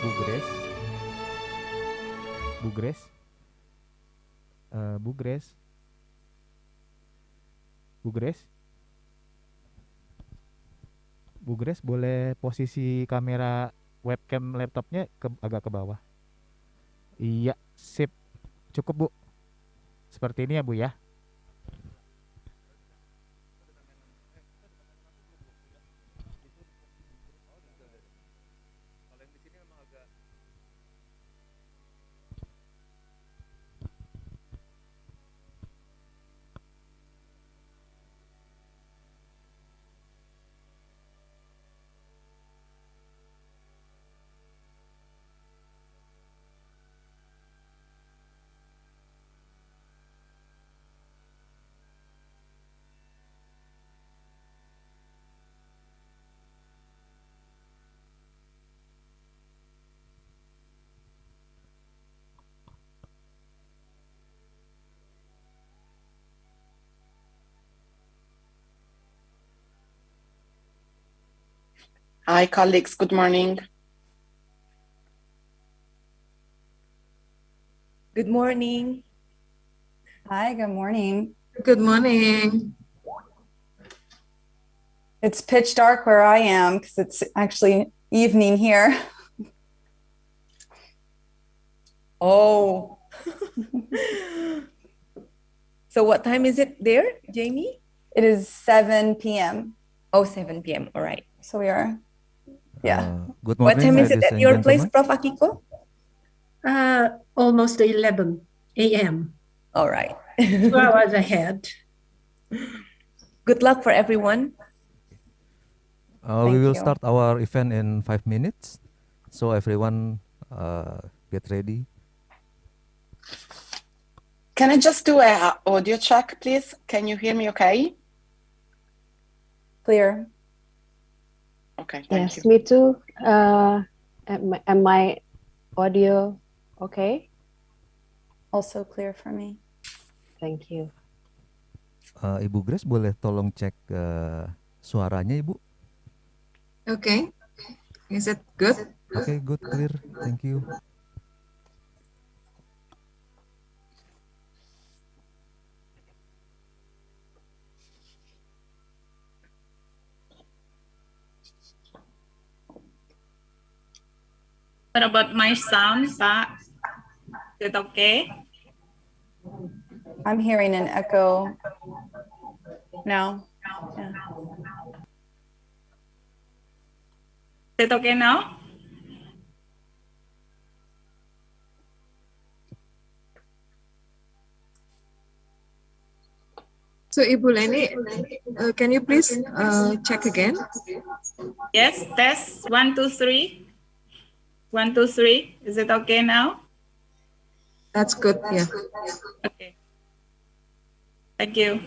Bu Grace, Bu Grace, Bu Grace, Bu Grace, Bu Grace boleh posisi kamera webcam laptopnya agak ke bawah. Iya, sip. Cukup, Bu. Seperti ini ya, Bu ya. Hi, colleagues. Good morning. Good morning. Hi, good morning. Good morning. It's pitch dark where I am because it's actually evening here. Oh. So what time is it there, Jamie? It is 7 p.m. Oh, 7 p.m. All right. So we are, yeah. Good What morning, time is it ladies at and your place, gentlemen. Prof. Akiko? Almost 11 a.m. All right. 2 hours ahead. Good luck for everyone. We Thank will you. start our event in 5 minutes. So everyone get ready. Can I just do an audio check, please? Can you hear me okay? Clear. Okay, thank Yes, you. me too. Am my audio okay? Also clear for me. Thank you. Ibu Grace boleh tolong cek suaranya, Ibu? Okay. Is it good? Okay, good, clear. Thank you. What about my sound, Pak? Is it okay? I'm hearing an echo now. Yeah. Is it okay now? So, Ibu Leni, can you please check again? Yes, test 1, 2, 3. 1, 2, 3. Is it okay now? That's good. Yeah. Okay. Thank you.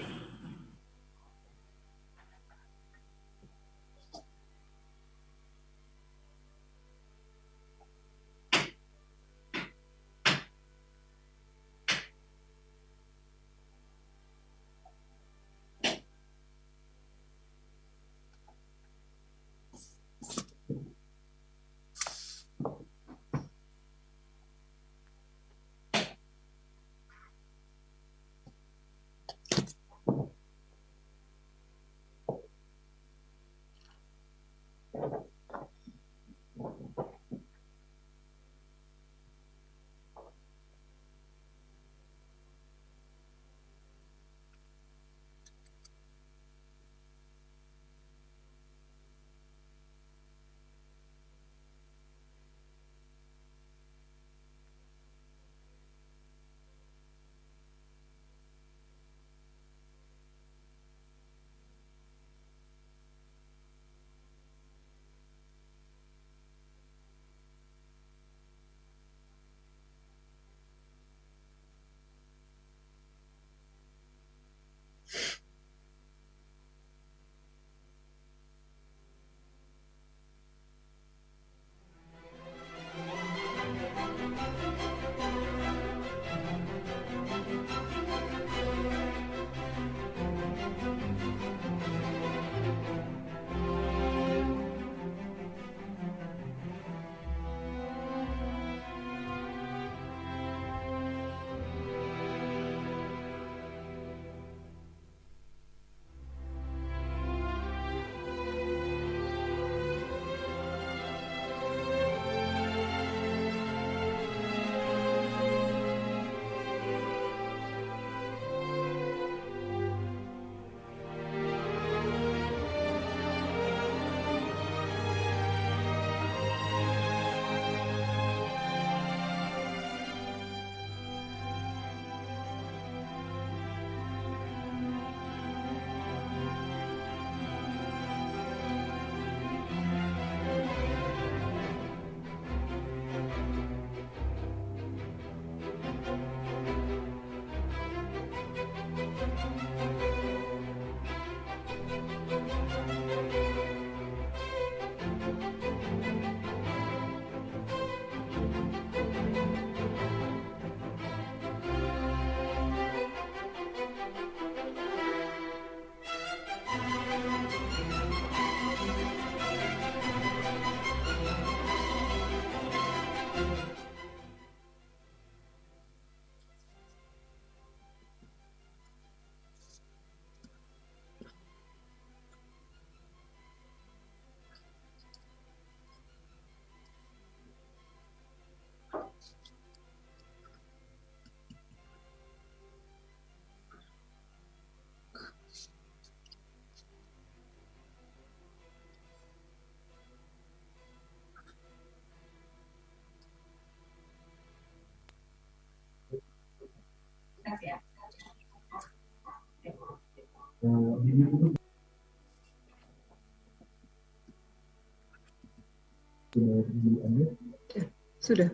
Sudah.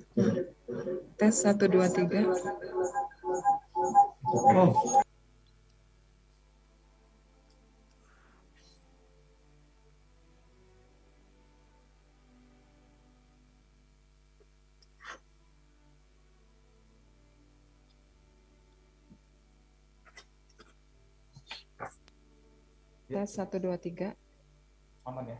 Tes 1 2 3. Tes 1 2 3. Aman ya?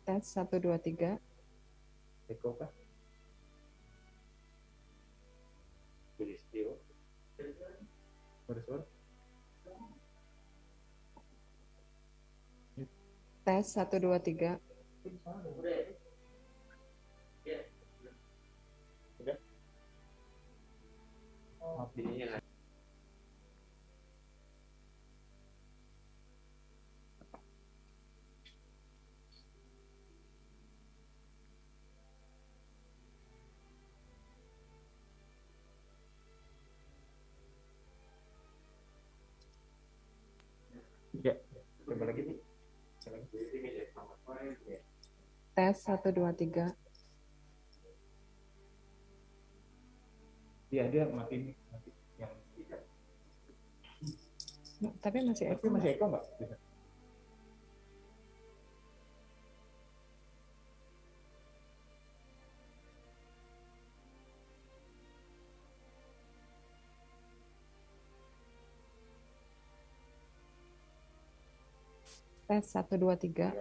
Tes 1 2 3. Eko kah? Suara. Tes 1 2 3. Ya, coba lagi nih. Tes 1 2 3. Dia mati yang tidak. Tapi masih Tapi masih eko nggak? Tes 1 2 3.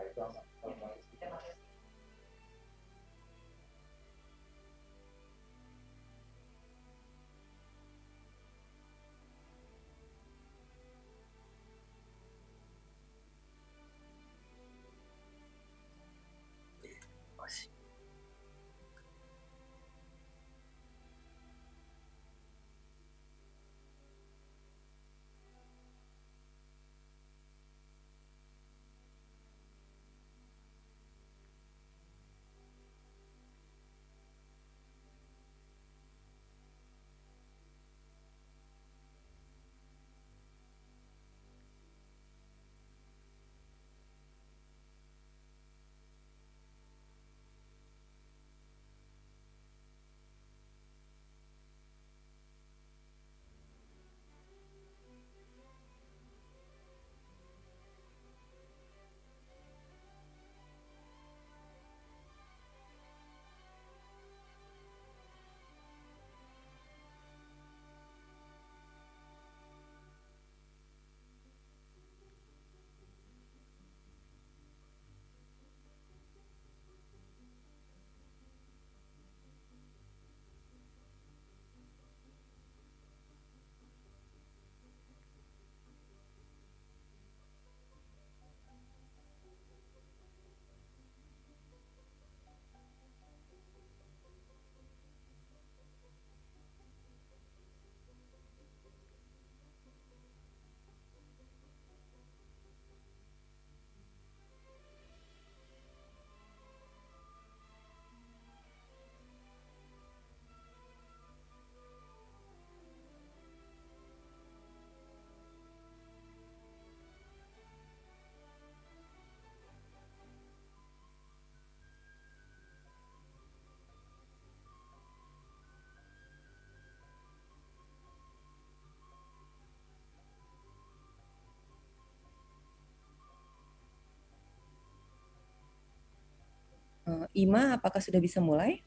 Ima, apakah sudah bisa mulai?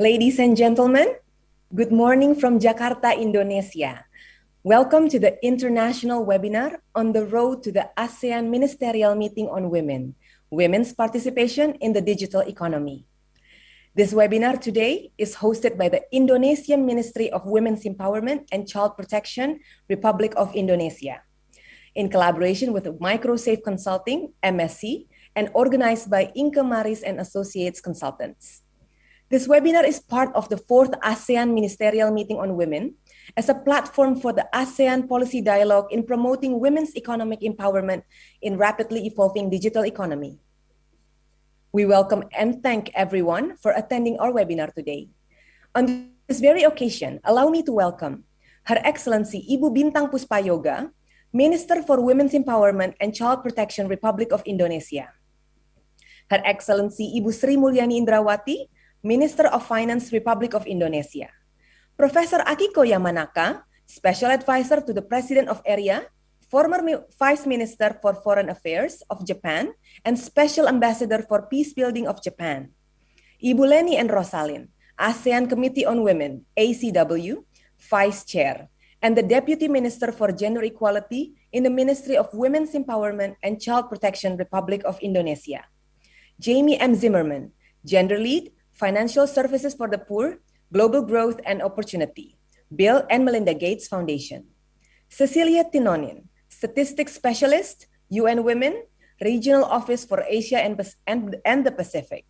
Ladies and gentlemen, good morning from Jakarta, Indonesia. Welcome to the international webinar on the road to the ASEAN Ministerial Meeting on Women, Women's Participation in the Digital Economy. This webinar today is hosted by the Indonesian Ministry of Women's Empowerment and Child Protection, Republic of Indonesia, in collaboration with MicroSave Consulting, MSC, and organized by Inke Maris and Associates Consultants. This webinar is part of the 4th ASEAN Ministerial Meeting on Women as a platform for the ASEAN policy dialogue in promoting women's economic empowerment in rapidly evolving digital economy. We welcome and thank everyone for attending our webinar today. On this very occasion, allow me to welcome Her Excellency Ibu Bintang Puspayoga, Minister for Women's Empowerment and Child Protection, Republic of Indonesia. Her Excellency Ibu Sri Mulyani Indrawati, Minister of Finance, Republic of Indonesia. Professor Akiko Yamanaka, Special Advisor to the President of ERIA, former Vice Minister for Foreign Affairs of Japan, and Special Ambassador for Peacebuilding of Japan. Ibu Leni and Rosalind, ASEAN Committee on Women, ACW, Vice Chair, and the Deputy Minister for Gender Equality in the Ministry of Women's Empowerment and Child Protection, Republic of Indonesia. Jamie M. Zimmerman, Gender Lead, Financial Services for the Poor, Global Growth and Opportunity, Bill and Melinda Gates Foundation. Cecilia Tinoni, Statistics Specialist, UN Women, Regional Office for Asia and the Pacific.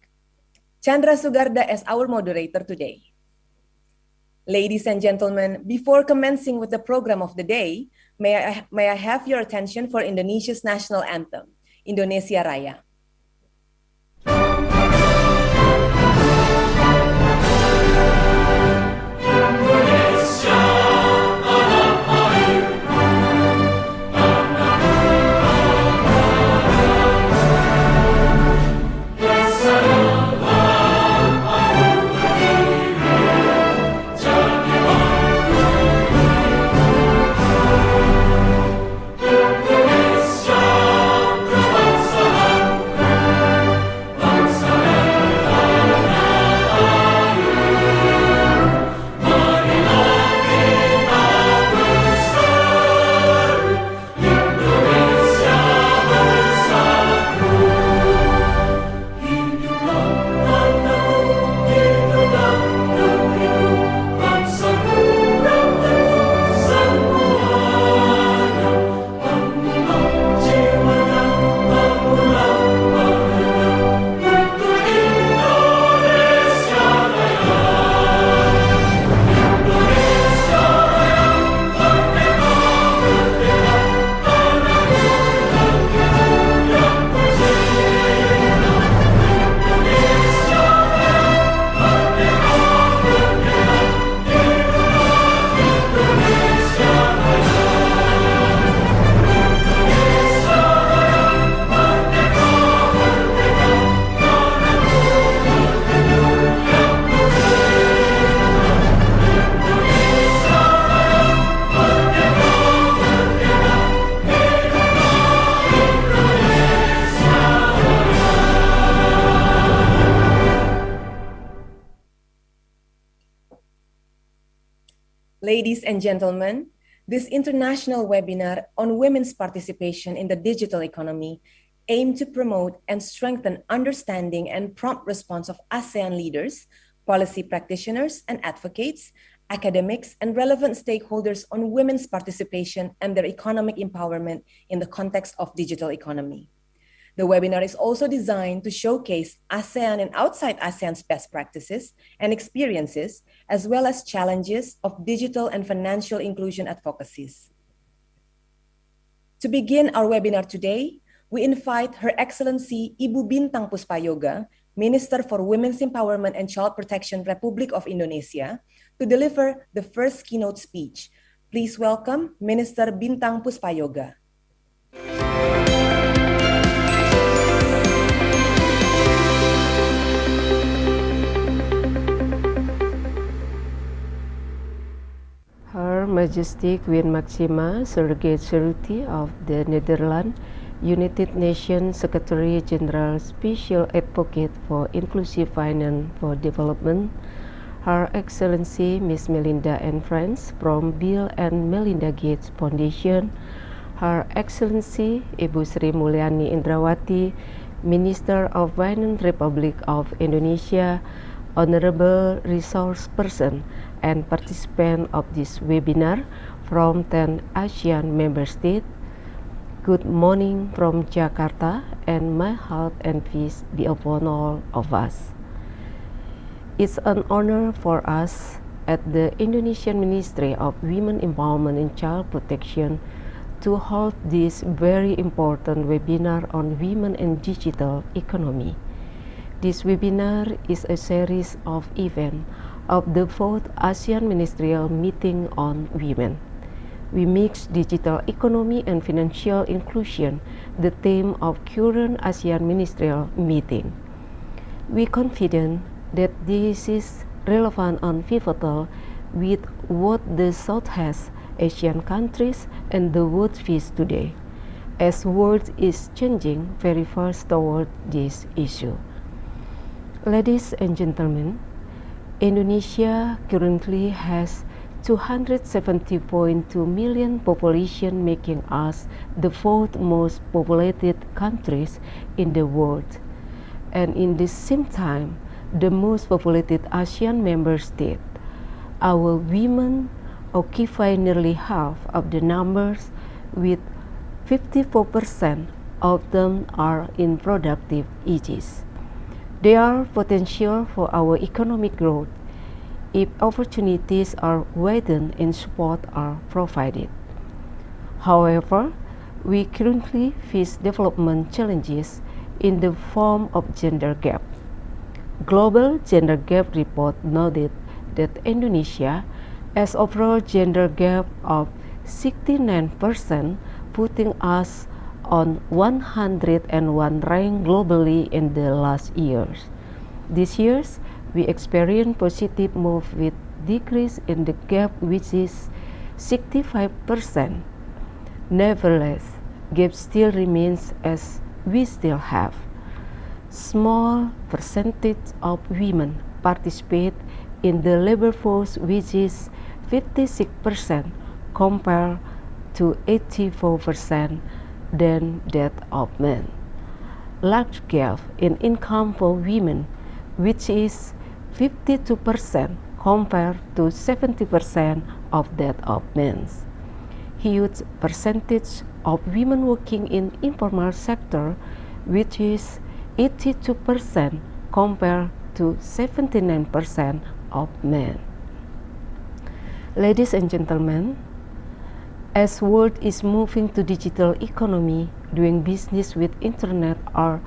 Chandra Sugarda as our moderator today. Ladies and gentlemen, before commencing with the program of the day, may I have your attention for Indonesia's national anthem, Indonesia Raya. Ladies and gentlemen, this international webinar on women's participation in the digital economy aimed to promote and strengthen understanding and prompt response of ASEAN leaders, policy practitioners and advocates, academics, and relevant stakeholders on women's participation and their economic empowerment in the context of digital economy. The webinar is also designed to showcase ASEAN and outside ASEAN's best practices and experiences, as well as challenges of digital and financial inclusion advocacies. To begin our webinar today, we invite Her Excellency Ibu Bintang Puspayoga, Minister for Women's Empowerment and Child Protection, Republic of Indonesia, to deliver the first keynote speech. Please welcome Minister Bintang Puspayoga. Her Majesty Queen Maxima Surrogate Cerruti of the Netherlands, United Nations Secretary General Special Advocate for Inclusive Finance for Development, Her Excellency Miss Melinda and friends from Bill and Melinda Gates Foundation, Her Excellency Ibu Sri Mulyani Indrawati, Minister of Finance Republic of Indonesia, Honorable resource person and participant of this webinar from 10 ASEAN member states, good morning from Jakarta, and my health and peace be upon all of us. It's an honor for us at the Indonesian Ministry of Women Empowerment and Child Protection to hold this very important webinar on women and digital economy. This webinar is a series of events of the 4th ASEAN Ministerial Meeting on Women. We mix digital economy and financial inclusion, the theme of current ASEAN Ministerial Meeting. We are confident that this is relevant and pivotal with what the Southeast Asian countries and the world face today, as world is changing very fast toward this issue. Ladies and gentlemen, Indonesia currently has 270.2 million population, making us the 4th most populated countries in the world, and in the same time, the most populated ASEAN member state. Our women occupy nearly half of the numbers, with 54% of them are in productive ages. There are potential for our economic growth if opportunities are widened and support are provided. However, we currently face development challenges in the form of gender gap. Global Gender Gap Report noted that Indonesia has overall gender gap of 69%, putting us on 101 rank globally in the last years. This year, we experienced positive move with decrease in the gap, which is 65%. Nevertheless, gap still remains, as we still have small percentage of women participate in the labor force, which is 56% compared to 84% than that of men. Large gap in income for women, which is 52% compared to 70% of that of men. Huge percentage of women working in informal sector, which is 82% compared to 79% of men. Ladies and gentlemen, as world is moving to digital economy, doing business with internet are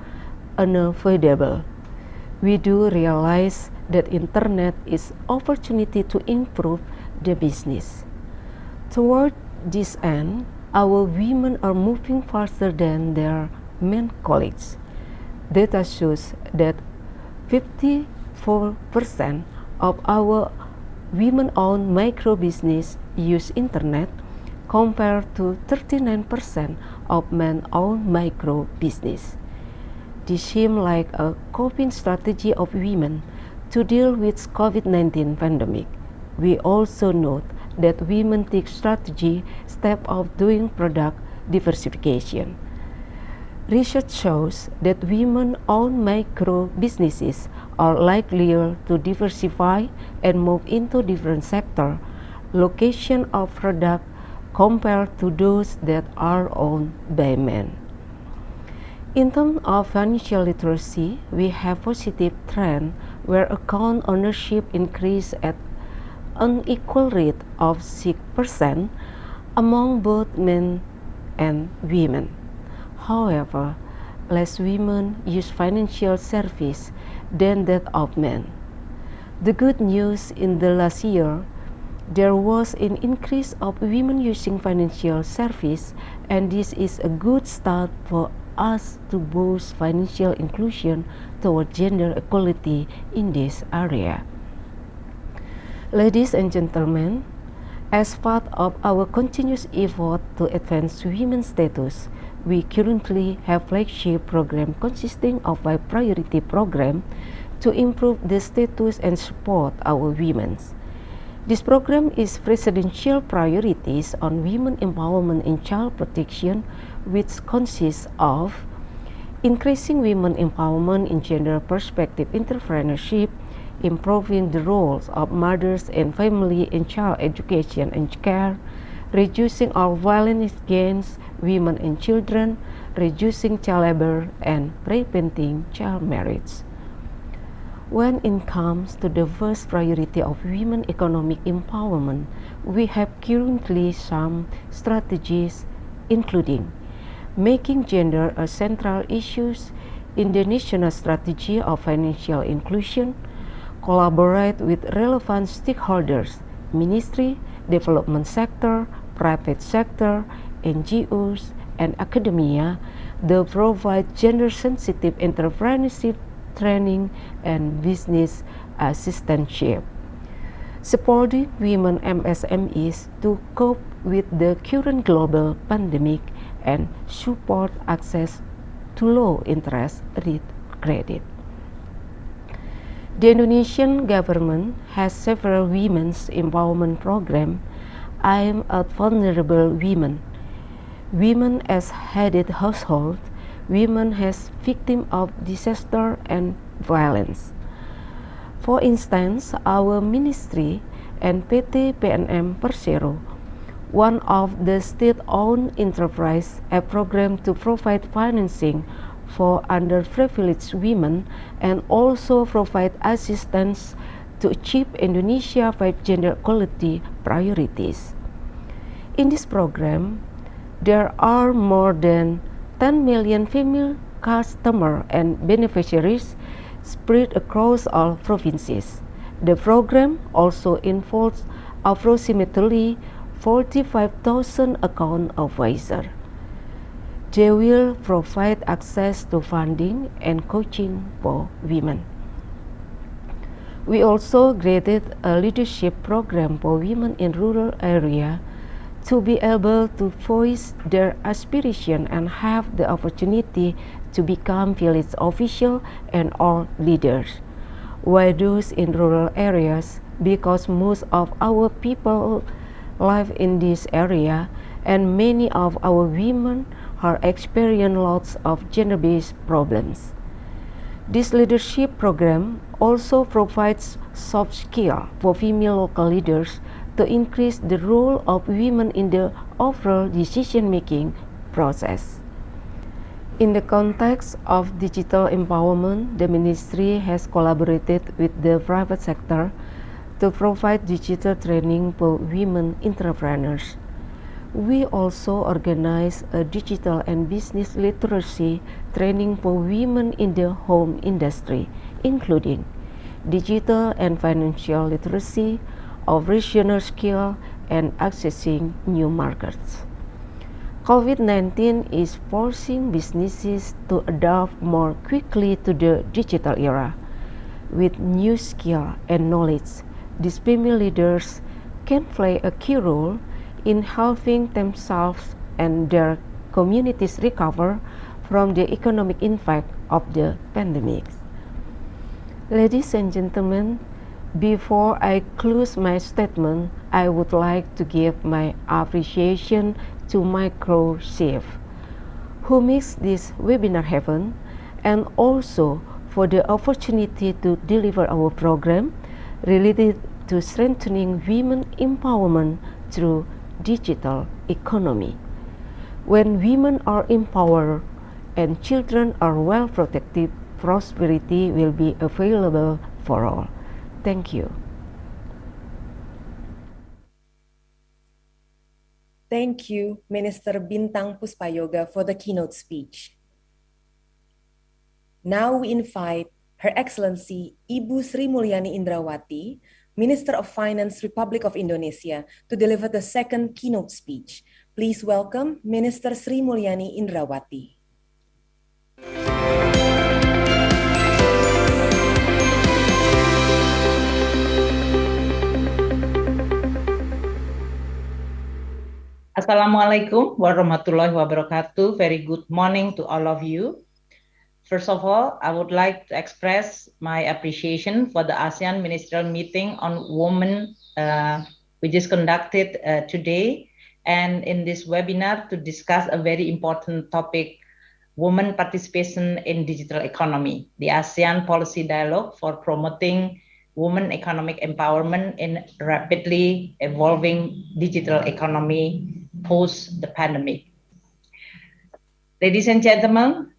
unavoidable. We do realize that internet is opportunity to improve the business. Toward this end, our women are moving faster than their men colleagues. Data shows that 54% of our women-owned micro business use internet, compared to 39% of men-owned micro business. This seems like a coping strategy of women to deal with COVID-19 pandemic. We also note that women take strategy step of doing product diversification. Research shows that women-owned micro businesses are likelier to diversify and move into different sector, location of product, compared to those that are owned by men. In terms of financial literacy, we have positive trend where account ownership increased at an equal rate of 6% among both men and women. However, less women use financial service than that of men. The good news in the last year, there was an increase of women using financial service, and this is a good start for us to boost financial inclusion toward gender equality in this area. Ladies and gentlemen, as part of our continuous effort to advance women's status, we currently have flagship program consisting of 5 priority programs to improve the status and support our women. This program is presidential priorities on women empowerment and child protection, which consists of increasing women empowerment in gender perspective entrepreneurship, improving the roles of mothers and family in child education and care, reducing all violence against women and children, reducing child labor, and preventing child marriage. When it comes to the first priority of women economic empowerment, we have currently some strategies, including making gender a central issue in the national strategy of financial inclusion, collaborate with relevant stakeholders, ministry, development sector, private sector, NGOs, and academia to provide gender-sensitive entrepreneurship training and business assistantship. Supporting women MSMEs to cope with the current global pandemic and support access to low-interest rate credit. The Indonesian government has several women's empowerment programs aimed at vulnerable women, women as headed household, women as victims of disaster and violence. For instance, our ministry and PT PNM Persero, one of the state-owned enterprise, a program to provide financing for underprivileged women and also provide assistance to achieve Indonesia 5 gender equality priorities. In this program, there are more than 10 million female customers and beneficiaries spread across all provinces. The program also involves approximately 45,000 account advisors. They will provide access to funding and coaching for women. We also created a leadership program for women in rural areas to be able to voice their aspiration and have the opportunity to become village official and or leaders. Why those in rural areas? Because most of our people live in this area and many of our women are experiencing lots of gender-based problems. This leadership program also provides soft skills for female local leaders to increase the role of women in the overall decision-making process. In the context of digital empowerment, the ministry has collaborated with the private sector to provide digital training for women entrepreneurs. We also organize a digital and business literacy training for women in the home industry, including digital and financial literacy, operational skill, and accessing new markets. COVID-19 is forcing businesses to adapt more quickly to the digital era. With new skill and knowledge, these female leaders can play a key role in helping themselves and their communities recover from the economic impact of the pandemic. Ladies and gentlemen, before I close my statement, I would like to give my appreciation to MicroSave, who makes this webinar happen, and also for the opportunity to deliver our program related to strengthening women empowerment through digital economy. When women are empowered and children are well protected, prosperity will be available for all. Thank you. Thank you, Minister Bintang Puspayoga, for the keynote speech. Now we invite Her Excellency Ibu Sri Mulyani Indrawati, Minister of Finance, Republic of Indonesia, to deliver the second keynote speech. Please welcome Minister Sri Mulyani Indrawati. Assalamualaikum warahmatullahi wabarakatuh. Very good morning to all of you. First of all, I would like to express my appreciation for the ASEAN Ministerial Meeting on Women, which is conducted today, and in this webinar to discuss a very important topic, women participation in digital economy, the ASEAN Policy Dialogue for promoting women economic empowerment in rapidly evolving digital economy post the pandemic. Ladies and gentlemen,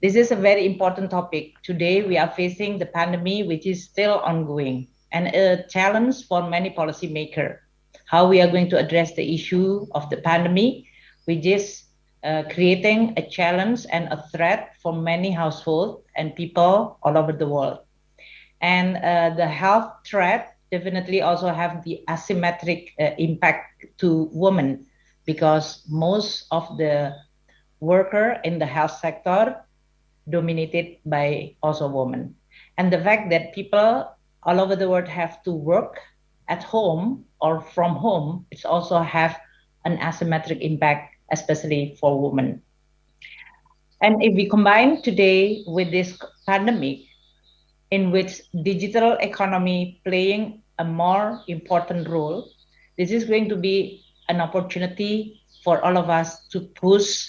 this is a very important topic. Today, we are facing the pandemic, which is still ongoing, and a challenge for many policymakers. How we are going to address the issue of the pandemic, which is creating a challenge and a threat for many households and people all over the world. And the health threat definitely also have the asymmetric impact to women, because most of the workers in the health sector dominated by also women. And the fact that people all over the world have to work at home or from home, it's also have an asymmetric impact, especially for women. And if we combine today with this pandemic, in which digital economy playing a more important role, this is going to be an opportunity for all of us to push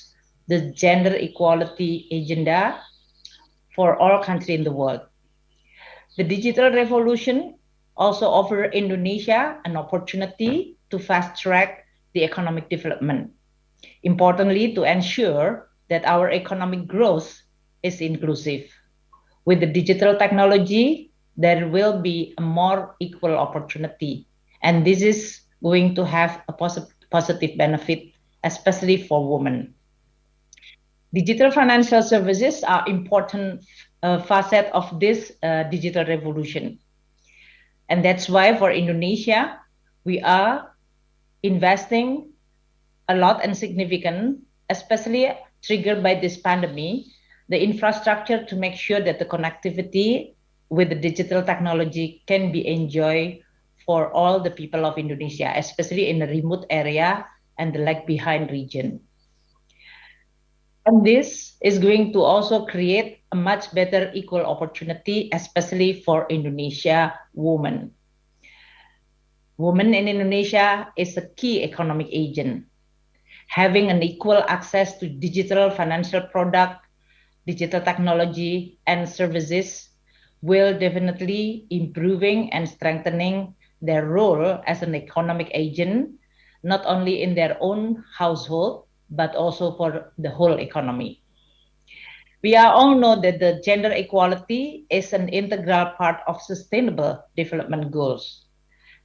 the gender equality agenda for all countries in the world. The digital revolution also offers Indonesia an opportunity to fast-track the economic development. Importantly, to ensure that our economic growth is inclusive. With the digital technology, there will be a more equal opportunity. And this is going to have a positive benefit, especially for women. Digital financial services are important facet of this digital revolution. And that's why for Indonesia, we are investing a lot and significant, especially triggered by this pandemic, the infrastructure to make sure that the connectivity with the digital technology can be enjoyed for all the people of Indonesia, especially in the remote area and the lag behind region. And this is going to also create a much better equal opportunity, especially for Indonesia women. Women in Indonesia is a key economic agent. Having an equal access to digital financial product, digital technology and services will definitely improving and strengthening their role as an economic agent, not only in their own household, but also for the whole economy. We all know that the gender equality is an integral part of sustainable development goals.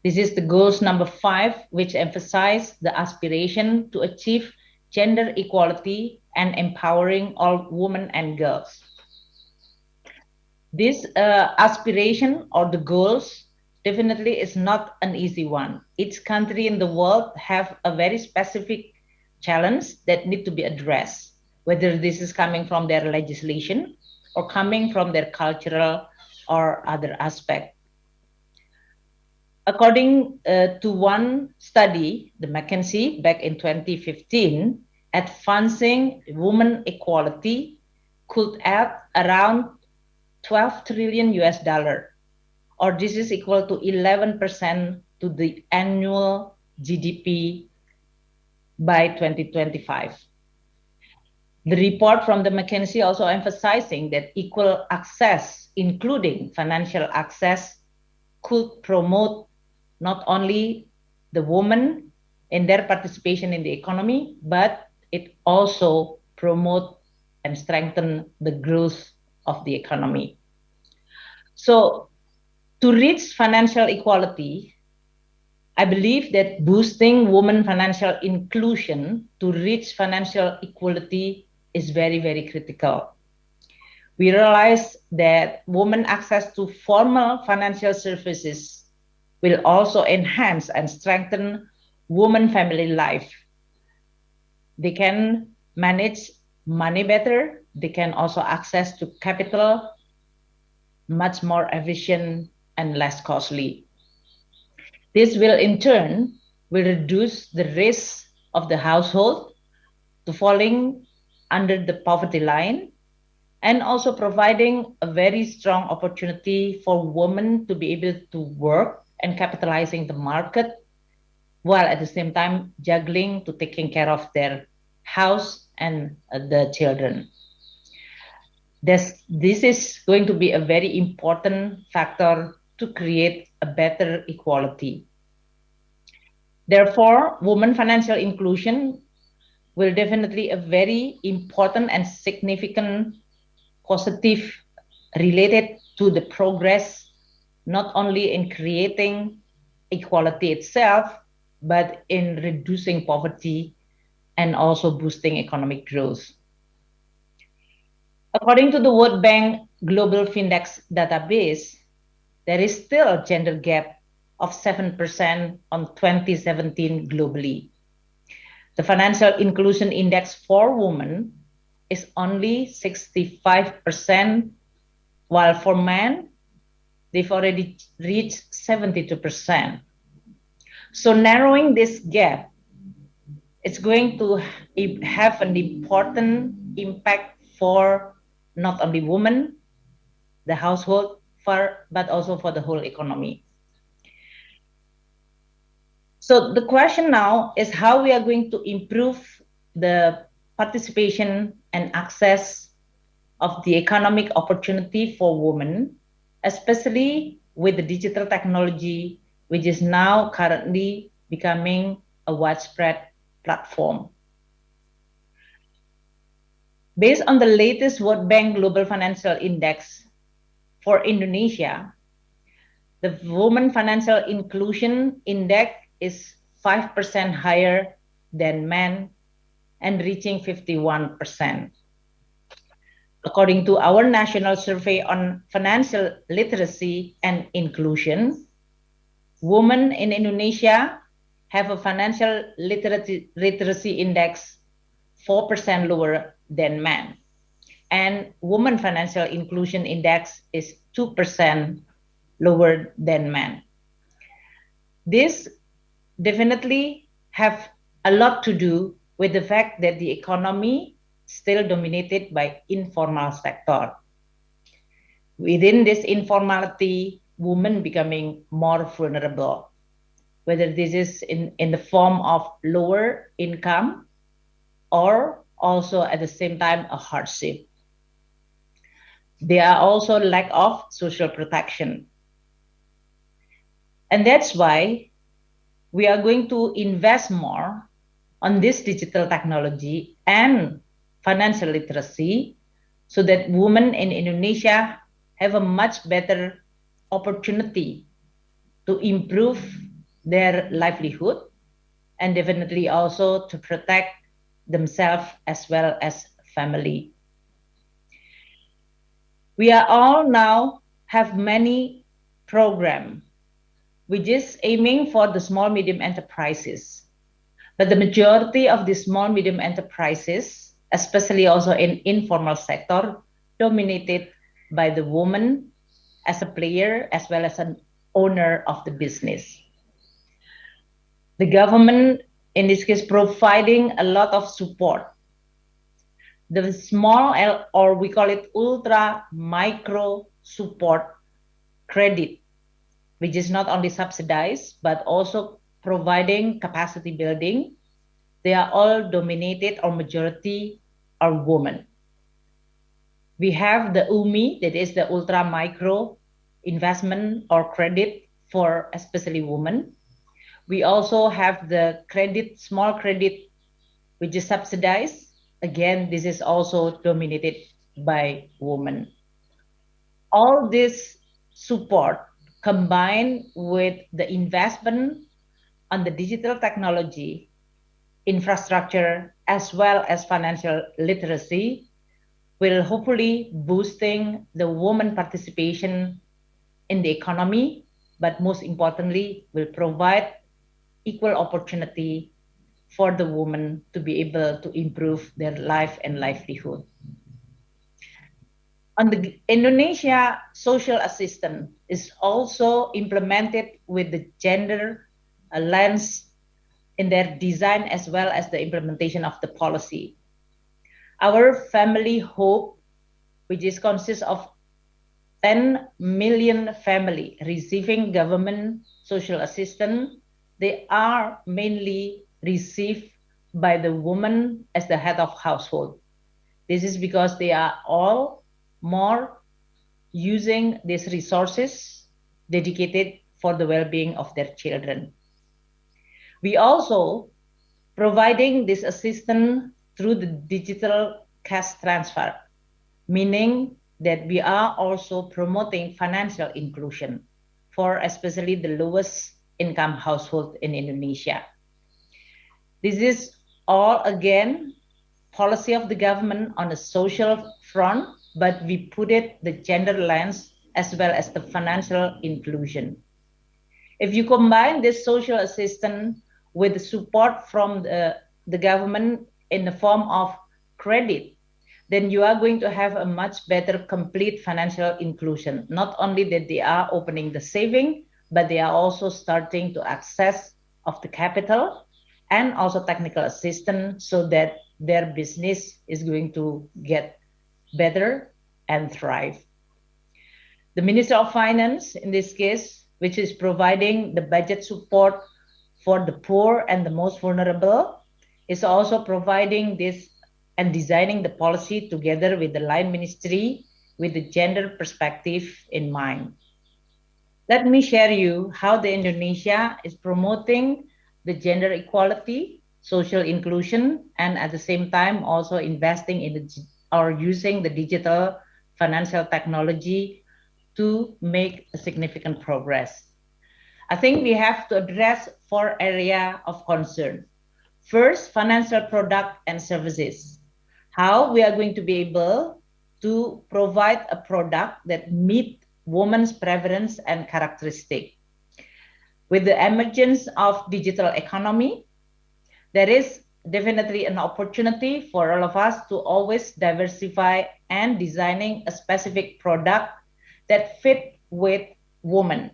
This is the goals number 5, which emphasize the aspiration to achieve gender equality and empowering all women and girls. This aspiration or the goals definitely is not an easy one. Each country in the world have a very specific challenge that need to be addressed, whether this is coming from their legislation or coming from their cultural or other aspect. According to one study, the McKinsey back in 2015, advancing women equality could add around 12 trillion US dollar, or this is equal to 11% to the annual GDP by 2025. The report from the McKinsey also emphasizing that equal access, including financial access, could promote not only the women in their participation in the economy, but it also promote and strengthen the growth of the economy. So to reach financial equality, I believe that boosting women financial inclusion to reach financial equality is very, very critical. We realize that women access to formal financial services will also enhance and strengthen women family life. They can manage money better. They can also access to capital much more efficient and less costly. This will in turn will reduce the risk of the household to falling under the poverty line and also providing a very strong opportunity for women to be able to work and capitalizing the market, while at the same time juggling to taking care of their house and the children. This is going to be a very important factor to create a better equality. Therefore, women financial inclusion will definitely a very important and significant positive related to the progress, not only in creating equality itself, but in reducing poverty and also boosting economic growth. According to the World Bank Global Findex database, there is still a gender gap of 7% on 2017 globally. The Financial Inclusion Index for women is only 65%, while for men, they've already reached 72%. So narrowing this gap, it's going to have an important impact for not only women, the household, but also for the whole economy. So the question now is how we are going to improve the participation and access of the economic opportunity for women, especially with the digital technology, which is now currently becoming a widespread platform. Based on the latest World Bank Global Financial Index for Indonesia, the Women Financial Inclusion Index is 5% higher than men and reaching 51%. According to our national survey on financial literacy and inclusion, women in Indonesia have a financial literacy index 4% lower than men, and women financial inclusion index is 2% lower than men. This definitely have a lot to do with the fact that the economy still dominated by informal sector. Within this informality, women becoming more vulnerable, whether this is in the form of lower income or also at the same time a hardship. There are also lack of social protection. And that's why we are going to invest more on this digital technology and financial literacy so that women in Indonesia have a much better opportunity to improve their livelihood and definitely also to protect themselves as well as family. We are all now have many programs which is aiming for the small medium enterprises. But the majority of the small medium enterprises, especially also in informal sector, dominated by the woman as a player as well as an owner of the business. The government, in this case, providing a lot of support. The small, or we call it ultra micro support credit, which is not only subsidized, but also providing capacity building. They are all dominated or majority are women. We have the UMI, that is the ultra micro investment or credit for especially women. We also have the credit, small credit, which is subsidized. Again, this is also dominated by women. All this support combined with the investment on the digital technology, infrastructure, as well as financial literacy will hopefully boosting the woman participation in the economy, but most importantly will provide equal opportunity for the woman to be able to improve their life and livelihood. On the Indonesia social assistance is also implemented with the gender lens in their design as well as the implementation of the policy. Our family hope which is consists of 10 million family receiving government social assistance, they are mainly received by the woman as the head of household. This is because they are all more using these resources dedicated for the well-being of their children. We also providing this assistance through the digital cash transfer, meaning that we are also promoting financial inclusion for especially the lowest income household in Indonesia. This is all again policy of the government on the social front, but we put it the gender lens as well as the financial inclusion. If you combine this social assistance with the support from the government in the form of credit, then you are going to have a much better complete financial inclusion. Not only that they are opening the saving, but they are also starting to access of the capital and also technical assistance so that their business is going to get better and thrive. The Minister of Finance, in this case, which is providing the budget support for the poor and the most vulnerable, is also providing this and designing the policy together with the line ministry with the gender perspective in mind. Let me share you how the Indonesia is promoting the gender equality, social inclusion, and at the same time also investing in or using the digital financial technology to make a significant progress. I think we have to address 4 areas of concern. First, financial product and services. How we are going to be able to provide a product that meet women's preference and characteristic. With the emergence of digital economy, there is definitely an opportunity for all of us to always diversify and designing a specific product that fit with women,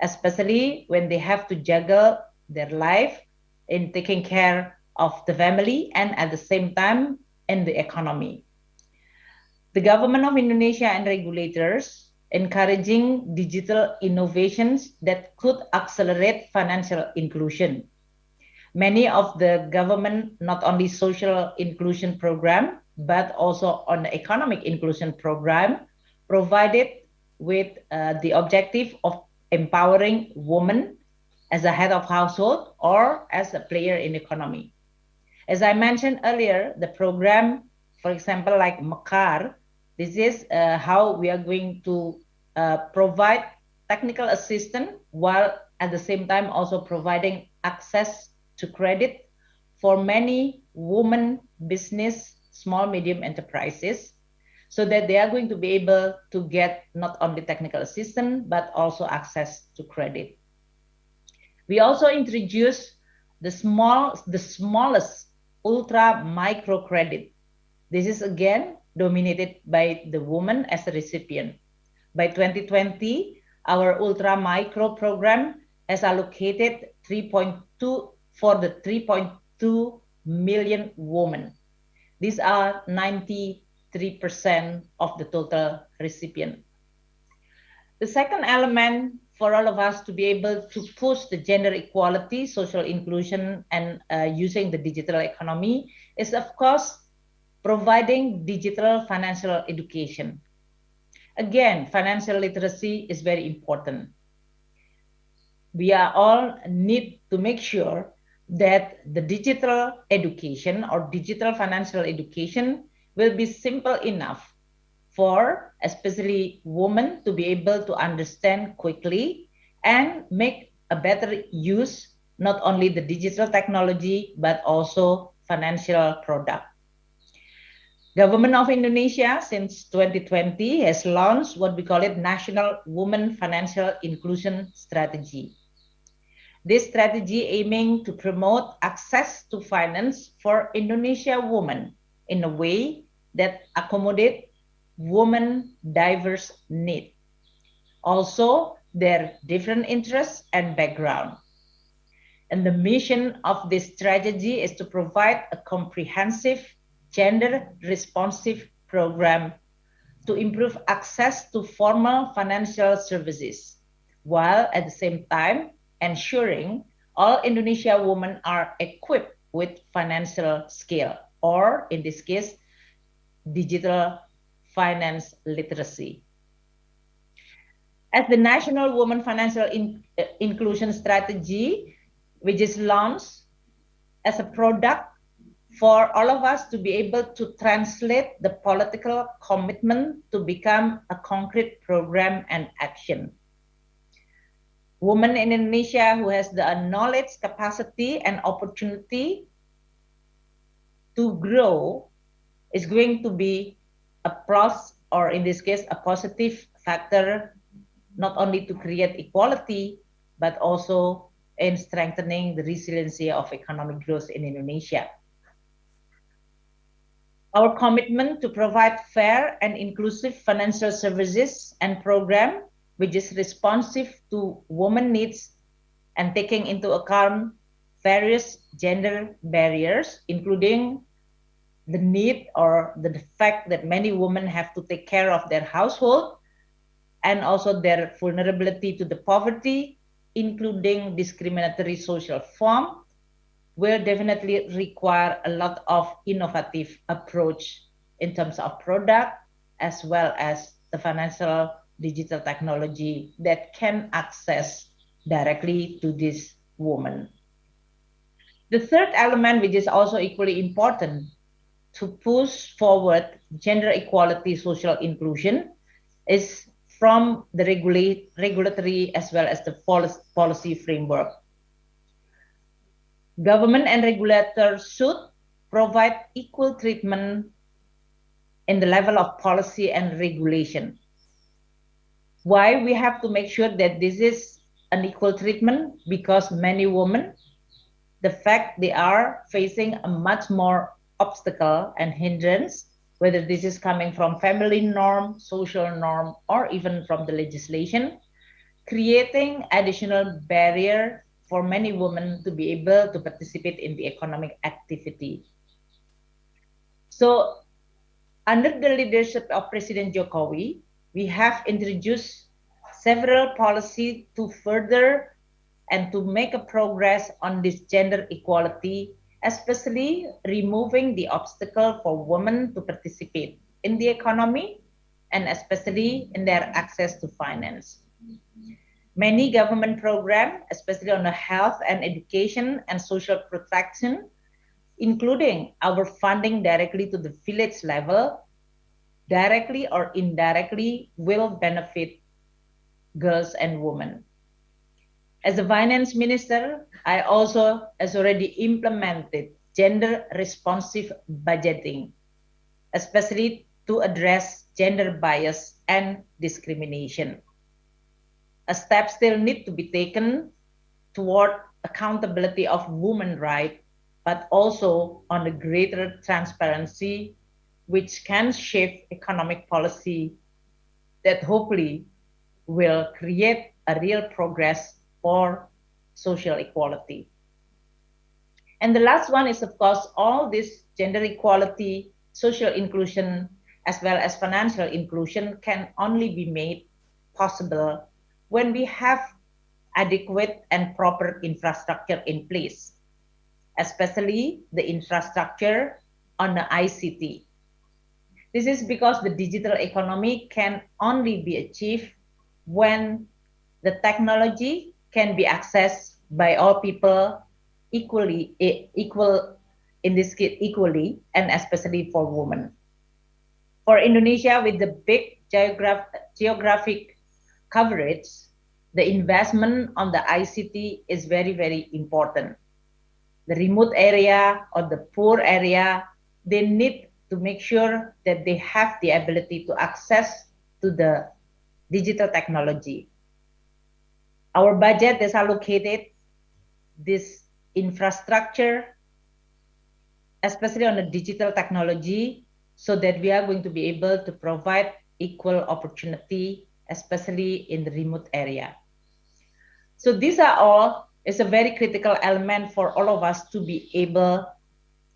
especially when they have to juggle their life in taking care of the family and at the same time in the economy. The government of Indonesia and regulators encouraging digital innovations that could accelerate financial inclusion. Many of the government, not only social inclusion program, but also on the economic inclusion program, provided with the objective of empowering women as a head of household or as a player in economy. As I mentioned earlier, the program, for example, like Mekar, this is how we are going to provide technical assistance while at the same time also providing access to credit for many women business, small, medium enterprises, so that they are going to be able to get not only technical assistance, but also access to credit. We also introduced the smallest ultra micro credit. This is again dominated by the woman as a recipient. By 2020, our ultra micro program has allocated 3.2 for the 3.2 million women. These are 93% of the total recipient. The second element for all of us to be able to push the gender equality, social inclusion, and using the digital economy is, of course, providing digital financial education. Again, financial literacy is very important. We are all need to make sure that the digital education or digital financial education will be simple enough for especially women to be able to understand quickly and make a better use, not only the digital technology, but also financial product. Government of Indonesia since 2020 has launched what we call it National Women Financial Inclusion Strategy. This strategy aiming to promote access to finance for Indonesia women in a way that accommodate women diverse need, also their different interests and background. And the mission of this strategy is to provide a comprehensive gender responsive program to improve access to formal financial services, while at the same time ensuring all Indonesia women are equipped with financial skill, or in this case, digital finance literacy. As the National Women Financial Inclusion Strategy, which is launched as a product for all of us to be able to translate the political commitment to become a concrete program and action. Women in Indonesia who has the knowledge, capacity, and opportunity to grow is going to be a plus, or in this case, a positive factor, not only to create equality, but also in strengthening the resiliency of economic growth in Indonesia. Our commitment to provide fair and inclusive financial services and program which is responsive to women needs and taking into account various gender barriers, including the need or the fact that many women have to take care of their household and also their vulnerability to the poverty, including discriminatory social form, will definitely require a lot of innovative approach in terms of product as well as the financial digital technology that can access directly to this woman. The third element, which is also equally important to push forward gender equality, social inclusion, is from the regulatory as well as the policy framework. Government and regulators should provide equal treatment in the level of policy and regulation. Why we have to make sure that this is an equal treatment? Because many women, the fact they are facing a much more obstacle and hindrance, whether this is coming from family norm, social norm, or even from the legislation, creating additional barrier for many women to be able to participate in the economic activity. So under the leadership of President Jokowi, we have introduced several policies to further and to make a progress on this gender equality, especially removing the obstacle for women to participate in the economy and especially in their access to finance. Many government programs, especially on the health and education and social protection, including our funding directly to the village level, directly or indirectly will benefit girls and women. As a finance minister, I also has already implemented gender responsive budgeting, especially to address gender bias and discrimination. A step still need to be taken toward accountability of women's rights, but also on a greater transparency, which can shape economic policy that hopefully will create a real progress for social equality. And the last one is, of course, all this gender equality, social inclusion, as well as financial inclusion can only be made possible when we have adequate and proper infrastructure in place, especially the infrastructure on the ICT. This is because the digital economy can only be achieved when the technology can be accessed by all people equally, in this case equally, and especially for women. For Indonesia, with the big geographic coverage, the investment on the ICT is very, very important. The remote area or the poor area, they need to make sure that they have the ability to access to the digital technology. Our budget is allocated this infrastructure, especially on the digital technology, so that we are going to be able to provide equal opportunity, especially in the remote area. So these are all, is a very critical element for all of us to be able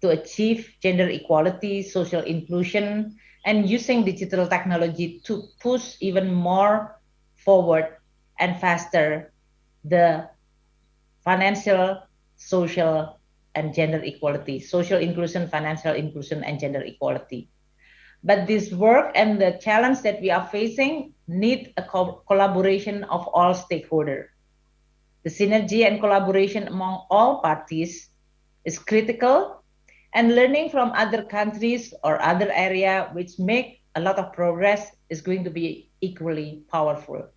to achieve gender equality, social inclusion, and using digital technology to push even more forward and faster the financial, social, and gender equality, social inclusion, financial inclusion, and gender equality. But this work and the challenge that we are facing need a collaboration of all stakeholders. The synergy and collaboration among all parties is critical, and learning from other countries or other areas which make a lot of progress is going to be equally powerful.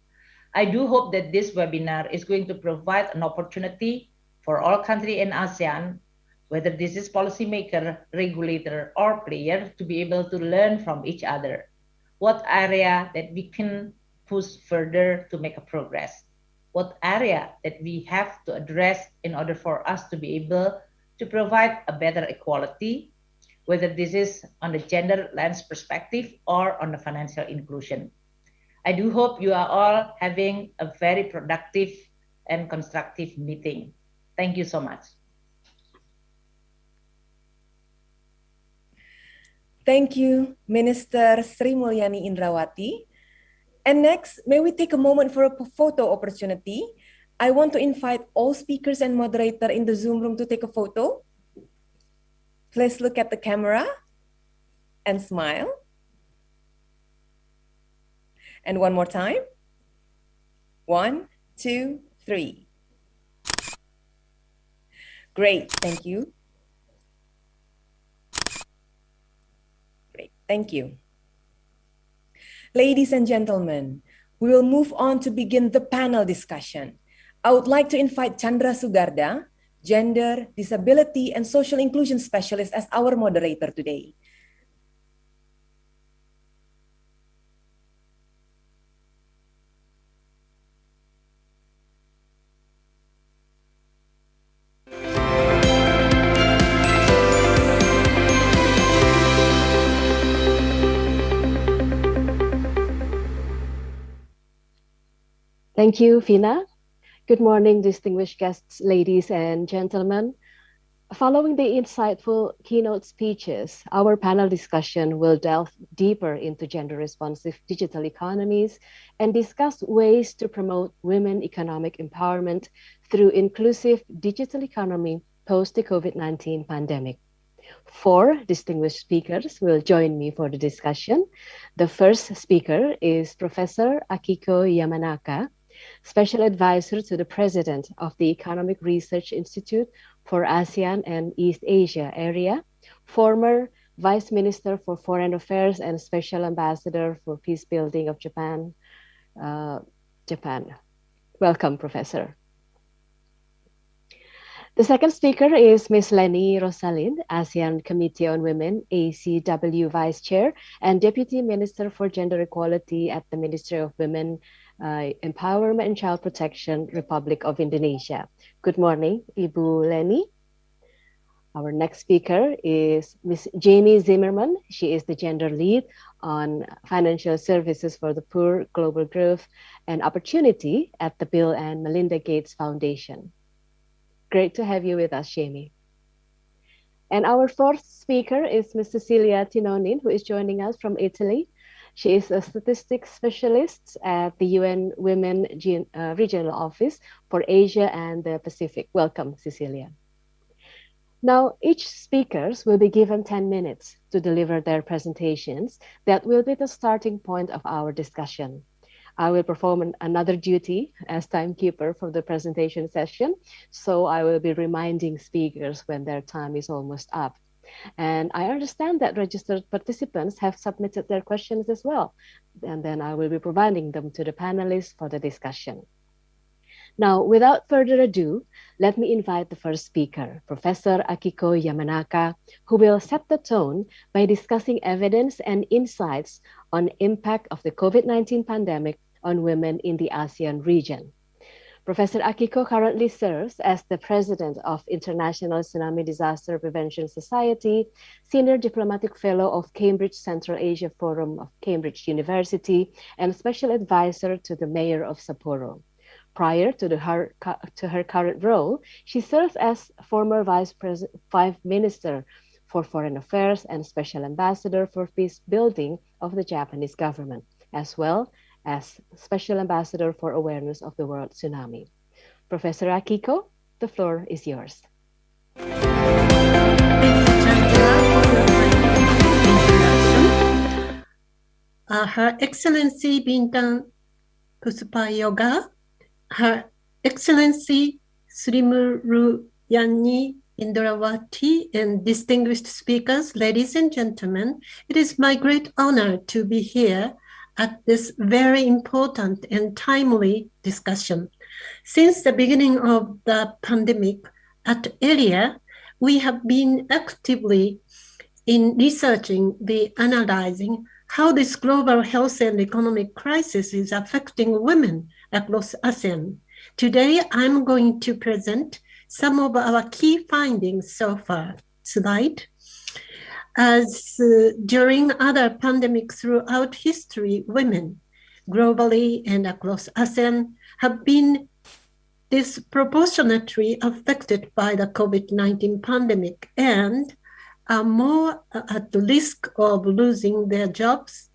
I do hope that this webinar is going to provide an opportunity for all countries in ASEAN, whether this is policymaker, regulator, or player, to be able to learn from each other. What area that we can push further to make a progress? What area that we have to address in order for us to be able to provide a better equality, whether this is on the gender lens perspective or on the financial inclusion. I do hope you are all having a very productive and constructive meeting. Thank you so much. Thank you, Minister Sri Mulyani Indrawati. And next, may we take a moment for a photo opportunity. I want to invite all speakers and moderator in the Zoom room to take a photo. Please look at the camera and smile. And one more time. 1, 2, 3. Great, thank you. Great, thank you. Ladies and gentlemen, we will move on to begin the panel discussion. I would like to invite Chandra Sugarda, Gender, Disability, and Social Inclusion Specialist as our moderator today. Thank you, Vina. Good morning, distinguished guests, ladies and gentlemen. Following the insightful keynote speeches, our panel discussion will delve deeper into gender-responsive digital economies and discuss ways to promote women economic empowerment through inclusive digital economy post the COVID-19 pandemic. 4 distinguished speakers will join me for the discussion. The first speaker is Professor Akiko Yamanaka, Special Advisor to the President of the Economic Research Institute for ASEAN and East Asia ERIA, former Vice Minister for Foreign Affairs and Special Ambassador for Peace Building of Japan. Welcome, Professor. The second speaker is Ms. Leni Rosalind, ASEAN Committee on Women, ACW Vice Chair and Deputy Minister for Gender Equality at the Ministry of Women, Empowerment and Child Protection, Republic of Indonesia. Good morning, Ibu Leni. Our next speaker is Ms. Jamie Zimmerman. She is the Gender Lead on Financial Services for the Poor, Global Growth and Opportunity at the Bill and Melinda Gates Foundation. Great to have you with us, Jamie. And our fourth speaker is Ms. Cecilia Tinoni, who is joining us from Italy. She is a statistics specialist at the UN Women Regional Office for Asia and the Pacific. Welcome, Cecilia. Now, each speaker will be given 10 minutes to deliver their presentations. That will be the starting point of our discussion. I will perform another duty as timekeeper for the presentation session, so I will be reminding speakers when their time is almost up. And I understand that registered participants have submitted their questions as well, and then I will be providing them to the panelists for the discussion. Now, without further ado, let me invite the first speaker, Professor Akiko Yamanaka, who will set the tone by discussing evidence and insights on impact of the COVID-19 pandemic on women in the ASEAN region. Professor Akiko currently serves as the President of International Tsunami Disaster Prevention Society, Senior Diplomatic Fellow of Cambridge Central Asia Forum of Cambridge University, and Special Advisor to the Mayor of Sapporo. Prior to her current role, she served as former Vice Minister for Foreign Affairs and Special Ambassador for Peace Building of the Japanese government, as well as Special Ambassador for Awareness of the World Tsunami. Professor Akiko, the floor is yours. Her Excellency Bintang Puspayoga, Her Excellency Sri Mulyani Indrawati, and distinguished speakers, ladies and gentlemen, it is my great honor to be here at this very important and timely discussion. Since the beginning of the pandemic at ERIA, we have been actively in researching, analyzing how this global health and economic crisis is affecting women across ASEAN. Today, I'm going to present some of our key findings so far. Slide. As during other pandemics throughout history, women globally and across ASEAN have been disproportionately affected by the COVID-19 pandemic and are more at the risk of losing their jobs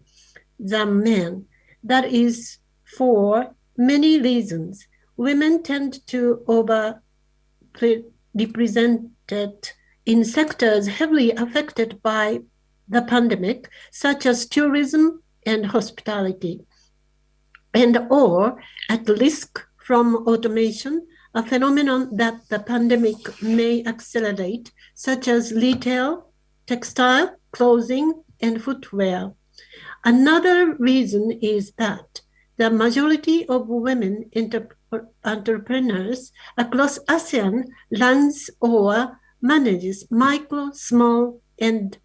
than men. That is for many reasons. Women tend to overrepresented in sectors heavily affected by the pandemic, such as tourism and hospitality, and or at risk from automation, a phenomenon that the pandemic may accelerate, such as retail, textile, clothing, and footwear. Another reason is that the majority of women entrepreneurs across ASEAN runs or manages micro, small, and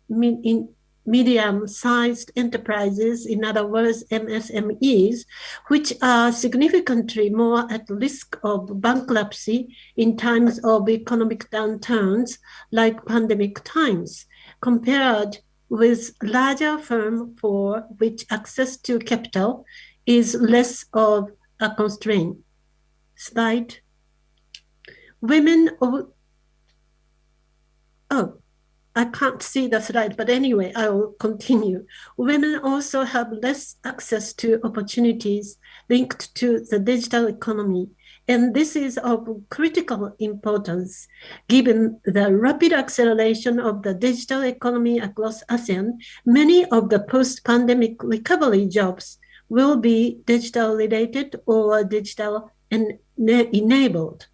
medium-sized enterprises, in other words, MSMEs, which are significantly more at risk of bankruptcy in times of economic downturns like pandemic times, compared with larger firms for which access to capital is less of a constraint. Slide. I can't see the slide, but anyway, I will continue. Women also have less access to opportunities linked to the digital economy, and this is of critical importance given the rapid acceleration of the digital economy across ASEAN. Many of the post-pandemic recovery jobs will be digital-related or digital-enabled.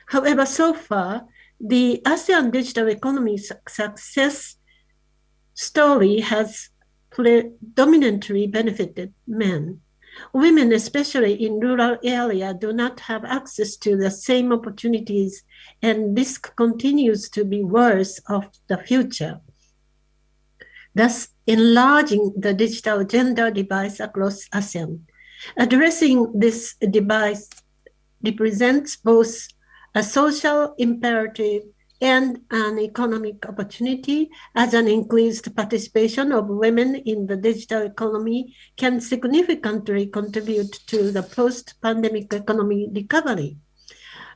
However, so far, the ASEAN digital economy success story has predominantly benefited men. Women, especially in rural areas, do not have access to the same opportunities, and risk continues to be worse of the future, thus enlarging the digital gender divide across ASEAN. Addressing this divide represents both a social imperative and an economic opportunity, as an increased participation of women in the digital economy can significantly contribute to the post-pandemic economy recovery.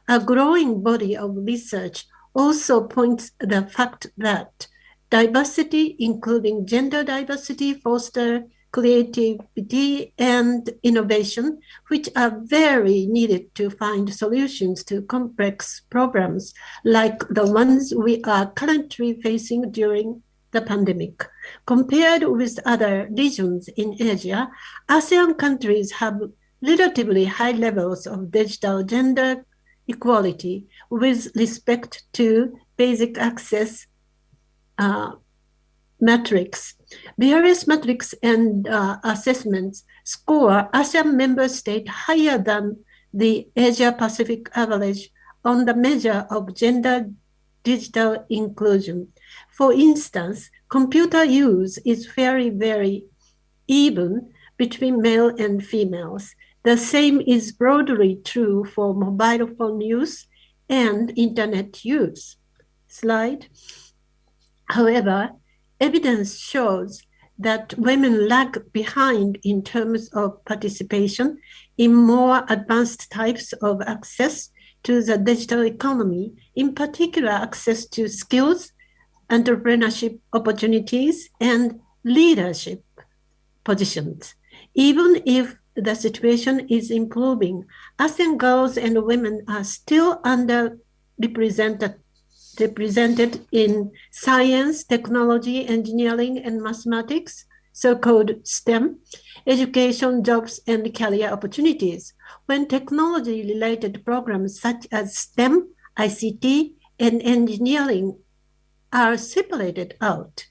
A growing body of research also points to the fact that diversity, including gender diversity, fosters creativity and innovation, which are very needed to find solutions to complex problems like the ones we are currently facing during the pandemic. Compared with other regions in Asia, ASEAN countries have relatively high levels of digital gender equality with respect to basic access metrics. Various metrics and assessments score ASEAN member states higher than the Asia-Pacific average on the measure of gender digital inclusion. For instance, computer use is very even between male and females. The same is broadly true for mobile phone use and internet use. Slide. However, evidence shows that women lag behind in terms of participation in more advanced types of access to the digital economy, in particular access to skills entrepreneurship opportunities, and leadership positions. Even if the situation is improving, ASEAN girls and women are still underrepresented in science, technology, engineering, and mathematics, so-called STEM, education, jobs, and career opportunities. When technology-related programs such as STEM, ICT, and engineering are separated out,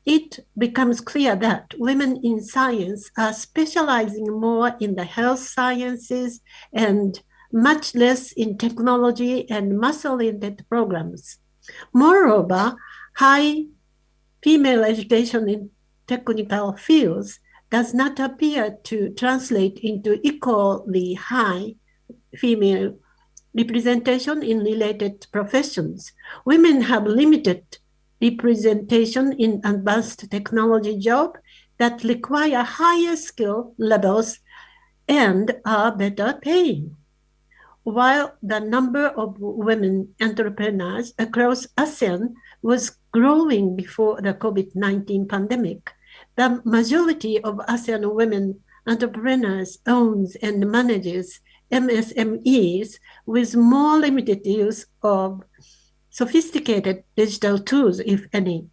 it becomes clear that women in science are specializing more in the health sciences and much less in technology and math-oriented programs. Moreover, high female education in technical fields does not appear to translate into equally high female representation in related professions. Women have limited representation in advanced technology jobs that require higher skill levels and are better paying. While the number of women entrepreneurs across ASEAN was growing before the COVID-19 pandemic, the majority of ASEAN women entrepreneurs owns and manages MSMEs with more limited use of sophisticated digital tools, if any.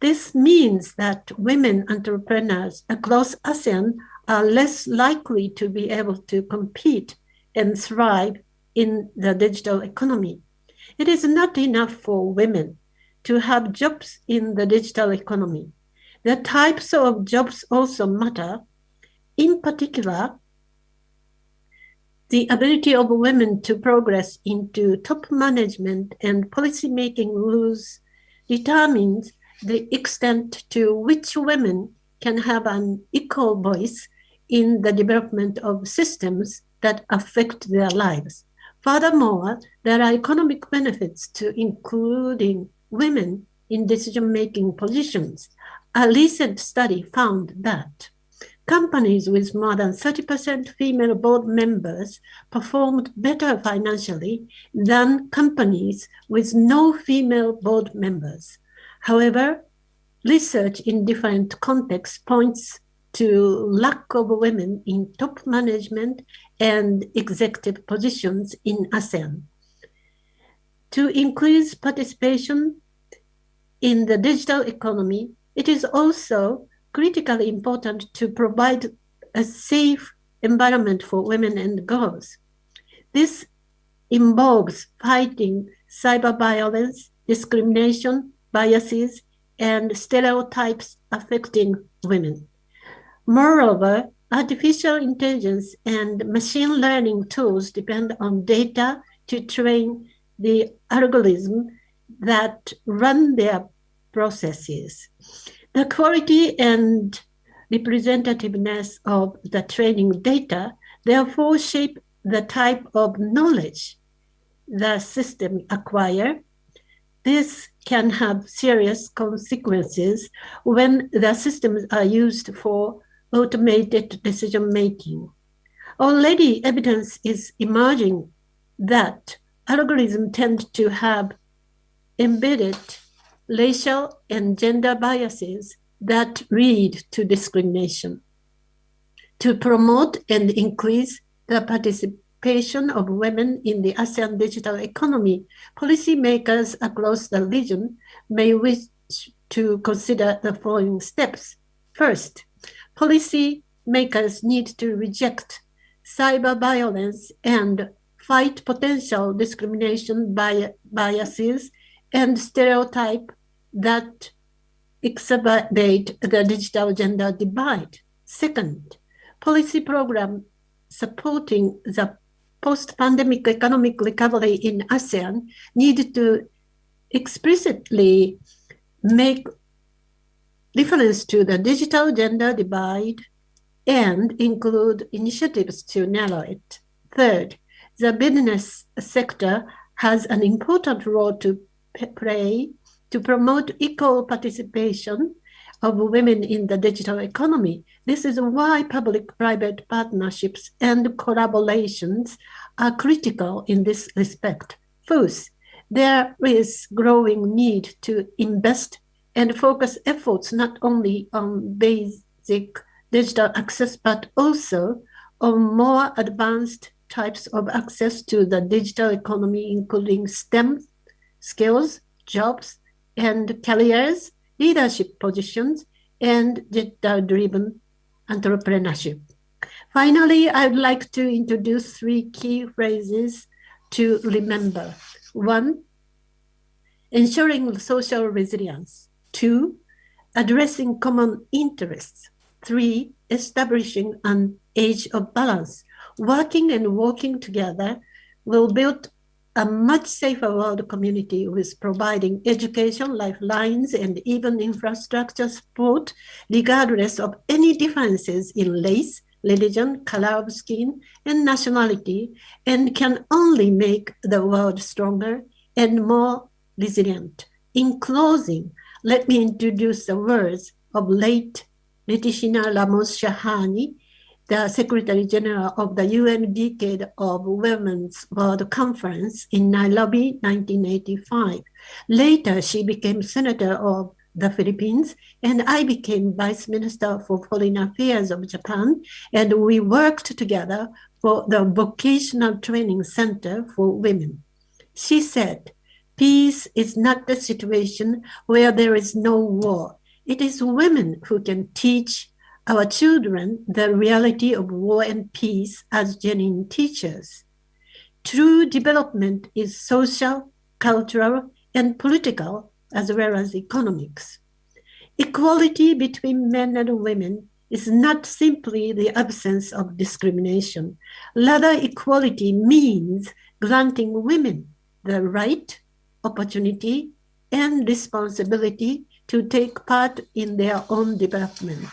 This means that women entrepreneurs across ASEAN are less likely to be able to compete and thrive in the digital economy. It is not enough for women to have jobs in the digital economy. The types of jobs also matter. In particular, the ability of women to progress into top management and policymaking roles determines the extent to which women can have an equal voice in the development of systems that affect their lives. Furthermore, there are economic benefits to including women in decision-making positions. A recent study found that companies with more than 30% female board members performed better financially than companies with no female board members. However, research in different contexts points to lack of women in top management and executive positions in ASEAN. To increase participation in the digital economy, it is also critically important to provide a safe environment for women and girls. This involves fighting cyber violence, discrimination, biases, and stereotypes affecting women. Moreover, artificial intelligence and machine learning tools depend on data to train the algorithm that run their processes. The quality and representativeness of the training data therefore shape the type of knowledge the system acquires. This can have serious consequences when the systems are used for automated decision-making. Already evidence is emerging that algorithms tend to have embedded racial and gender biases that lead to discrimination. To promote and increase the participation of women in the ASEAN digital economy, policymakers across the region may wish to consider the following steps. First, policymakers need to reject cyber violence and fight potential discrimination biases and stereotypes that exacerbate the digital gender divide. Second, policy programs supporting the post-pandemic economic recovery in ASEAN need to explicitly make reference to the digital gender divide and include initiatives to narrow it. Third, the business sector has an important role to play to promote equal participation of women in the digital economy. This is why public-private partnerships and collaborations are critical in this respect. Fourth, there is growing need to invest and focus efforts not only on basic digital access, but also on more advanced types of access to the digital economy, including STEM skills, jobs, and careers, leadership positions, and data-driven entrepreneurship. Finally, I'd like to introduce 3 key phrases to remember. 1, ensuring social resilience. 2, addressing common interests. 3, establishing an age of balance. Working and working together will build a much safer world community with providing education, lifelines, and even infrastructure support, regardless of any differences in race, religion, color of skin, and nationality, and can only make the world stronger and more resilient. In closing, let me introduce the words of late Letishina Ramos Shahani, the Secretary General of the UN Decade of Women's World Conference in Nairobi, 1985. Later, she became Senator of the Philippines, and I became Vice Minister for Foreign Affairs of Japan, and we worked together for the Vocational Training Center for Women. She said, "Peace is not the situation where there is no war. It is women who can teach our children the reality of war and peace as genuine teachers. True development is social, cultural, and political, as well as economics. Equality between men and women is not simply the absence of discrimination. Rather, equality means granting women the right, opportunity, and responsibility to take part in their own development.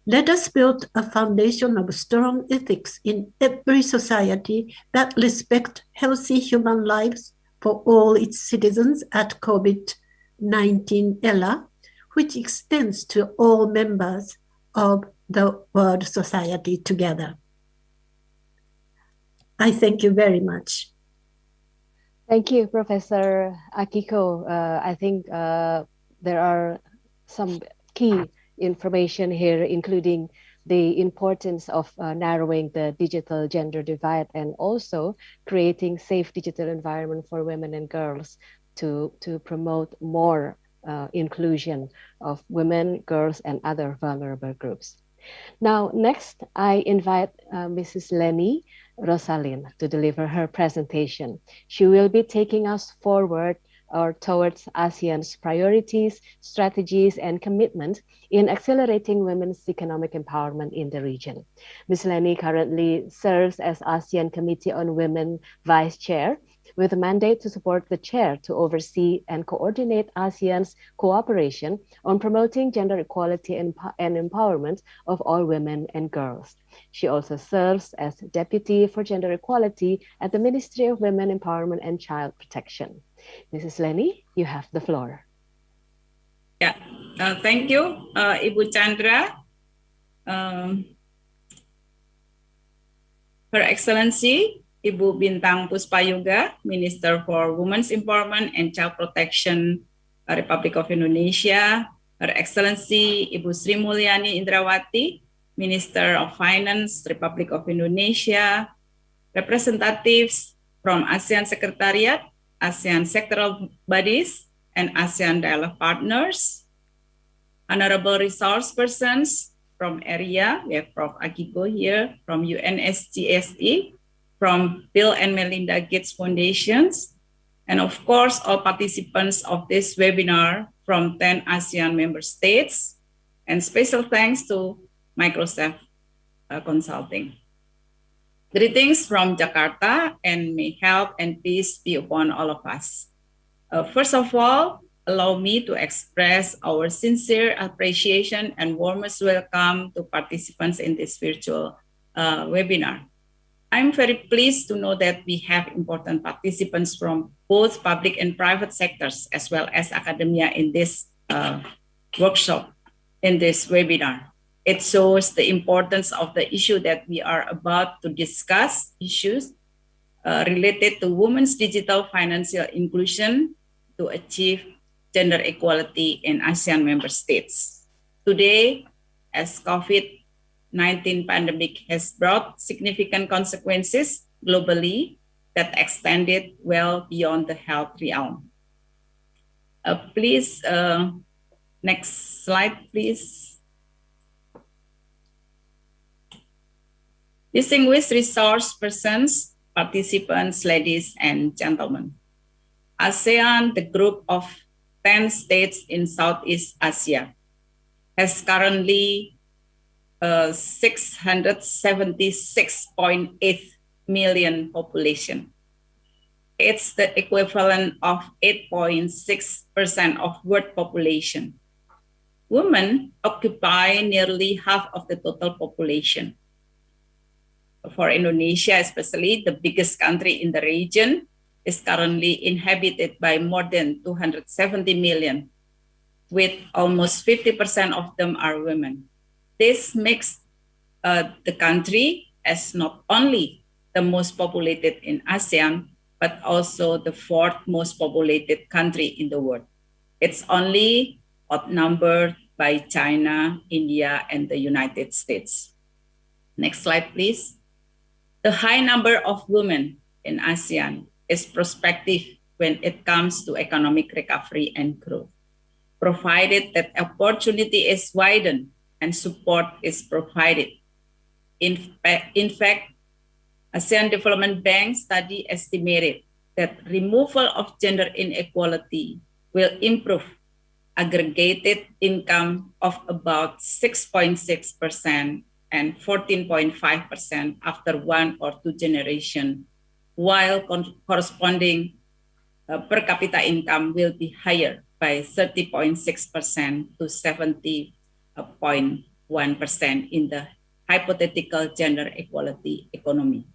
Let us build a foundation of strong ethics in every society that respect healthy human lives for all its citizens at COVID-19 era, which extends to all members of the world society together." I thank you very much. Thank you, Professor Akiko. I think there are some key information here, including the importance of narrowing the digital gender divide and also creating safe digital environment for women and girls to promote more inclusion of women, girls, and other vulnerable groups. Now, next, I invite Mrs. Leni Rosalyn to deliver her presentation. She will be taking us forward or towards ASEAN's priorities, strategies, and commitment in accelerating women's economic empowerment in the region. Ms. Leni currently serves as ASEAN Committee on Women Vice Chair, with a mandate to support the chair to oversee and coordinate ASEAN's cooperation on promoting gender equality and empowerment of all women and girls. She also serves as Deputy for Gender Equality at the Ministry of Women Empowerment and Child Protection. Mrs. Leni, you have the floor. Yeah, thank you, Ibu Chandra. Her Excellency, Ibu Bintang Puspayuga, Minister for Women's Empowerment and Child Protection, Republic of Indonesia. Her Excellency, Ibu Sri Mulyani Indrawati, Minister of Finance, Republic of Indonesia. Representatives from ASEAN Secretariat, ASEAN sectoral bodies, and ASEAN dialogue partners, honorable resource persons from ERIA, we have Prof. Akiko here, from UNSGSE, from Bill and Melinda Gates Foundations, and of course, all participants of this webinar from 10 ASEAN member states, and special thanks to MicroSave Consulting. Greetings from Jakarta, and may health and peace be upon all of us. First of all, allow me to express our sincere appreciation and warmest welcome to participants in this virtual webinar. I'm very pleased to know that we have important participants from both public and private sectors, as well as academia in this workshop, in this webinar. It shows the importance of the issue that we are about to discuss, related to women's digital financial inclusion to achieve gender equality in ASEAN member states. Today, as COVID-19 pandemic has brought significant consequences globally that extended well beyond the health realm. Please, next slide, please. Distinguished resource persons, participants, ladies and gentlemen. ASEAN, the group of 10 states in Southeast Asia, has currently 676.8 million population. It's the equivalent of 8.6% of world population. Women occupy nearly half of the total population. For Indonesia, especially the biggest country in the region, is currently inhabited by more than 270 million, with almost 50% of them are women. This makes the country as not only the most populated in ASEAN, but also the 4th most populated country in the world. It's only outnumbered by China, India, and the United States. Next slide, please. The high number of women in ASEAN is prospective when it comes to economic recovery and growth, provided that opportunity is widened and support is provided. In fact, ASEAN Development Bank study estimated that removal of gender inequality will improve aggregated income of about 6.6% and 14.5% after 1 or 2 generations, while corresponding per capita income will be higher by 30.6% to 70.1% in the hypothetical gender equality economy.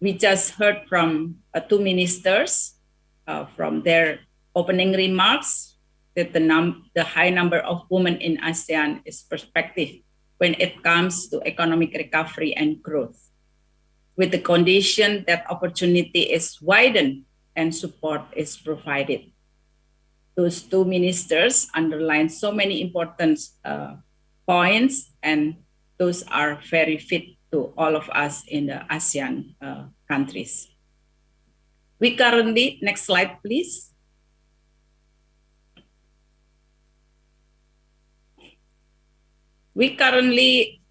We just heard from 2 ministers from their opening remarks that the high number of women in ASEAN is prospective when it comes to economic recovery and growth, with the condition that opportunity is widened and support is provided. Those 2 ministers underlined so many important points, and those are very fit to all of us in the ASEAN countries. We currently, next slide, please. We currently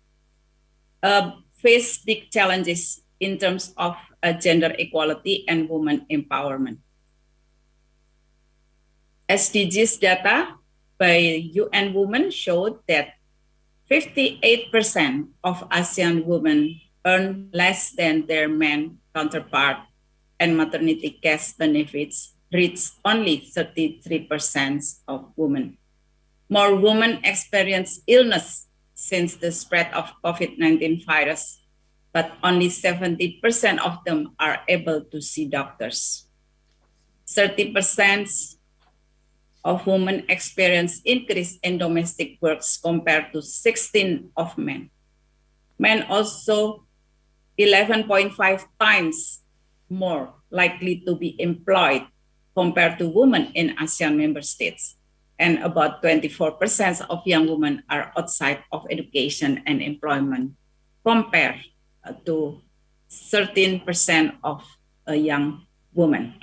face big challenges in terms of gender equality and women empowerment. SDGs data by UN Women showed that 58% of ASEAN women earn less than their men counterpart, and maternity cash benefits reach only 33% of women. More women experience illness since the spread of COVID-19 virus, but only 70% of them are able to see doctors. 30% of women experience increase in domestic works compared to 16% of men. Men also 11.5 times more likely to be employed compared to women in ASEAN member states. And about 24% of young women are outside of education and employment compared to 13% of young women.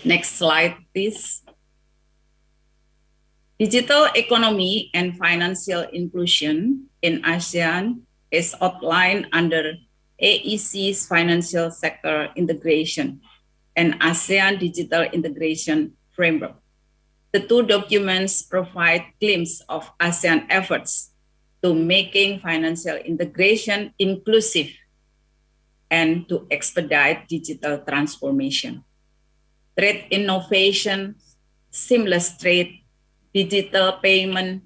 Next slide, please. Digital economy and financial inclusion in ASEAN is outlined under AEC's financial sector integration and ASEAN digital integration framework. The 2 documents provide glimpse of ASEAN efforts to making financial integration inclusive and to expedite digital transformation. Trade innovation, seamless trade, digital payment,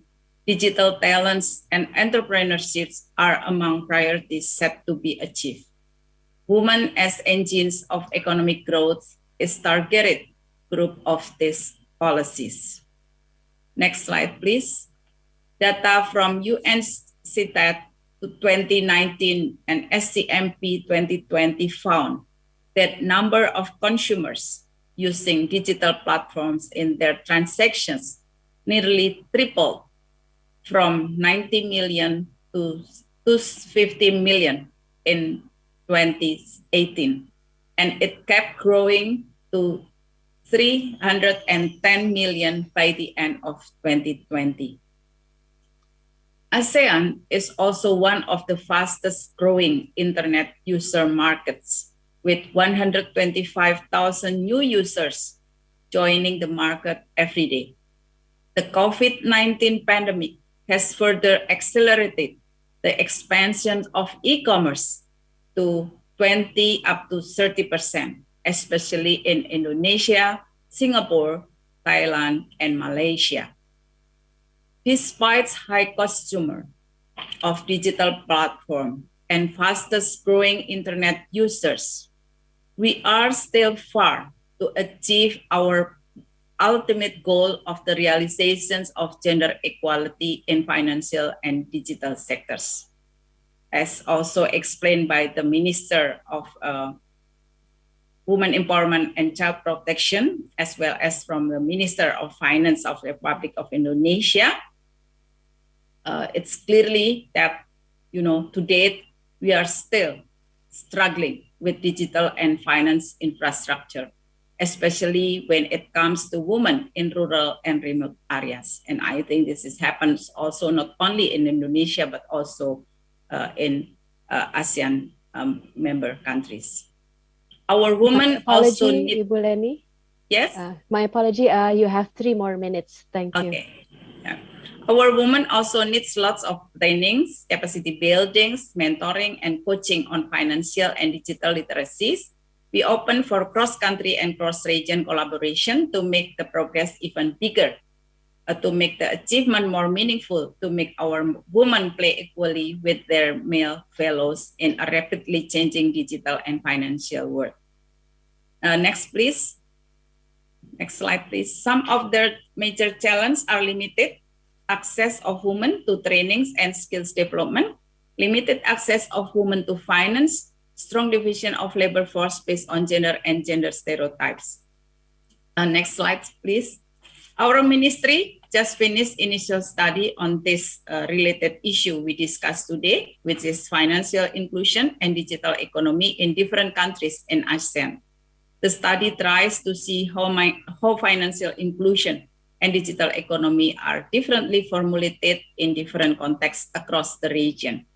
digital talents, and entrepreneurships are among priorities set to be achieved. Women as engines of economic growth is targeted group of these policies. Next slide, please. Data from UNCTAD 2019 and SCMP 2020 found that number of consumers using digital platforms in their transactions nearly tripled from 90 million to 250 million in 2018. And it kept growing to 310 million by the end of 2020. ASEAN is also one of the fastest growing internet user markets, with 125,000 new users joining the market every day. The COVID-19 pandemic has further accelerated the expansion of e-commerce to 20 up to 30%, especially in Indonesia, Singapore, Thailand, and Malaysia. Despite high consumer of digital platform and fastest growing internet users, we are still far to achieve our ultimate goal of the realizations of gender equality in financial and digital sectors. As also explained by the Minister of Women Empowerment and Child Protection, as well as from the Minister of Finance of the Republic of Indonesia, it's clearly that, to date, we are still struggling with digital and finance infrastructure, especially when it comes to women in rural and remote areas. And I think this happens also not only in Indonesia, but also in ASEAN member countries. Our women also need... Ibu Leni. Yes? My apology, you have 3 more minutes. Thank you. Okay. Yeah. Our women also needs lots of trainings, capacity buildings, mentoring, and coaching on financial and digital literacies. We open for cross-country and cross-region collaboration to make the progress even bigger, to make the achievement more meaningful, to make our women play equally with their male fellows in a rapidly changing digital and financial world. Next, please. Next slide, please. Some of their major challenges are limited access of women to trainings and skills development, limited access of women to finance, strong division of labor force based on gender and gender stereotypes. Next slide, please. Our ministry just finished initial study on this related issue we discussed today, which is financial inclusion and digital economy in different countries in ASEAN. The study tries to see how financial inclusion and digital economy are differently formulated in different contexts across the region.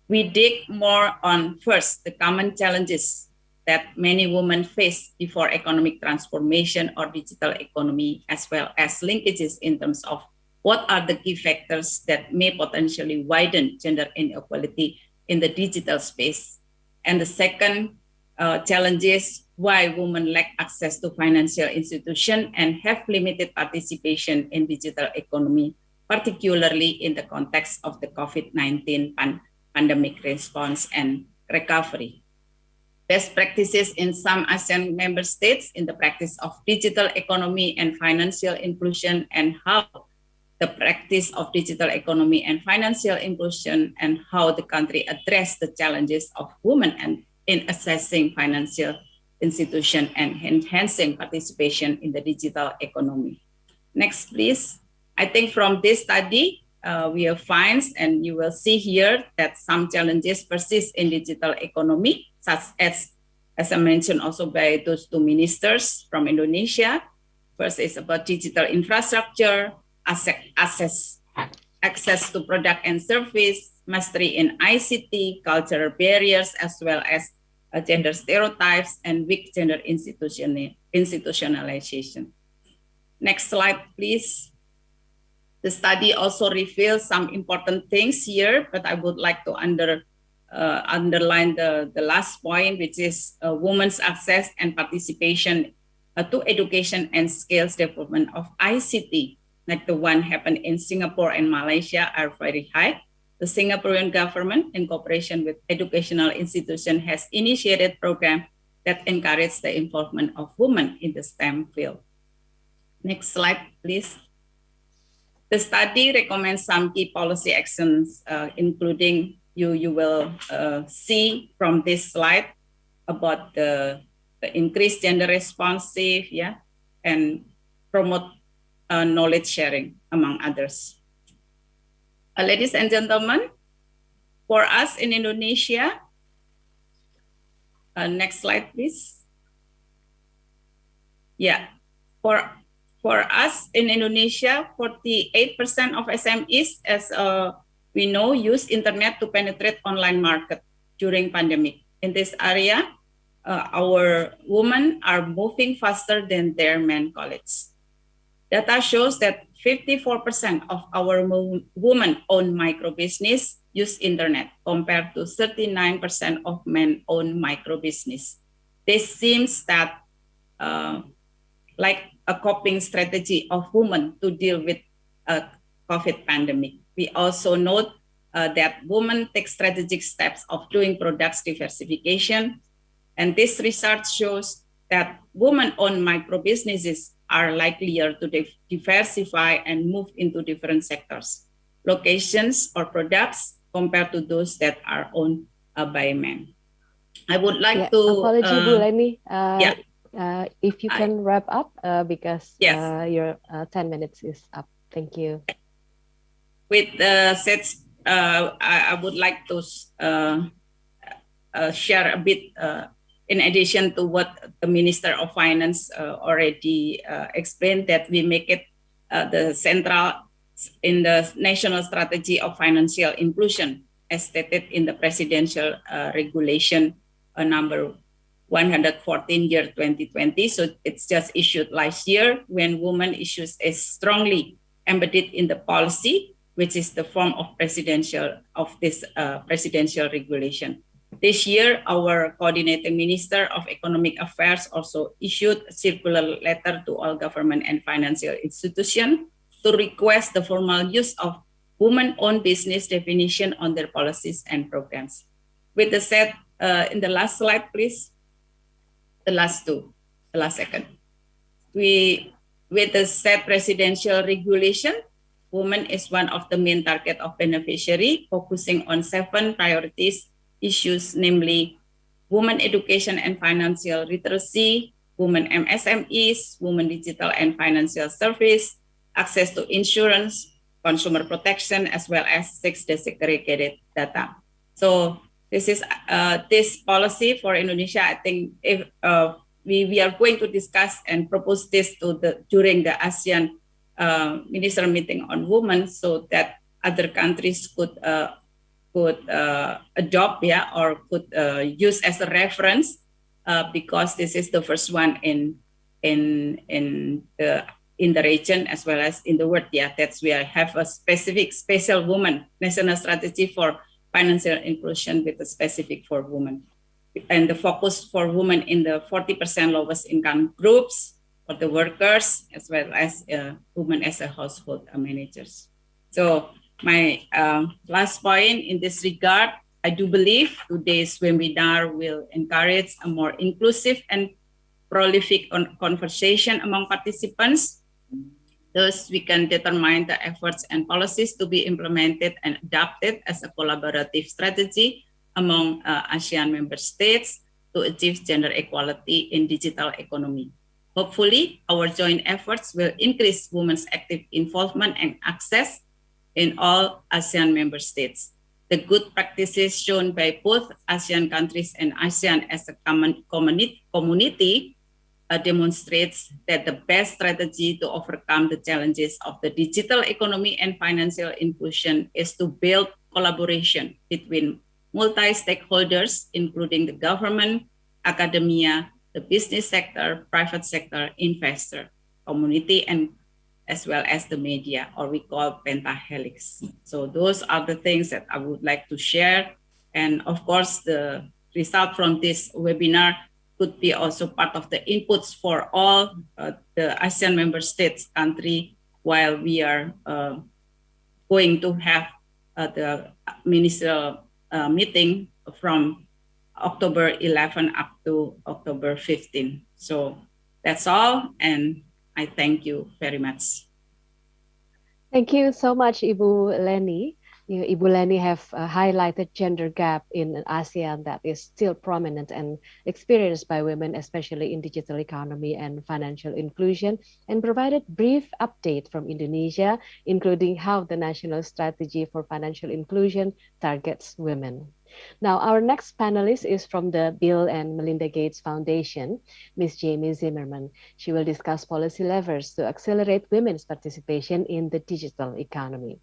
We dig more on first the common challenges that many women face before economic transformation or digital economy, as well as linkages in terms of what are the key factors that may potentially widen gender inequality in the digital space. And the second challenge is why women lack access to financial institutions and have limited participation in digital economy, particularly in the context of the COVID-19 pandemic response and recovery. Best practices in some ASEAN member states in the practice of digital economy and financial inclusion, and how the practice of digital economy and financial inclusion and how the country address the challenges of women and in assessing financial institution and enhancing participation in the digital economy. Next, please. I think from this study, we have finds, and you will see here that some challenges persist in digital economy, such as I mentioned also by those 2 ministers from Indonesia. First is about digital infrastructure, access to product and service, mastery in ICT, cultural barriers, as well as gender stereotypes and weak gender institutionalization. Next slide, please. The study also reveals some important things here, but I would like to underline the last point, which is women's access and participation to education and skills development of ICT, like the one happened in Singapore and Malaysia, are very high. The Singaporean government, in cooperation with educational institutions, has initiated programs that encourage the involvement of women in the STEM field. Next slide, please. The study recommends some key policy actions, including you will see from this slide about the increased gender responsive, and promote knowledge sharing, among others. Ladies and gentlemen, for us in Indonesia, next slide, please. For us in Indonesia, 48% of SMEs, as we know, use internet to penetrate online market during pandemic. In this area, our women are moving faster than their men colleagues. Data shows that 54% of our women-owned micro business use internet compared to 39% of men-owned micro business. This seems that like a coping strategy of women to deal with COVID pandemic. We also note that women take strategic steps of doing products diversification. And this research shows that women-owned micro businesses are likelier to diversify and move into different sectors, locations, or products compared to those that are owned by men. I would like to... Apology, Bu Leni. If you can wrap up because your 10 minutes is up. Thank you. With sets, I would like to share a bit in addition to what the Minister of Finance already explained, that we make it the central in the National Strategy of Financial Inclusion, as stated in the Presidential Regulation number 114 year 2020. So it's just issued last year, when women issues is strongly embedded in the policy, which is the form of presidential regulation. This year, our coordinating Minister of Economic Affairs also issued a circular letter to all government and financial institutions to request the formal use of women-owned business definition on their policies and programs. With the set, in the last slide, please. The last second. With the said presidential regulation, women is one of the main target of beneficiary, focusing on 7 priorities issues, namely women education and financial literacy, women MSMEs, women digital and financial service, access to insurance, consumer protection, as well as sex desegregated data. So this is this policy for Indonesia. I think if we are going to discuss and propose this to during the ASEAN minister meeting on women, so that other countries could adopt, or could use as a reference, because this is the first one in the region as well as in the world. That's we have a special woman national strategy for financial inclusion with a specific for women, and the focus for women in the 40% lowest income groups, for the workers, as well as women as a household managers. So my last point in this regard, I do believe today's webinar will encourage a more inclusive and prolific conversation among participants. Thus, we can determine the efforts and policies to be implemented and adopted as a collaborative strategy among ASEAN member states to achieve gender equality in digital economy. Hopefully, our joint efforts will increase women's active involvement and access in all ASEAN member states. The good practices shown by both ASEAN countries and ASEAN as a common community demonstrates that the best strategy to overcome the challenges of the digital economy and financial inclusion is to build collaboration between multi-stakeholders, including the government, academia, the business sector, private sector, investor, community, and as well as the media, or we call pentahelix. So those are the things that I would like to share. And of course, the result from this webinar could be also part of the inputs for all the ASEAN member states country, while we are going to have the ministerial meeting from October 11 up to October 15. So that's all, and I thank you very much. Thank you so much, Ibu Leni. Ibu Leni have highlighted gender gap in ASEAN that is still prominent and experienced by women, especially in digital economy and financial inclusion, and provided brief update from Indonesia, including how the national strategy for financial inclusion targets women. Now, our next panelist is from the Bill and Melinda Gates Foundation, Ms. Jamie Zimmerman. She will discuss policy levers to accelerate women's participation in the digital economy.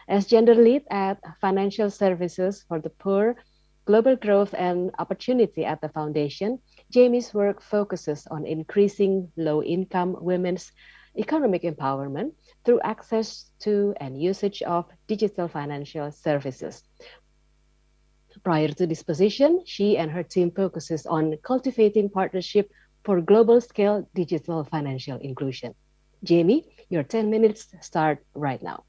As gender lead at Financial Services for the Poor, Global Growth and Opportunity at the Foundation, Jamie's work focuses on increasing low-income women's economic empowerment through access to and usage of digital financial services. Prior to this position, she and her team focuses on cultivating partnership for global-scale digital financial inclusion. Jamie, your 10 minutes start right now.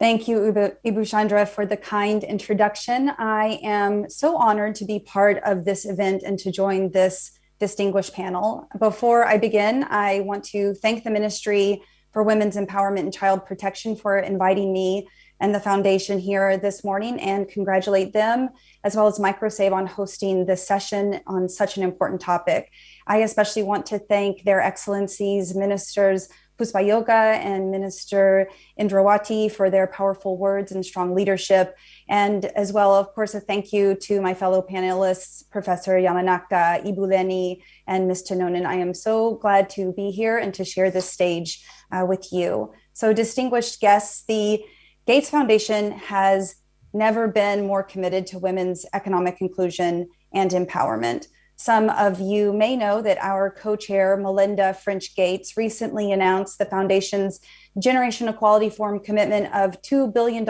Thank you, Ibu Chandra, for the kind introduction. I am so honored to be part of this event and to join this distinguished panel. Before I begin, I want to thank the Ministry for Women's Empowerment and Child Protection for inviting me and the Foundation here this morning, and congratulate them, as well as MicroSave, on hosting this session on such an important topic. I especially want to thank Their Excellencies, Ministers Puspayoga and Minister Indrawati, for their powerful words and strong leadership. And as well, of course, a thank you to my fellow panelists, Professor Yamanaka, Ibu Leni, and Ms. Tinoni. I am so glad to be here and to share this stage with you. So, distinguished guests, the Gates Foundation has never been more committed to women's economic inclusion and empowerment. Some of you may know that our co-chair, Melinda French Gates, recently announced the Foundation's Generation Equality Forum commitment of $2 billion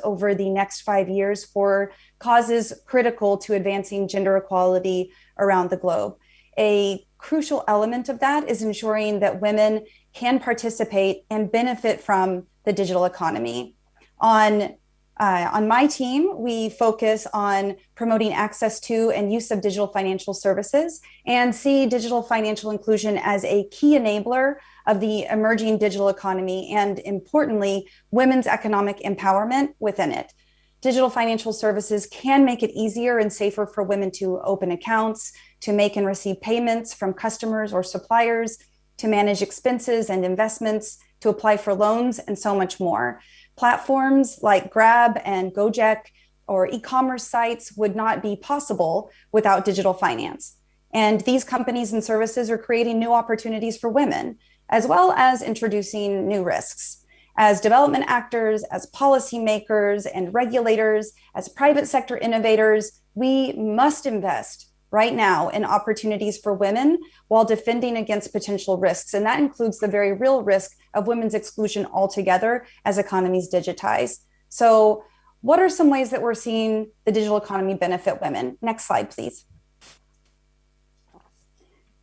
over the next 5 years for causes critical to advancing gender equality around the globe. A crucial element of that is ensuring that women can participate and benefit from the digital economy. On my team, we focus on promoting access to and use of digital financial services and see digital financial inclusion as a key enabler of the emerging digital economy and, importantly, women's economic empowerment within it. Digital financial services can make it easier and safer for women to open accounts, to make and receive payments from customers or suppliers, to manage expenses and investments, to apply for loans, and so much more. Platforms like Grab and Gojek or e-commerce sites would not be possible without digital finance. And these companies and services are creating new opportunities for women, as well as introducing new risks. As development actors, as policymakers and regulators, as private sector innovators, we must invest right now in opportunities for women while defending against potential risks. And that includes the very real risk of women's exclusion altogether as economies digitize. So what are some ways that we're seeing the digital economy benefit women? Next slide, please.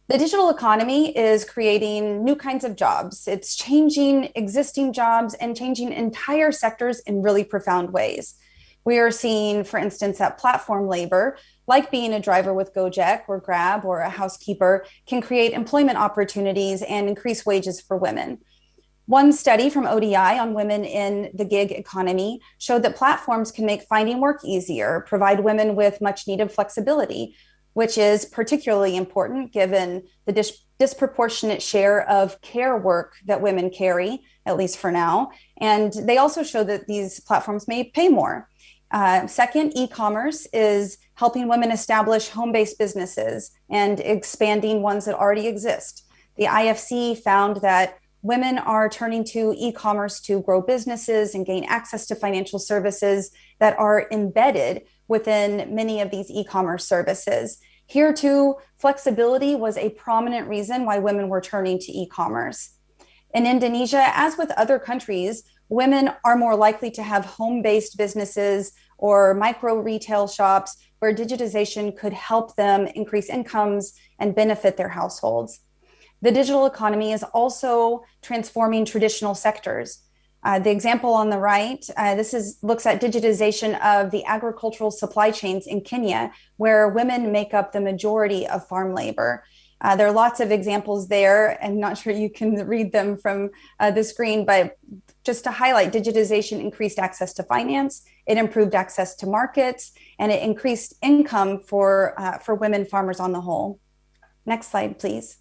The digital economy is creating new kinds of jobs. It's changing existing jobs and changing entire sectors in really profound ways. We are seeing, for instance, that platform labor, like being a driver with Gojek or Grab or a housekeeper, can create employment opportunities and increase wages for women. One study from ODI on women in the gig economy showed that platforms can make finding work easier, provide women with much needed flexibility, which is particularly important given the disproportionate share of care work that women carry, at least for now. And they also show that these platforms may pay more. Second, e-commerce is helping women establish home-based businesses and expanding ones that already exist. The IFC found that women are turning to e-commerce to grow businesses and gain access to financial services that are embedded within many of these e-commerce services. Here too, flexibility was a prominent reason why women were turning to e-commerce. In Indonesia, as with other countries, women are more likely to have home-based businesses or micro retail shops where digitization could help them increase incomes and benefit their households. The digital economy is also transforming traditional sectors. The example on the right, looks at digitization of the agricultural supply chains in Kenya, where women make up the majority of farm labor. There are lots of examples there. I'm not sure you can read them from the screen, but just to highlight, digitization increased access to finance, it improved access to markets, and it increased income for women farmers on the whole. Next slide, please.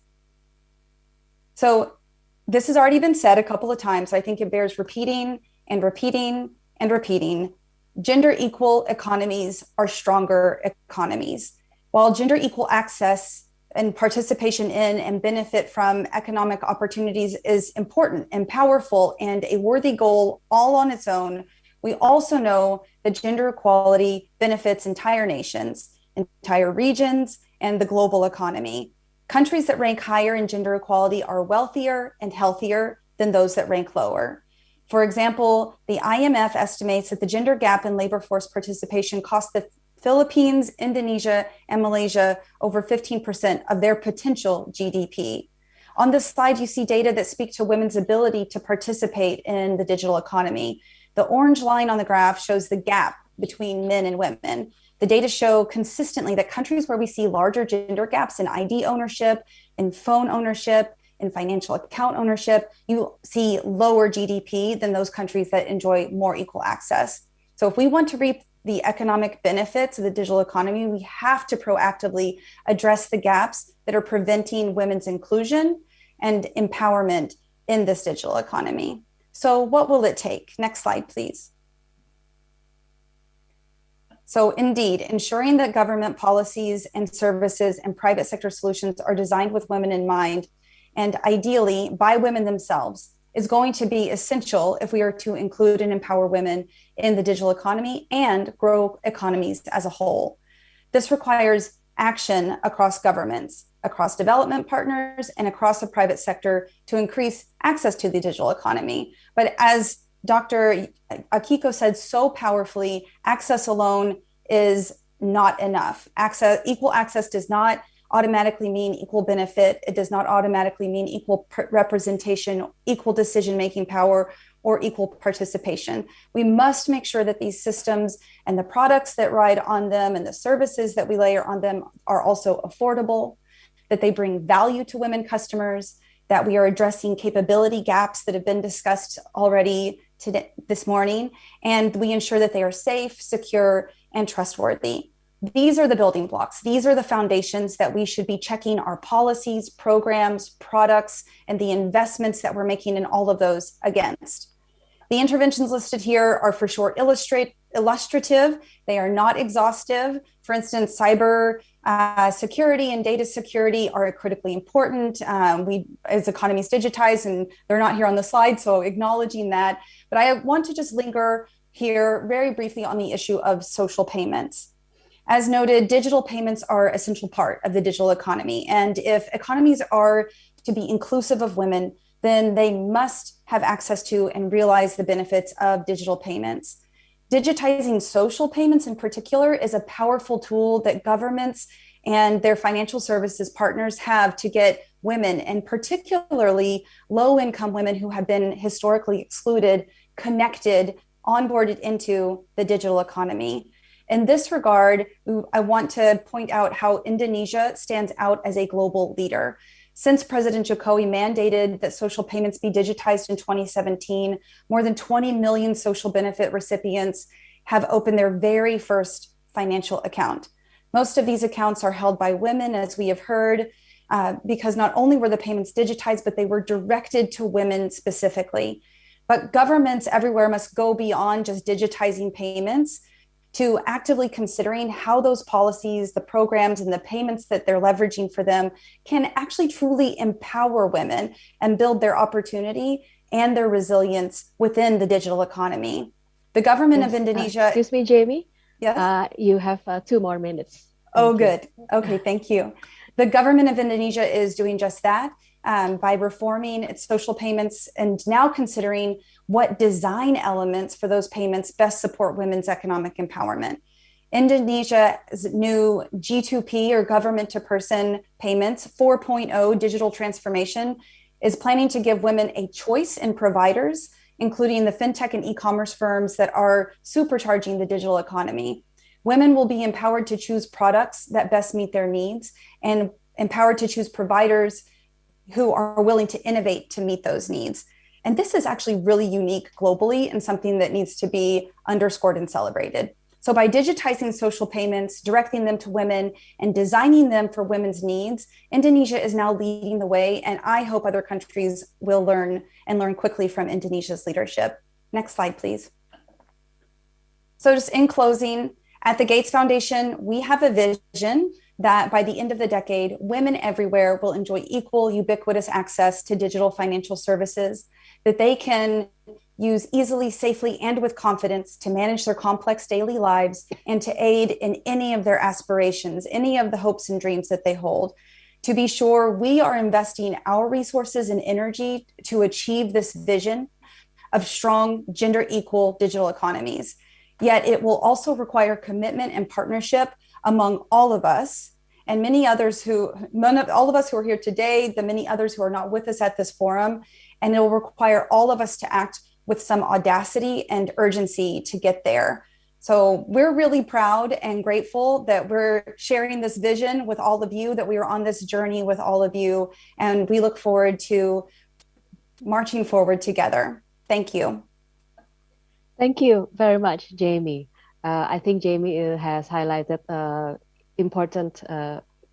So this has already been said a couple of times, so I think it bears repeating and repeating and repeating. Gender equal economies are stronger economies. While gender equal access and participation in and benefit from economic opportunities is important and powerful and a worthy goal all on its own, we also know that gender equality benefits entire nations, entire regions, and the global economy. Countries that rank higher in gender equality are wealthier and healthier than those that rank lower. For example, the IMF estimates that the gender gap in labor force participation cost the Philippines, Indonesia, and Malaysia over 15% of their potential GDP. On this slide, you see data that speak to women's ability to participate in the digital economy. The orange line on the graph shows the gap between men and women. The data show consistently that countries where we see larger gender gaps in ID ownership, in phone ownership, in financial account ownership, you see lower GDP than those countries that enjoy more equal access. So if we want to reap the economic benefits of the digital economy, we have to proactively address the gaps that are preventing women's inclusion and empowerment in this digital economy. So what will it take? Next slide, please. So indeed, ensuring that government policies and services and private sector solutions are designed with women in mind, and ideally by women themselves, is going to be essential if we are to include and empower women in the digital economy and grow economies as a whole. This requires action across governments, across development partners, and across the private sector to increase access to the digital economy. But as Dr. Akiko said so powerfully, access alone is not enough. Equal access does not automatically mean equal benefit. It does not automatically mean equal representation, equal decision-making power, or equal participation. We must make sure that these systems and the products that ride on them and the services that we layer on them are also affordable, that they bring value to women customers, that we are addressing capability gaps that have been discussed already today, this morning, and we ensure that they are safe, secure, and trustworthy. These are the building blocks. These are the foundations that we should be checking our policies, programs, products, and the investments that we're making in all of those against. The interventions listed here are for sure illustrative. They are not exhaustive. For instance, cyber security and data security are critically important. As economies digitize, and they're not here on the slide, so acknowledging that. But I want to just linger here very briefly on the issue of social payments. As noted, digital payments are an essential part of the digital economy. And if economies are to be inclusive of women, then they must have access to and realize the benefits of digital payments. Digitizing social payments in particular is a powerful tool that governments and their financial services partners have to get women, and particularly low-income women who have been historically excluded, connected, onboarded into the digital economy. In this regard, I want to point out how Indonesia stands out as a global leader. Since President Jokowi mandated that social payments be digitized in 2017, more than 20 million social benefit recipients have opened their very first financial account. Most of these accounts are held by women, as we have heard, because not only were the payments digitized, but they were directed to women specifically. But governments everywhere must go beyond just digitizing payments to actively considering how those policies, the programs, and the payments that they're leveraging for them can actually truly empower women and build their opportunity and their resilience within the digital economy. The government of Indonesia... excuse me, Jamie? Yes? You have 2 more minutes. Oh, good. Okay, thank you. The government of Indonesia is doing just that by reforming its social payments and now considering what design elements for those payments best support women's economic empowerment. Indonesia's new G2P, or government to person payments 4.0 digital transformation, is planning to give women a choice in providers, including the fintech and e-commerce firms that are supercharging the digital economy. Women will be empowered to choose products that best meet their needs, and empowered to choose providers who are willing to innovate to meet those needs. And this is actually really unique globally and something that needs to be underscored and celebrated. So by digitizing social payments, directing them to women, and designing them for women's needs, Indonesia is now leading the way, and I hope other countries will learn quickly from Indonesia's leadership. Next slide, please. So just in closing, at the Gates Foundation, we have a vision that by the end of the decade, women everywhere will enjoy equal, ubiquitous access to digital financial services, that they can use easily, safely, and with confidence to manage their complex daily lives and to aid in any of their aspirations, any of the hopes and dreams that they hold. To be sure, we are investing our resources and energy to achieve this vision of strong, gender equal digital economies. Yet it will also require commitment and partnership among all of us and many others all of us who are here today, the many others who are not with us at this forum, and it will require all of us to act with some audacity and urgency to get there. So we're really proud and grateful that we're sharing this vision with all of you, that we are on this journey with all of you, and we look forward to marching forward together. Thank you. Thank you very much, Jamie. I think Jamie has highlighted important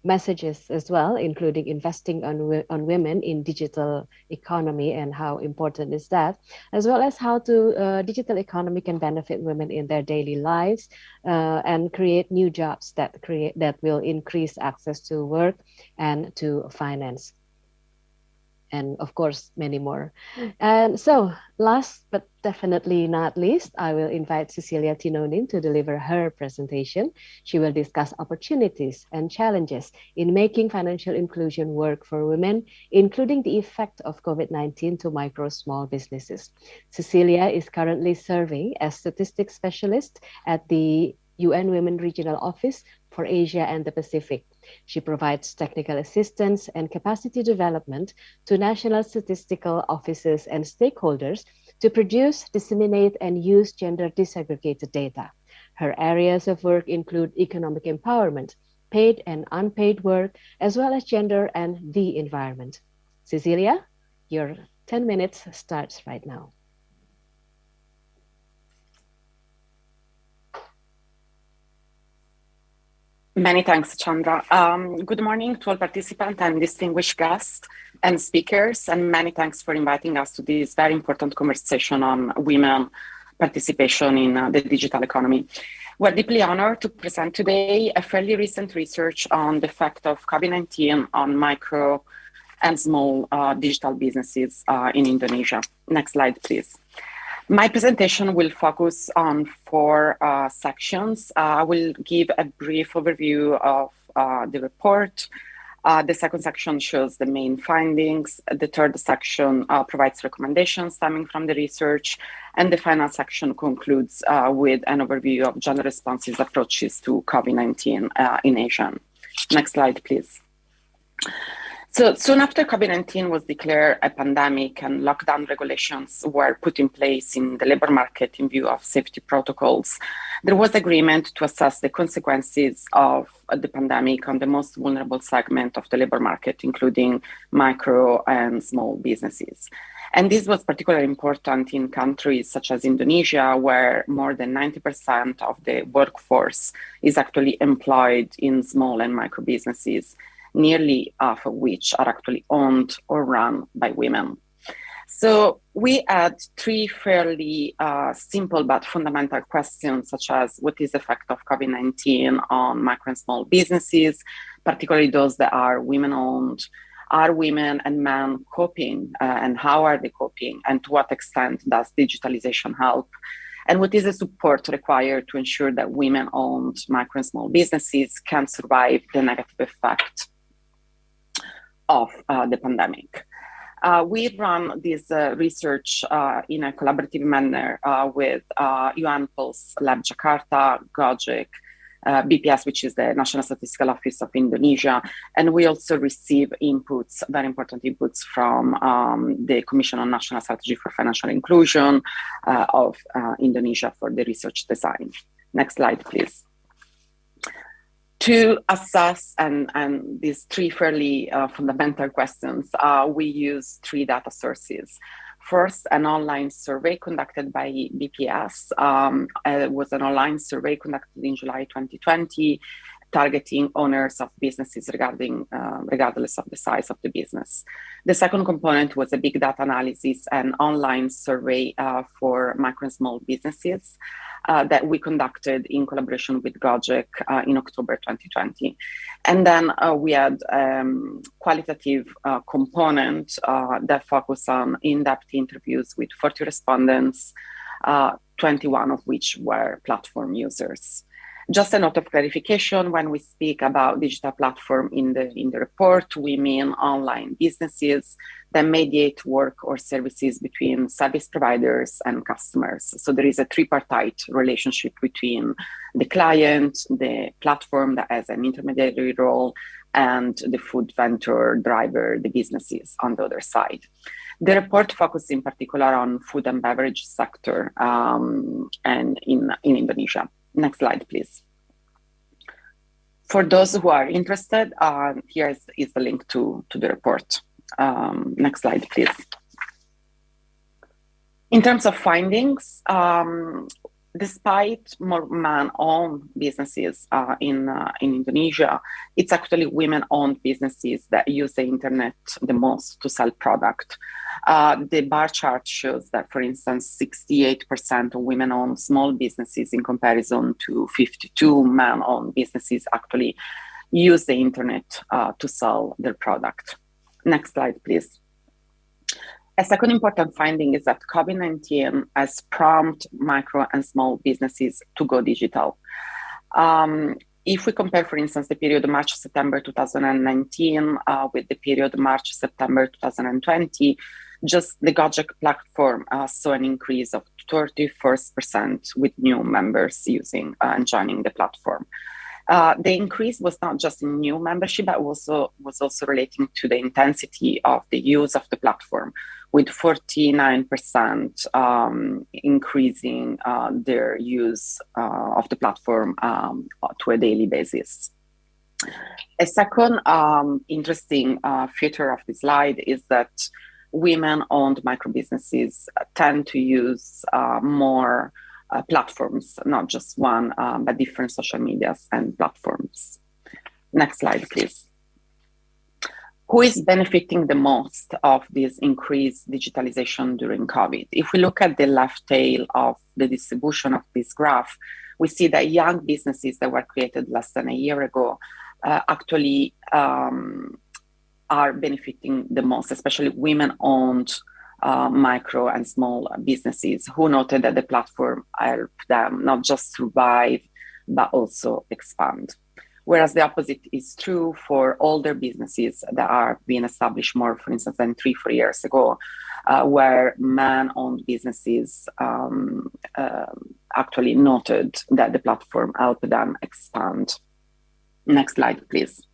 messages as well, including investing on women in digital economy and how important is that, as well as how digital economy can benefit women in their daily lives and create new jobs that will increase access to work and to finance. And of course, many more. And so last but definitely not least, I will invite Cecilia Tinoni to deliver her presentation. She will discuss opportunities and challenges in making financial inclusion work for women, including the effect of COVID-19 to micro small businesses. Cecilia is currently serving as statistics specialist at the UN Women Regional Office for Asia and the Pacific. She provides technical assistance and capacity development to national statistical offices and stakeholders to produce, disseminate, and use gender disaggregated data. Her areas of work include economic empowerment, paid and unpaid work, as well as gender and the environment. Cecilia, your 10 minutes starts right now. Many thanks, Chandra. Good morning to all participants and distinguished guests and speakers, and many thanks for inviting us to this very important conversation on women participation in the digital economy. We're deeply honored to present today a fairly recent research on the effect of COVID-19 on micro and small digital businesses in Indonesia. Next slide, please. My presentation will focus on 4 sections. I will give a brief overview of the report. The second section shows the main findings. The third section provides recommendations stemming from the research. And the final section concludes with an overview of gender responses approaches to COVID-19 in Asia. Next slide, please. So soon after COVID-19 was declared a pandemic and lockdown regulations were put in place in the labor market in view of safety protocols, there was agreement to assess the consequences of the pandemic on the most vulnerable segment of the labor market, including micro and small businesses. And this was particularly important in countries such as Indonesia, where more than 90% of the workforce is actually employed in small and micro businesses, nearly half of which are actually owned or run by women. So we had 3 fairly simple but fundamental questions, such as what is the effect of COVID-19 on micro and small businesses, particularly those that are women-owned? Are women and men coping, and how are they coping, and to what extent does digitalization help? And what is the support required to ensure that women-owned micro and small businesses can survive the negative effect of the pandemic? We run this research in a collaborative manner with UN Pulse Lab Jakarta, Gojek, BPS, which is the National Statistical Office of Indonesia, and we also receive inputs, very important inputs from the Commission on National Strategy for Financial Inclusion of Indonesia for the research design. Next slide, please. To assess and these three fairly fundamental questions, we use three data sources. First, an online survey conducted by BPS. It was an online survey conducted in July 2020, targeting owners of businesses regardless of the size of the business. The second component was a big data analysis and online survey for micro and small businesses that we conducted in collaboration with Gojek in October 2020. And then we had qualitative component that focused on in-depth interviews with 40 respondents, 21 of which were platform users. Just a note of clarification, when we speak about digital platform in the report, we mean online businesses that mediate work or services between service providers and customers. So there is a tripartite relationship between the client, the platform that has an intermediary role, and the food vendor, driver, the businesses on the other side. The report focuses in particular on food and beverage sector and in Indonesia. Next slide, please. For those who are interested, here is the link to the report. Next slide, please. In terms of findings, despite more man-owned businesses in Indonesia, it's actually women-owned businesses that use the internet the most to sell product. The bar chart shows that, for instance, 68% of women-owned small businesses in comparison to 52 man-owned businesses actually use the internet to sell their product. Next slide, please. A second important finding is that COVID-19 has prompted micro and small businesses to go digital. If we compare, for instance, the period March-September 2019 with the period March-September 2020, just the Gojek platform saw an increase of 31% with new members using and joining the platform. The increase was not just in new membership, but was also relating to the intensity of the use of the platform, with 49% increasing their use of the platform to a daily basis. A second interesting feature of the slide is that women-owned micro businesses tend to use more platforms, not just one, but different social medias and platforms. Next slide, please. Who is benefiting the most of this increased digitalization during COVID? If we look at the left tail of the distribution of this graph, we see that young businesses that were created less than a year ago actually are benefiting the most, especially women-owned micro and small businesses who noted that the platform helped them not just survive, but also expand. Whereas the opposite is true for older businesses that are being established more, for instance, than 3-4 years ago, where man-owned businesses actually noted that the platform helped them expand. Next slide, please.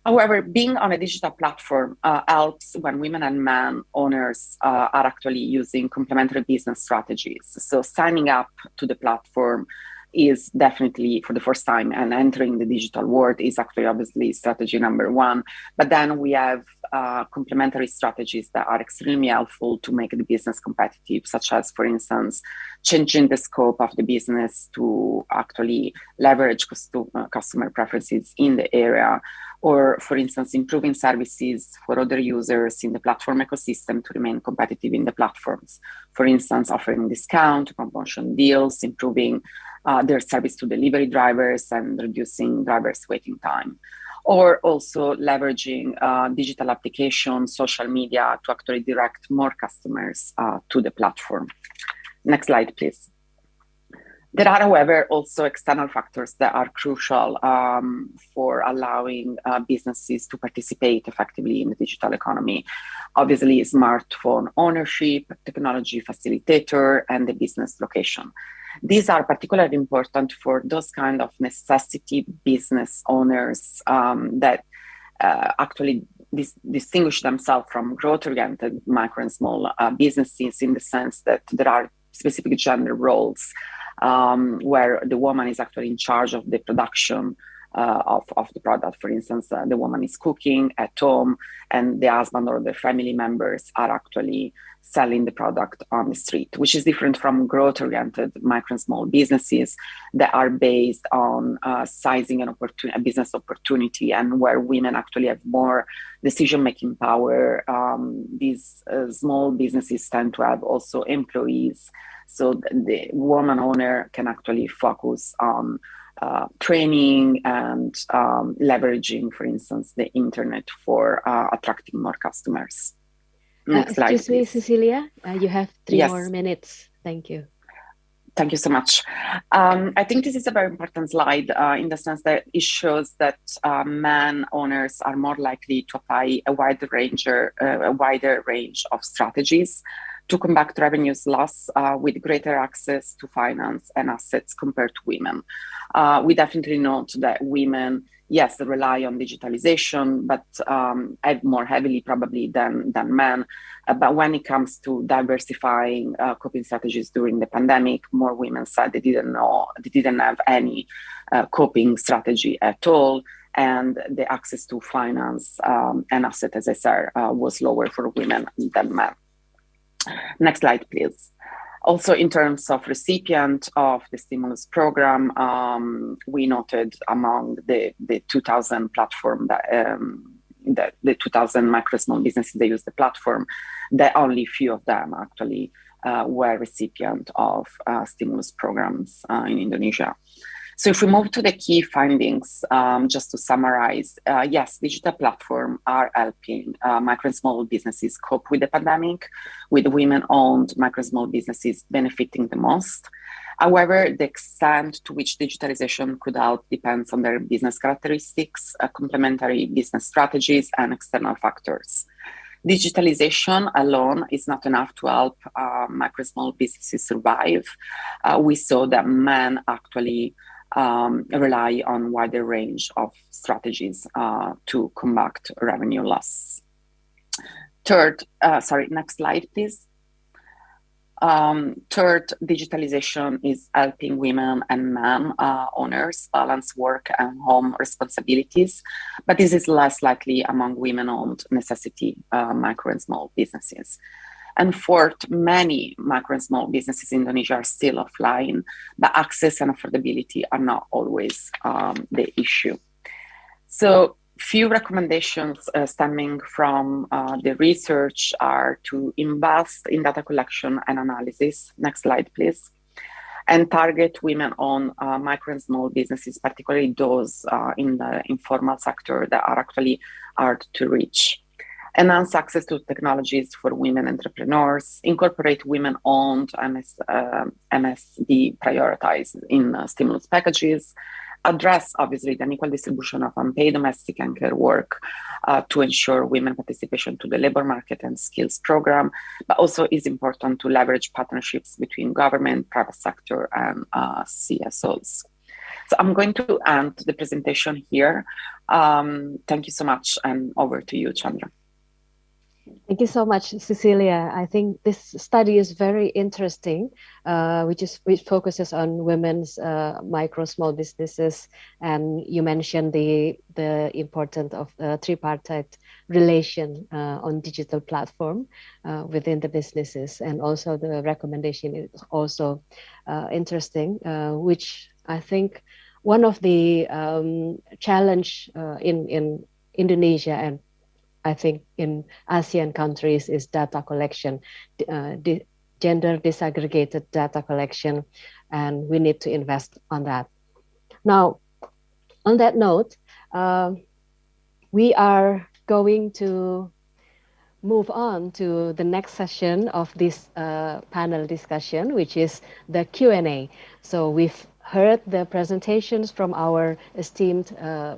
However, being on a digital platform helps when women and men owners are actually using complementary business strategies. So signing up to the platform is definitely, for the first time, and entering the digital world is actually obviously strategy number one. But then we have complementary strategies that are extremely helpful to make the business competitive, such as, for instance, changing the scope of the business to actually leverage customer preferences in the area, or, for instance, improving services for other users in the platform ecosystem to remain competitive in the platforms. For instance, offering discount, promotion deals, improving their service to delivery drivers and reducing drivers' waiting time. Or also leveraging digital applications, social media to actually direct more customers to the platform. Next slide, please. There are, however, also external factors that are crucial for allowing businesses to participate effectively in the digital economy. Obviously, smartphone ownership, technology facilitator, and the business location. These are particularly important for those kind of necessity business owners that actually distinguish themselves from growth-oriented micro and small businesses, in the sense that there are specific gender roles where the woman is actually in charge of the production of the product. For instance, the woman is cooking at home and the husband or the family members are actually selling the product on the street, which is different from growth-oriented micro and small businesses that are based on sizing an opportunity, a business opportunity, and where women actually have more decision-making power. These small businesses tend to have also employees, so the woman owner can actually focus on training and leveraging, for instance, the internet for attracting more customers. Next slide, excuse me, please. Cecilia, you have 3 Yes. more minutes. Thank you. Thank you so much. I think this is a very important slide in the sense that it shows that man owners are more likely to apply a wider range of strategies to combat revenues loss with greater access to finance and assets compared to women. We definitely note that women, yes, rely on digitalization, but more heavily probably than men. But when it comes to diversifying coping strategies during the pandemic, more women said they didn't have any coping strategy at all. And the access to finance and asset, as I said, was lower for women than men. Next slide, please. Also, in terms of recipient of the stimulus program, we noted among the 2,000 platform that the 2,000 micro small businesses that use the platform, that only few of them actually were recipient of stimulus programs in Indonesia. So if we move to the key findings, just to summarize, yes, digital platforms are helping micro and small businesses cope with the pandemic, with women-owned micro and small businesses benefiting the most. However, the extent to which digitalization could help depends on their business characteristics, complementary business strategies, and external factors. Digitalization alone is not enough to help micro and small businesses survive. We saw that men actually rely on wider range of strategies to combat revenue loss. Third, next slide, please. Third, digitalization is helping women and men owners balance work and home responsibilities, but this is less likely among women-owned necessity micro and small businesses. And fourth, many micro and small businesses in Indonesia are still offline, but access and affordability are not always the issue. So few recommendations stemming from the research are to invest in data collection and analysis. Next slide, please. And target women-owned micro and small businesses, particularly those in the informal sector that are actually hard to reach. Enhance access to technologies for women entrepreneurs, incorporate women-owned MSD prioritized in stimulus packages, address, obviously, the unequal distribution of unpaid domestic and care work to ensure women participation to the labor market and skills program, but also is important to leverage partnerships between government, private sector, and CSOs. So I'm going to end the presentation here. Thank you so much, and over to you, Chandra. Thank you so much, Cecilia. I think this study is very interesting, which focuses on women's micro small businesses, and you mentioned the importance of tripartite relation on digital platform within the businesses, and also the recommendation is also interesting, which I think one of the challenge in Indonesia and I think in ASEAN countries is data collection, gender disaggregated data collection, and we need to invest on that. Now, on that note, we are going to move on to the next session of this panel discussion, which is the Q&A. So we've heard the presentations from our esteemed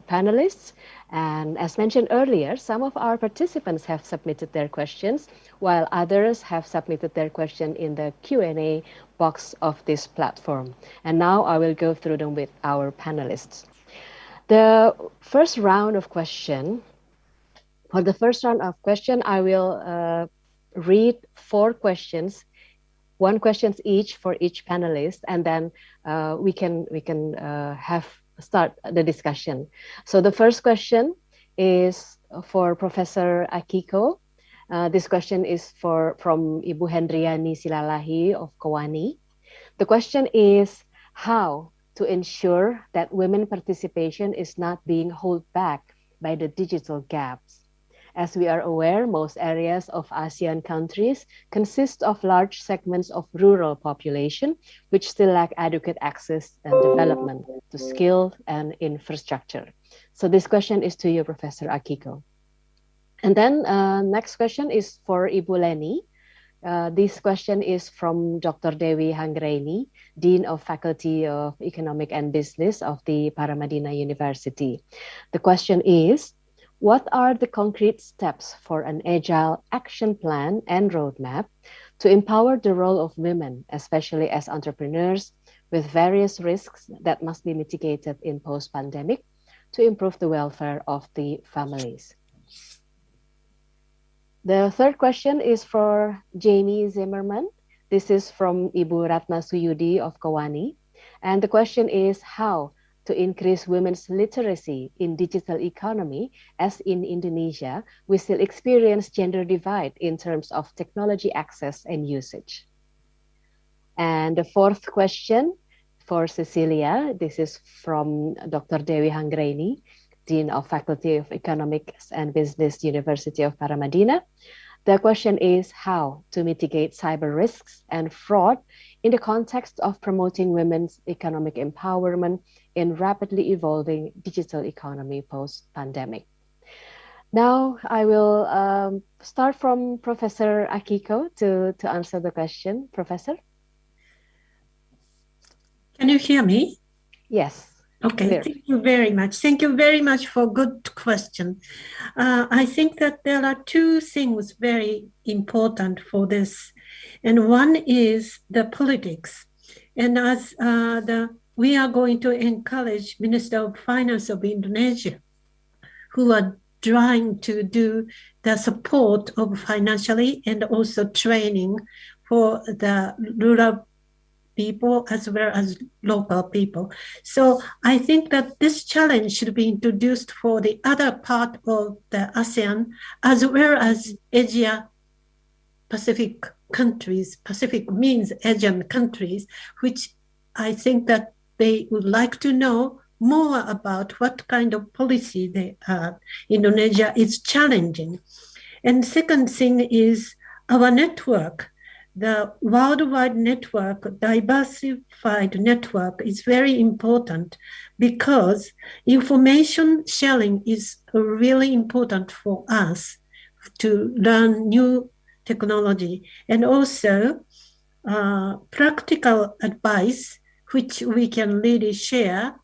panelists. And as mentioned earlier, some of our participants have submitted their questions, while others have submitted their question in the Q&A box of this platform. And now I will go through them with our panelists. The first round of question, for the first round of question, I will read 4 questions, 1 question each for each panelist, and then we can have start the discussion. So the first question is for Professor Akiko. This question is from Ibu Hendriani Silalahi of Kowani. The question is how to ensure that women participation is not being held back by the digital gaps. As we are aware, most areas of ASEAN countries consist of large segments of rural population, which still lack adequate access and development to skill and infrastructure. So this question is to you, Professor Akiko. And then next question is for Ibu Leni. This question is from Dr. Dewi Hanggraini, Dean of Faculty of Economic and Business of the Paramadina University. The question is, what are the concrete steps for an agile action plan and roadmap to empower the role of women, especially as entrepreneurs, with various risks that must be mitigated in post-pandemic to improve the welfare of the families? The third question is for Jamie Zimmerman. This is from Ibu Ratna Suyudi of Kowani. And the question is how to increase women's literacy in digital economy, as in Indonesia, we still experience gender divide in terms of technology access and usage. And the fourth question for Cecilia, this is from Dr. Dewi Hanggraini, Dean of Faculty of Economics and Business, University of Paramadina. The question is how to mitigate cyber risks and fraud in the context of promoting women's economic empowerment in rapidly evolving digital economy post-pandemic. Now I will start from Professor Akiko to answer the question. Professor? Can you hear me? Yes. Okay, clear. Thank you very much. Thank you very much for good question. I think that there are two things very important for this. And one is the politics. And as we are going to encourage Minister of Finance of Indonesia, who are trying to do the support of financially and also training for the rural people as well as local people. So I think that this challenge should be introduced for the other part of the ASEAN as well as Asia Pacific countries. Pacific means Asian countries, which I think that they would like to know more about what kind of policy Indonesia is challenging. And second thing is our network. The worldwide network, diversified network, is very important because information sharing is really important for us to learn new technology, and also practical advice, which we can really share.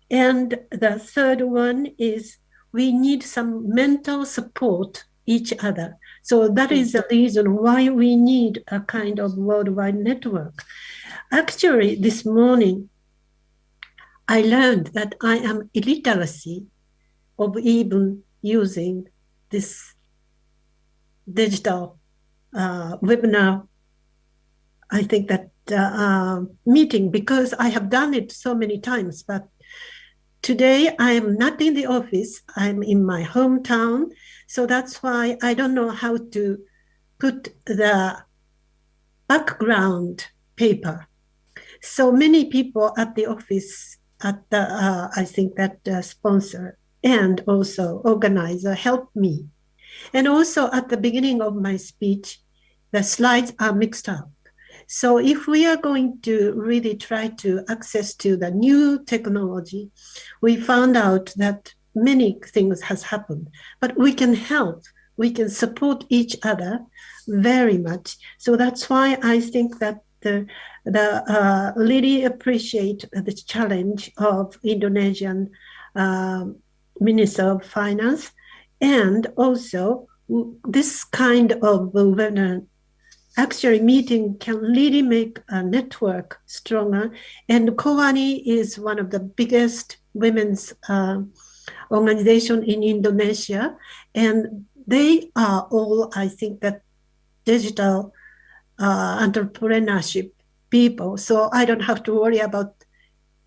And the third one is we need some mental support each other. So that is the reason why we need a kind of worldwide network. Actually, this morning, I learned that I am illiteracy of even using this digital webinar, I think that meeting, because I have done it so many times, but today I am not in the office, I'm in my hometown. So that's why I don't know how to put the background paper. So many people at the office, at the, I think that the sponsor and also organizer helped me. And also at the beginning of my speech, the slides are mixed up. So if we are going to really try to access to the new technology, we found out that many things has happened, but we can help, we can support each other very much. So that's why I think that really appreciate the challenge of Indonesian Minister of Finance, and also this kind of actually meeting can really make a network stronger. And Kowani is one of the biggest women's organization in Indonesia, and they are all, I think, that digital entrepreneurship people. So I don't have to worry about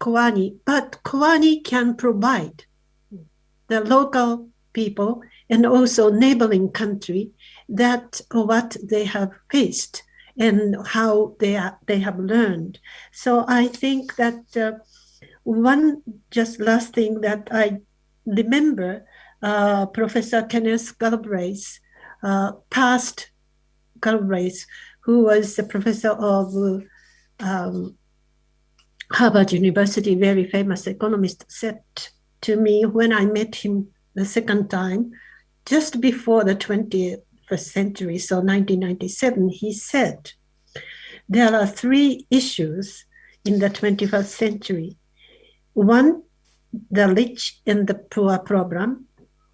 Kowani, but Kowani can provide the local people and also neighboring country that what they have faced and how they have learned. So I think that one just last thing that I remember, Professor Kenneth Galbraith, past Galbraith, who was the professor of Harvard University, very famous economist, said to me when I met him the second time, just before the 21st century, so 1997, he said, there are three issues in the 21st century. One, the rich and the poor problem.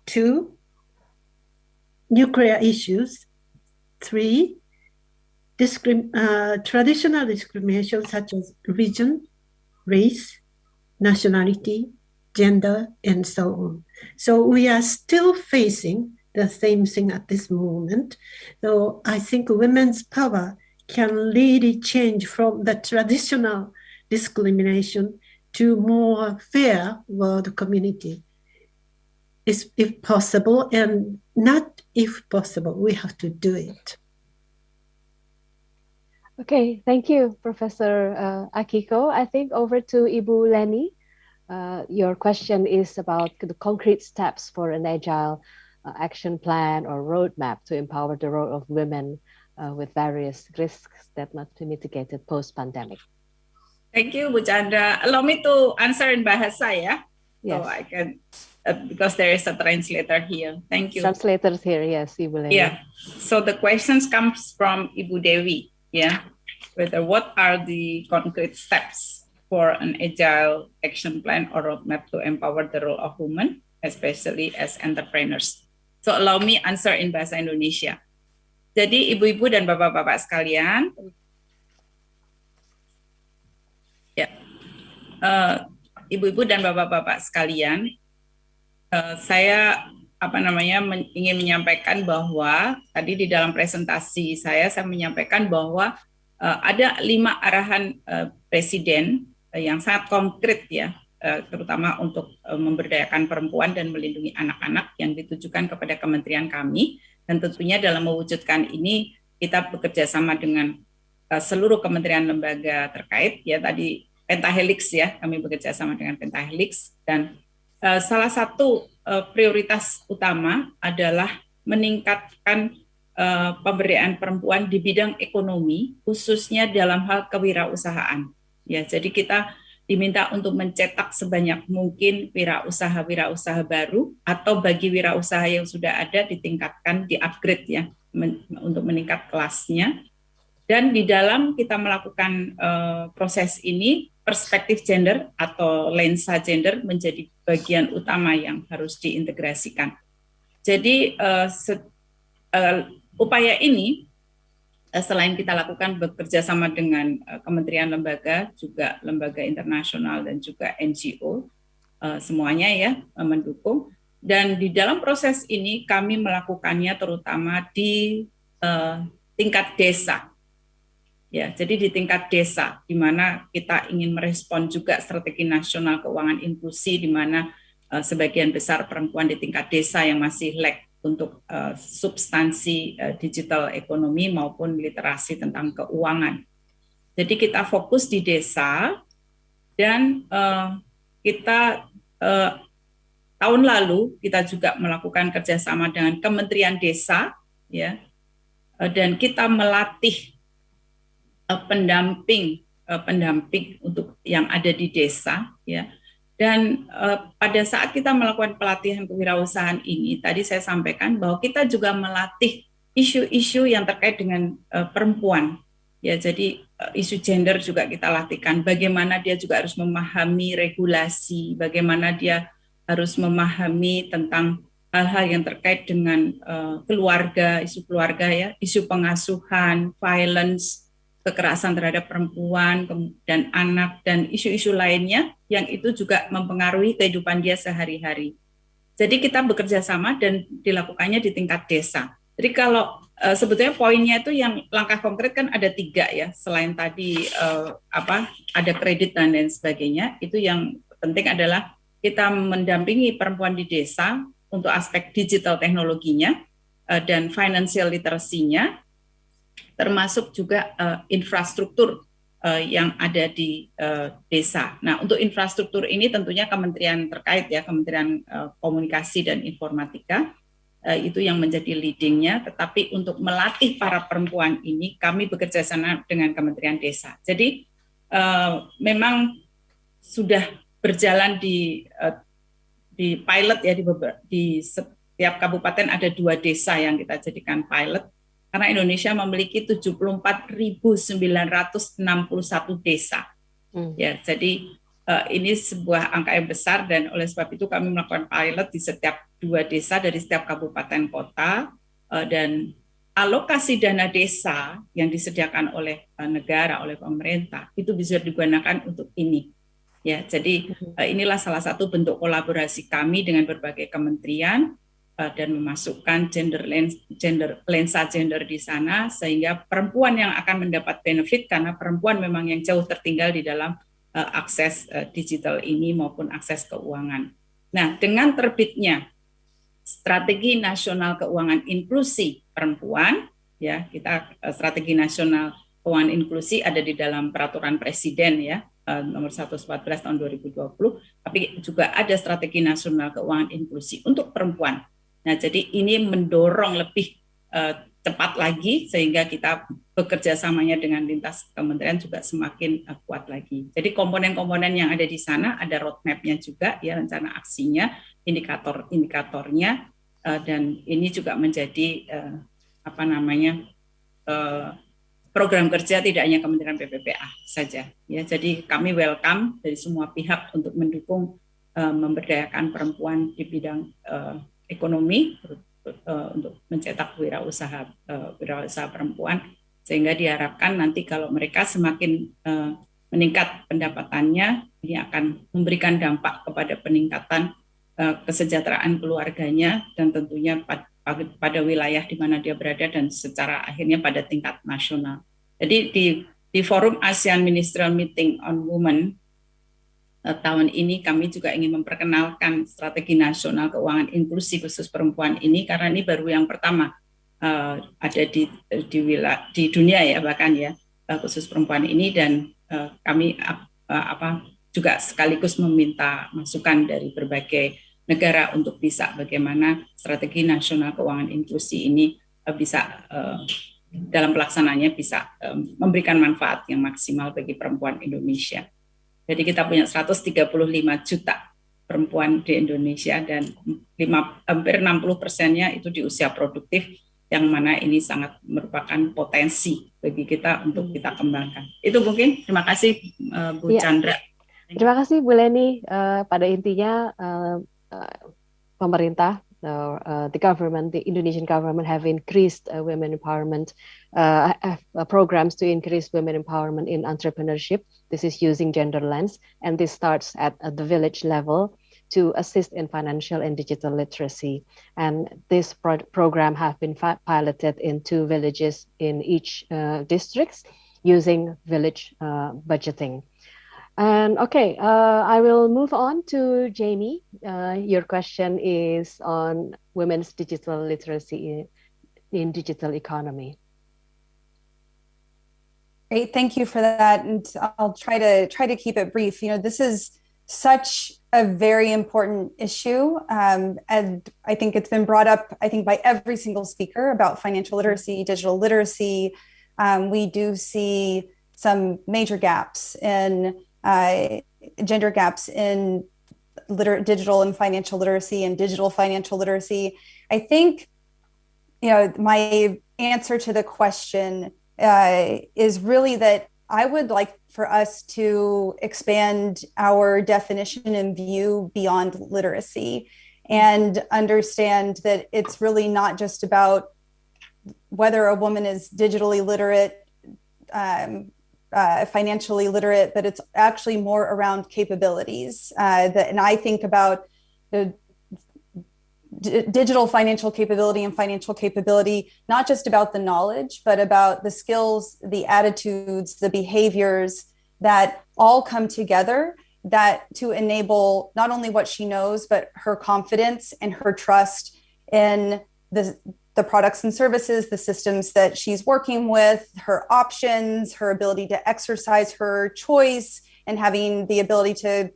Two, nuclear issues. Three, traditional discrimination such as religion, race, nationality, gender, and so on. So we are still facing the same thing at this moment. So I think women's power can really change from the traditional discrimination to more fair world community. If possible, and not if possible, we have to do it. Okay, thank you, Professor Akiko. I think over to Ibu Leni. Your question is about the concrete steps for an agile action plan or roadmap to empower the role of women with various risks that must be mitigated post-pandemic. Thank you, Bu Chandra. Allow me to answer in Bahasa, ya. Yes. So I can, because there is a translator here. Thank you. Translators here, yes, Ibu Leni. Yeah. So the questions comes from Ibu Dewi, yeah. Whether what are the concrete steps for an agile action plan or roadmap to empower the role of women, especially as entrepreneurs. So allow me answer in Bahasa Indonesia. Jadi ibu-ibu dan bapak-bapak sekalian, ya, ibu-ibu dan bapak-bapak sekalian, saya ingin menyampaikan bahwa tadi di dalam presentasi saya menyampaikan bahwa ada 5 arahan presiden yang sangat konkret ya, terutama untuk memberdayakan perempuan dan melindungi anak-anak yang ditujukan kepada kementerian kami. Dan tentunya dalam mewujudkan ini kita bekerja sama dengan seluruh kementerian lembaga terkait ya, tadi Pentahelix ya, kami bekerja sama dengan Pentahelix, dan salah satu prioritas utama adalah meningkatkan pemberdayaan perempuan di bidang ekonomi, khususnya dalam hal kewirausahaan. Ya, jadi kita diminta untuk mencetak sebanyak mungkin wirausaha baru, atau bagi wirausaha yang sudah ada ditingkatkan, di-upgrade ya, untuk meningkat kelasnya. Dan di dalam kita melakukan proses ini, perspektif gender atau lensa gender menjadi bagian utama yang harus diintegrasikan. Jadi upaya ini selain kita lakukan bekerja sama dengan kementerian lembaga, juga lembaga internasional dan juga NGO, semuanya ya mendukung. Dan di dalam proses ini kami melakukannya terutama di tingkat desa. Ya, jadi di tingkat desa, di mana kita ingin merespon juga strategi nasional keuangan inklusi, di mana sebagian besar perempuan di tingkat desa yang masih lag untuk substansi digital ekonomi maupun literasi tentang keuangan. Jadi kita fokus di desa, dan kita tahun lalu kita juga melakukan kerjasama dengan Kementerian Desa, ya, dan kita melatih pendamping untuk yang ada di desa, ya. Dan pada saat kita melakukan pelatihan kewirausahaan ini, tadi saya sampaikan bahwa kita juga melatih isu-isu yang terkait dengan perempuan. Ya, jadi isu gender juga kita latihkan. Bagaimana dia juga harus memahami regulasi, bagaimana dia harus memahami tentang hal-hal yang terkait dengan keluarga, isu keluarga ya, isu pengasuhan, violence, kekerasan terhadap perempuan dan anak, dan isu-isu lainnya yang itu juga mempengaruhi kehidupan dia sehari-hari. Jadi kita bekerja sama dan dilakukannya di tingkat desa. Jadi kalau sebetulnya poinnya itu yang langkah konkret kan ada 3 ya, selain tadi ada kredit dan lain sebagainya. Itu yang penting adalah kita mendampingi perempuan di desa untuk aspek digital teknologinya dan financial literacy-nya, termasuk juga infrastruktur yang ada di desa. Nah, untuk infrastruktur ini tentunya kementerian terkait ya, Kementerian Komunikasi dan Informatika, itu yang menjadi leadingnya, tetapi untuk melatih para perempuan ini kami bekerja sama dengan Kementerian Desa. Jadi memang sudah berjalan di pilot ya, di setiap kabupaten ada 2 desa yang kita jadikan pilot, karena Indonesia memiliki 74.961 desa. Ya, jadi ini sebuah angka yang besar, dan oleh sebab itu kami melakukan pilot di setiap 2 desa dari setiap kabupaten kota, dan alokasi dana desa yang disediakan oleh negara, oleh pemerintah itu bisa digunakan untuk ini. Ya, jadi inilah salah satu bentuk kolaborasi kami dengan berbagai kementerian dan memasukkan lensa gender di sana, sehingga perempuan yang akan mendapat benefit, karena perempuan memang yang jauh tertinggal di dalam akses digital ini maupun akses keuangan. Nah, dengan terbitnya Strategi Nasional Keuangan Inklusi Perempuan, ya, kita Strategi Nasional Keuangan Inklusi ada di dalam Peraturan Presiden ya, nomor 114 tahun 2020, tapi juga ada Strategi Nasional Keuangan Inklusi untuk perempuan. Nah, jadi ini mendorong lebih cepat lagi, sehingga kita bekerja samanya dengan lintas kementerian juga semakin kuat lagi. Jadi komponen-komponen yang ada di sana ada roadmap-nya juga, ya, rencana aksinya, indikator-indikatornya, dan ini juga menjadi program kerja tidak hanya Kementerian PPPA saja. Ya, jadi kami welcome dari semua pihak untuk mendukung memberdayakan perempuan di bidang ekonomi, untuk mencetak wirausaha perempuan, sehingga diharapkan nanti kalau mereka semakin meningkat pendapatannya, ini akan memberikan dampak kepada peningkatan kesejahteraan keluarganya, dan tentunya pada wilayah di mana dia berada, dan secara akhirnya pada tingkat nasional. Jadi di forum ASEAN Ministerial Meeting on Women tahun ini kami juga ingin memperkenalkan Strategi Nasional Keuangan Inklusi khusus perempuan ini, karena ini baru yang pertama ada di dunia ya, bahkan ya, khusus perempuan ini, dan kami juga sekaligus meminta masukan dari berbagai negara untuk bisa bagaimana Strategi Nasional Keuangan Inklusi ini bisa dalam pelaksanaannya bisa memberikan manfaat yang maksimal bagi perempuan Indonesia. Jadi kita punya 135 juta perempuan di Indonesia, dan hampir 60%-nya itu di usia produktif, yang mana ini sangat merupakan potensi bagi kita untuk kita kembangkan. Itu mungkin. Terima kasih Bu Chandra. Terima kasih Bu Leni. Pada intinya pemerintah, the government, the Indonesian government have increased women empowerment programs to increase women empowerment in entrepreneurship. This is using gender lens, and this starts at the village level to assist in financial and digital literacy. And this program have been piloted in 2 villages in each districts using village budgeting. And okay, I will move on to Jamie. Your question is on women's digital literacy in digital economy. Great, thank you for that, and I'll try to keep it brief. You know, this is such a very important issue, and I think it's been brought up, I think, by every single speaker about financial literacy, digital literacy. We do see some major gaps in gender gaps in digital and financial literacy and digital financial literacy. I think, you know, my answer to the question is really that I would like for us to expand our definition and view beyond literacy, and understand that it's really not just about whether a woman is digitally literate, financially literate, but it's actually more around capabilities. And I think about digital financial capability and financial capability, not just about the knowledge, but about the skills, the attitudes, the behaviors that all come together that to enable not only what she knows, but her confidence and her trust in the products and services, the systems that she's working with, her options, her ability to exercise her choice, and having the ability to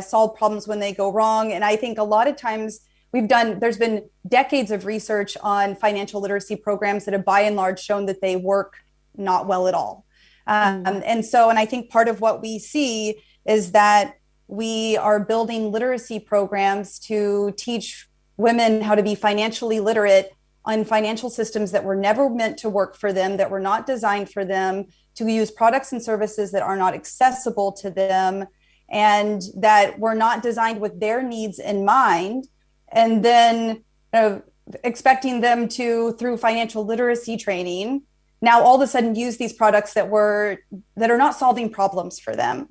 solve problems when they go wrong. And I think a lot of times there's been decades of research on financial literacy programs that have by and large shown that they work not well at all. And I think part of what we see is that we are building literacy programs to teach women how to be financially literate on financial systems that were never meant to work for them, that were not designed for them, to use products and services that are not accessible to them, and that were not designed with their needs in mind. And then expecting them to, through financial literacy training, now all of a sudden use these products that are not solving problems for them.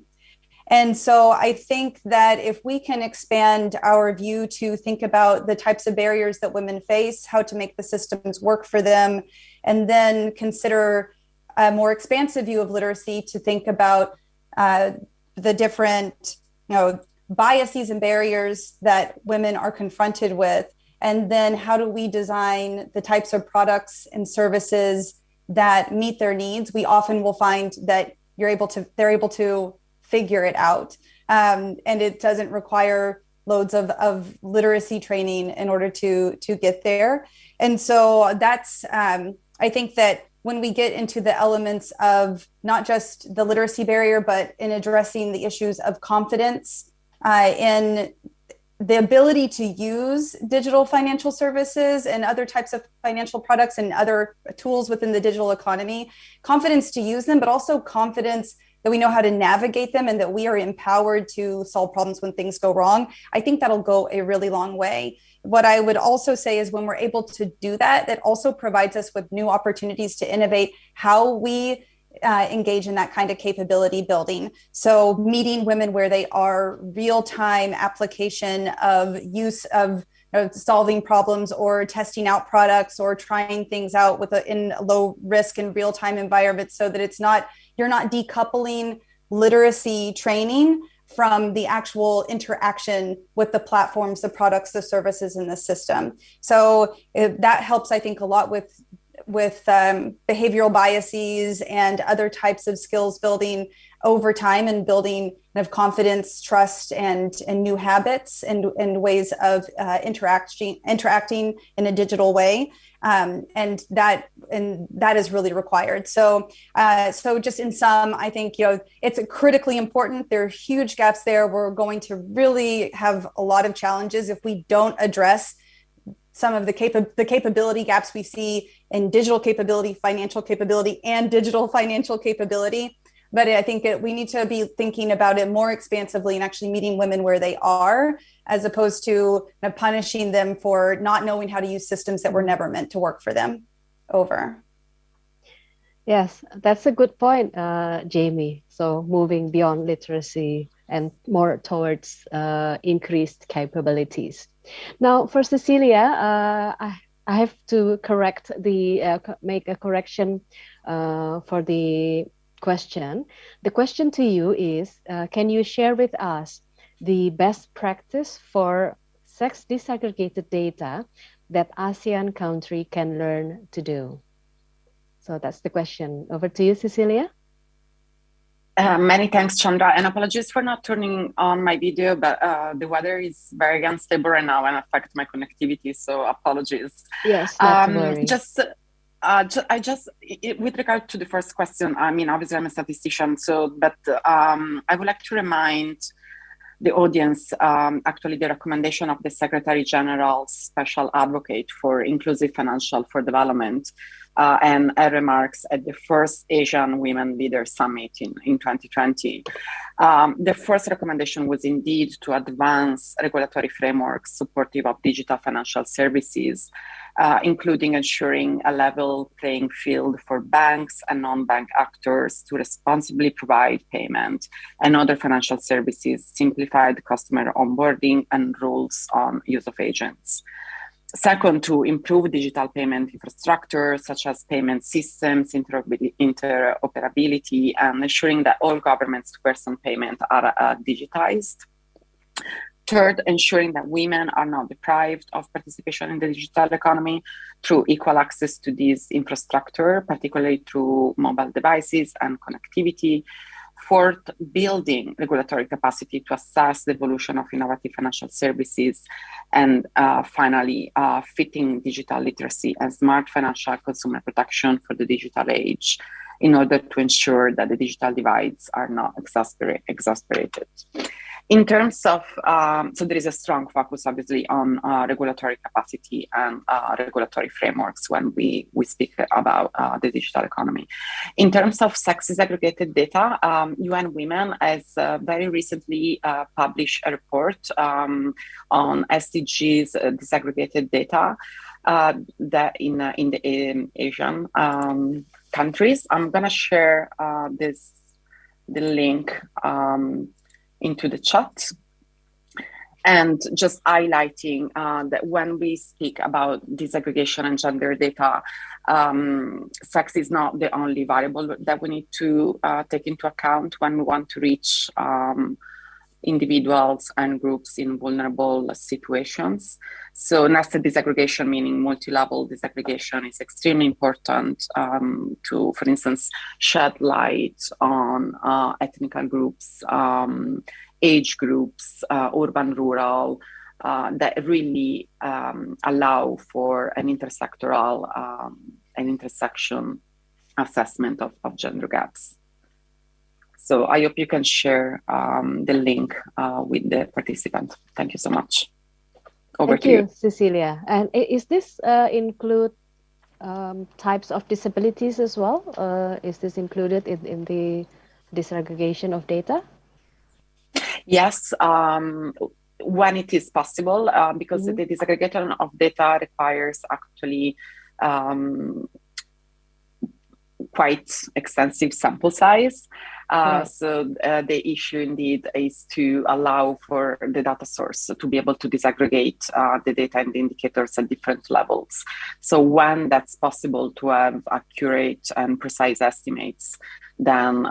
And so I think that if we can expand our view to think about the types of barriers that women face, how to make the systems work for them, and then consider a more expansive view of literacy to think about the different biases and barriers that women are confronted with, and then how do we design the types of products and services that meet their needs, we often will find that they're able to figure it out. And it doesn't require loads of literacy training in order to get there. And so that's, I think that when we get into the elements of not just the literacy barrier, but in addressing the issues of confidence in the ability to use digital financial services and other types of financial products and other tools within the digital economy, confidence to use them, but also confidence that we know how to navigate them and that we are empowered to solve problems when things go wrong, I think that'll go a really long way. What I would also say is when we're able to do that, that also provides us with new opportunities to innovate how we engage in that kind of capability building. So meeting women where they are, real-time application of use of solving problems or testing out products or trying things out in a low risk and real-time environment, so that you're not decoupling literacy training from the actual interaction with the platforms, the products, the services in the system. So that helps, I think, a lot with behavioral biases and other types of skills building over time, and building kind of confidence, trust, and new habits and ways of interacting in a digital way. And that is really required. So just in sum, I think, it's critically important. There are huge gaps there. We're going to really have a lot of challenges if we don't address some of the capability gaps we see in digital capability, financial capability, and digital financial capability. But I think we need to be thinking about it more expansively and actually meeting women where they are, as opposed to punishing them for not knowing how to use systems that were never meant to work for them. Over. Yes, that's a good point, Jamie. So moving beyond literacy and more towards increased capabilities. Now, for Cecilia, I have to make a correction for the question. The question to you is, can you share with us the best practice for sex disaggregated data that ASEAN country can learn to do? So that's the question. Over to you, Cecilia. Many thanks, Chandra, and apologies for not turning on my video, but the weather is very unstable right now and affects my connectivity, so apologies. Yes, not to worry. With regard to the first question, I mean, obviously I'm a statistician, but I would like to remind the audience, actually the recommendation of the Secretary General's Special Advocate for Inclusive Financial for Development and her remarks at the first Asian Women Leaders Summit in 2020. The first recommendation was indeed to advance regulatory frameworks supportive of digital financial services, including ensuring a level playing field for banks and non-bank actors to responsibly provide payment and other financial services, simplified customer onboarding, and rules on use of agents. Second, to improve digital payment infrastructure, such as payment systems, interoperability, and ensuring that all government-to-person payments are digitized. Third, ensuring that women are not deprived of participation in the digital economy through equal access to this infrastructure, particularly through mobile devices and connectivity. Fourth, building regulatory capacity to assess the evolution of innovative financial services. And finally, fitting digital literacy and smart financial consumer protection for the digital age in order to ensure that the digital divides are not exacerbated. In terms of, so there is a strong focus, obviously, on regulatory capacity and regulatory frameworks when we speak about the digital economy. In terms of sex disaggregated data, UN Women has very recently published a report on SDGs disaggregated data that in the Asian countries. I'm going to share the link into the chat, and just highlighting that when we speak about disaggregation and gender data, sex is not the only variable that we need to take into account when we want to reach individuals and groups in vulnerable situations. So nested disaggregation, meaning multi-level disaggregation, is extremely important to, for instance, shed light on ethnic groups, age groups, urban, rural, that really allow for an intersectoral, an intersection assessment of gender gaps. So I hope you can share the link with the participant. Thank you so much. Over to you, Cecilia. And is this include types of disabilities as well? Is this included in the disaggregation of data? Yes, when it is possible, because the disaggregation of data requires actually quite extensive sample size. So the issue indeed is to allow for the data source to be able to disaggregate the data and the indicators at different levels. So when that's possible to have accurate and precise estimates, then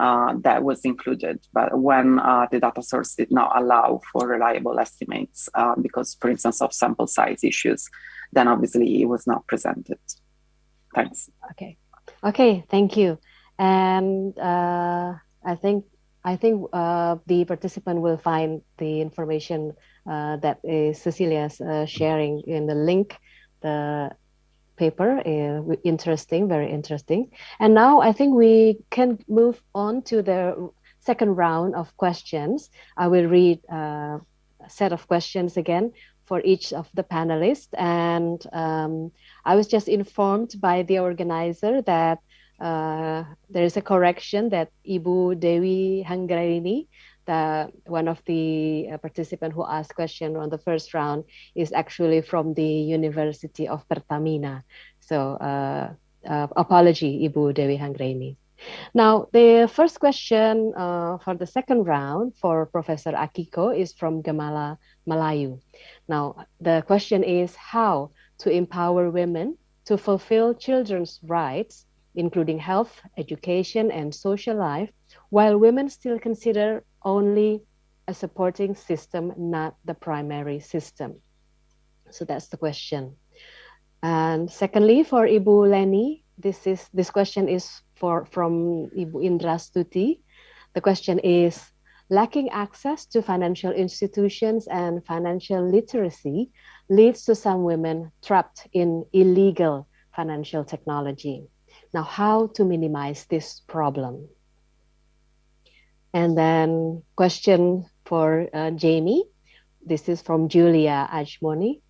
that was included. But when the data source did not allow for reliable estimates, because, for instance, of sample size issues, then obviously it was not presented. Thanks. Okay, thank you. And I think the participant will find the information that Cecilia's sharing in the link, the paper. Interesting, very interesting. And now I think we can move on to the second round of questions. I will read a set of questions again for each of the panelists. And I was just informed by the organizer that there is a correction that Ibu Dewi Hanggarini, one of the participants who asked question on the first round, is actually from the University of Pertamina. So apology, Ibu Dewi Hanggarini. Now, the first question for the second round for Professor Akiko is from Gemala Melayu. Now, the question is how to empower women to fulfill children's rights, including health, education, and social life, while women still consider only a supporting system, not the primary system. So that's the question. And secondly, for Ibu Leni, this question is from Ibu Indra Stuti. The question is, lacking access to financial institutions and financial literacy leads to some women trapped in illegal financial technology. Now, how to minimize this problem? And then question for Jamie. This is from Julia Ajmoni.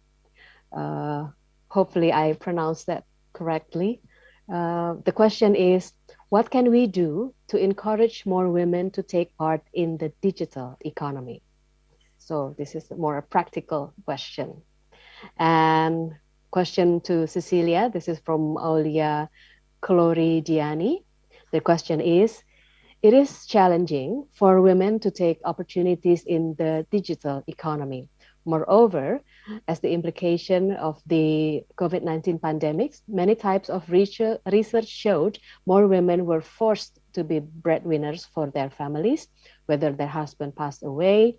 Hopefully I pronounced that correctly. The question is, what can we do to encourage more women to take part in the digital economy? So this is more a practical question. And question to Cecilia, this is from Aulia Cloridiani. The question is, it is challenging for women to take opportunities in the digital economy. Moreover, as the implication of the COVID-19 pandemic, many types of research showed more women were forced to be breadwinners for their families, whether their husband passed away,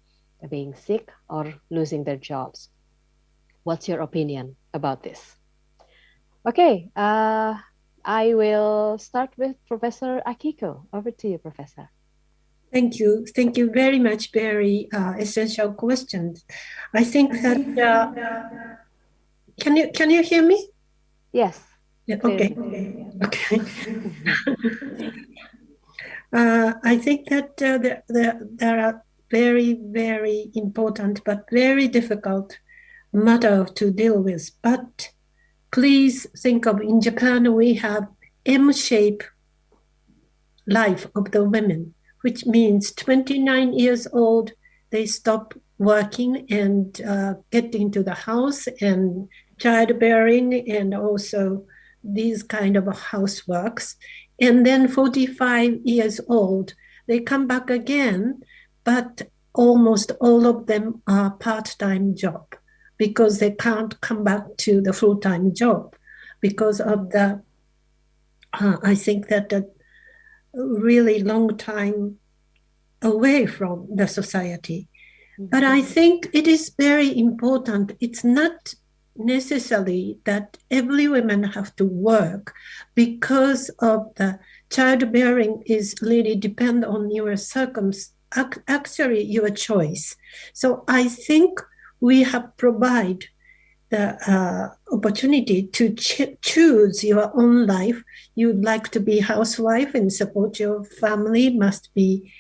being sick, or losing their jobs. What's your opinion about this? Okay, I will start with Professor Akiko. Over to you, Professor. Thank you. Thank you very much. Very essential questions. I think that can you hear me? Yes. Yeah, okay. Okay. I think that there are very, very important but very difficult matter to deal with. But please think of, in Japan we have M-shaped life of the women, which means 29 years old, they stop working and get into the house and childbearing and also these kind of houseworks. And then 45 years old, they come back again, but almost all of them are part-time job because they can't come back to the full-time job because of the, I think that the really long time away from the society. But I think it is very important. It's not necessary that every woman have to work because of the childbearing is really depend on your actually your choice. So I think we have provide the opportunity to choose your own life. You'd like to be housewife and support your family must be,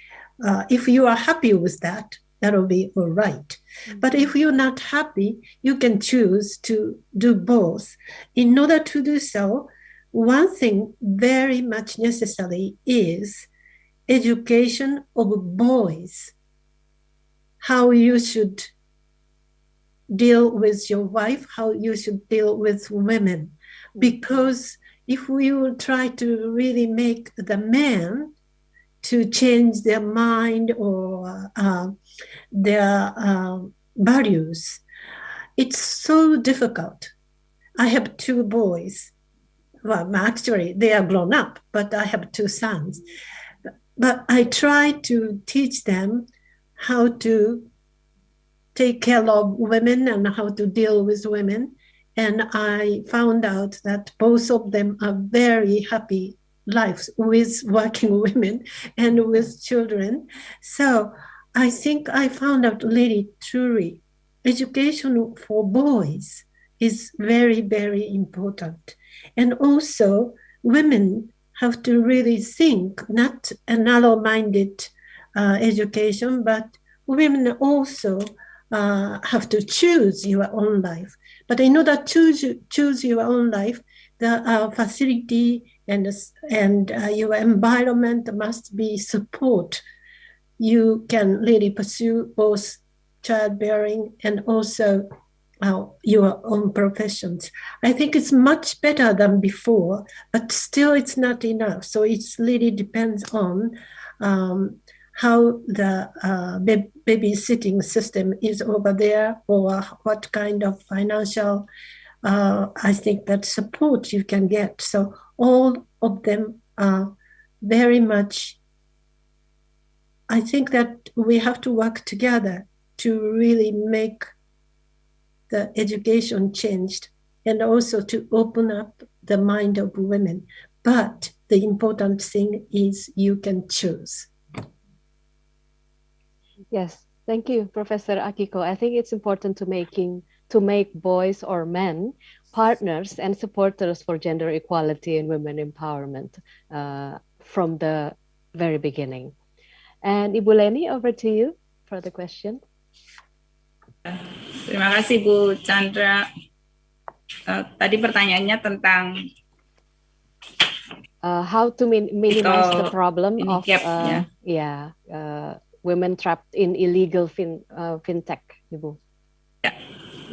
if you are happy with that, that'll be all right. But if you're not happy, you can choose to do both. In order to do so, one thing very much necessary is education of boys, how you should deal with your wife, how you should deal with women. Because if we will try to really make the men to change their mind or their values, it's so difficult. I have two boys. Well, actually, they are grown up, but I have two sons. But I try to teach them how to take care of women and how to deal with women. And I found out that both of them are very happy lives with working women and with children. So I think I found out really truly education for boys is very, very important. And also women have to really think, not a narrow-minded education, but women also have to choose your own life. But in order to choose your own life, the facility and your environment must be support. You can really pursue both childbearing and also your own professions. I think it's much better than before, but still it's not enough. So it really depends on how the babysitting system is over there, or what kind of financial, I think, that support you can get. So all of them are very much, I think that we have to work together to really make the education changed and also to open up the mind of women. But the important thing is you can choose. Yes, thank you, Professor Akiko. I think it's important to make boys or men partners and supporters for gender equality and women empowerment from the very beginning. And Ibu Leni, over to you for the question. Terima kasih Bu Chandra. Tadi pertanyaannya tentang how to minimize the problem of women trapped in illegal fintech, Ibu. Ya.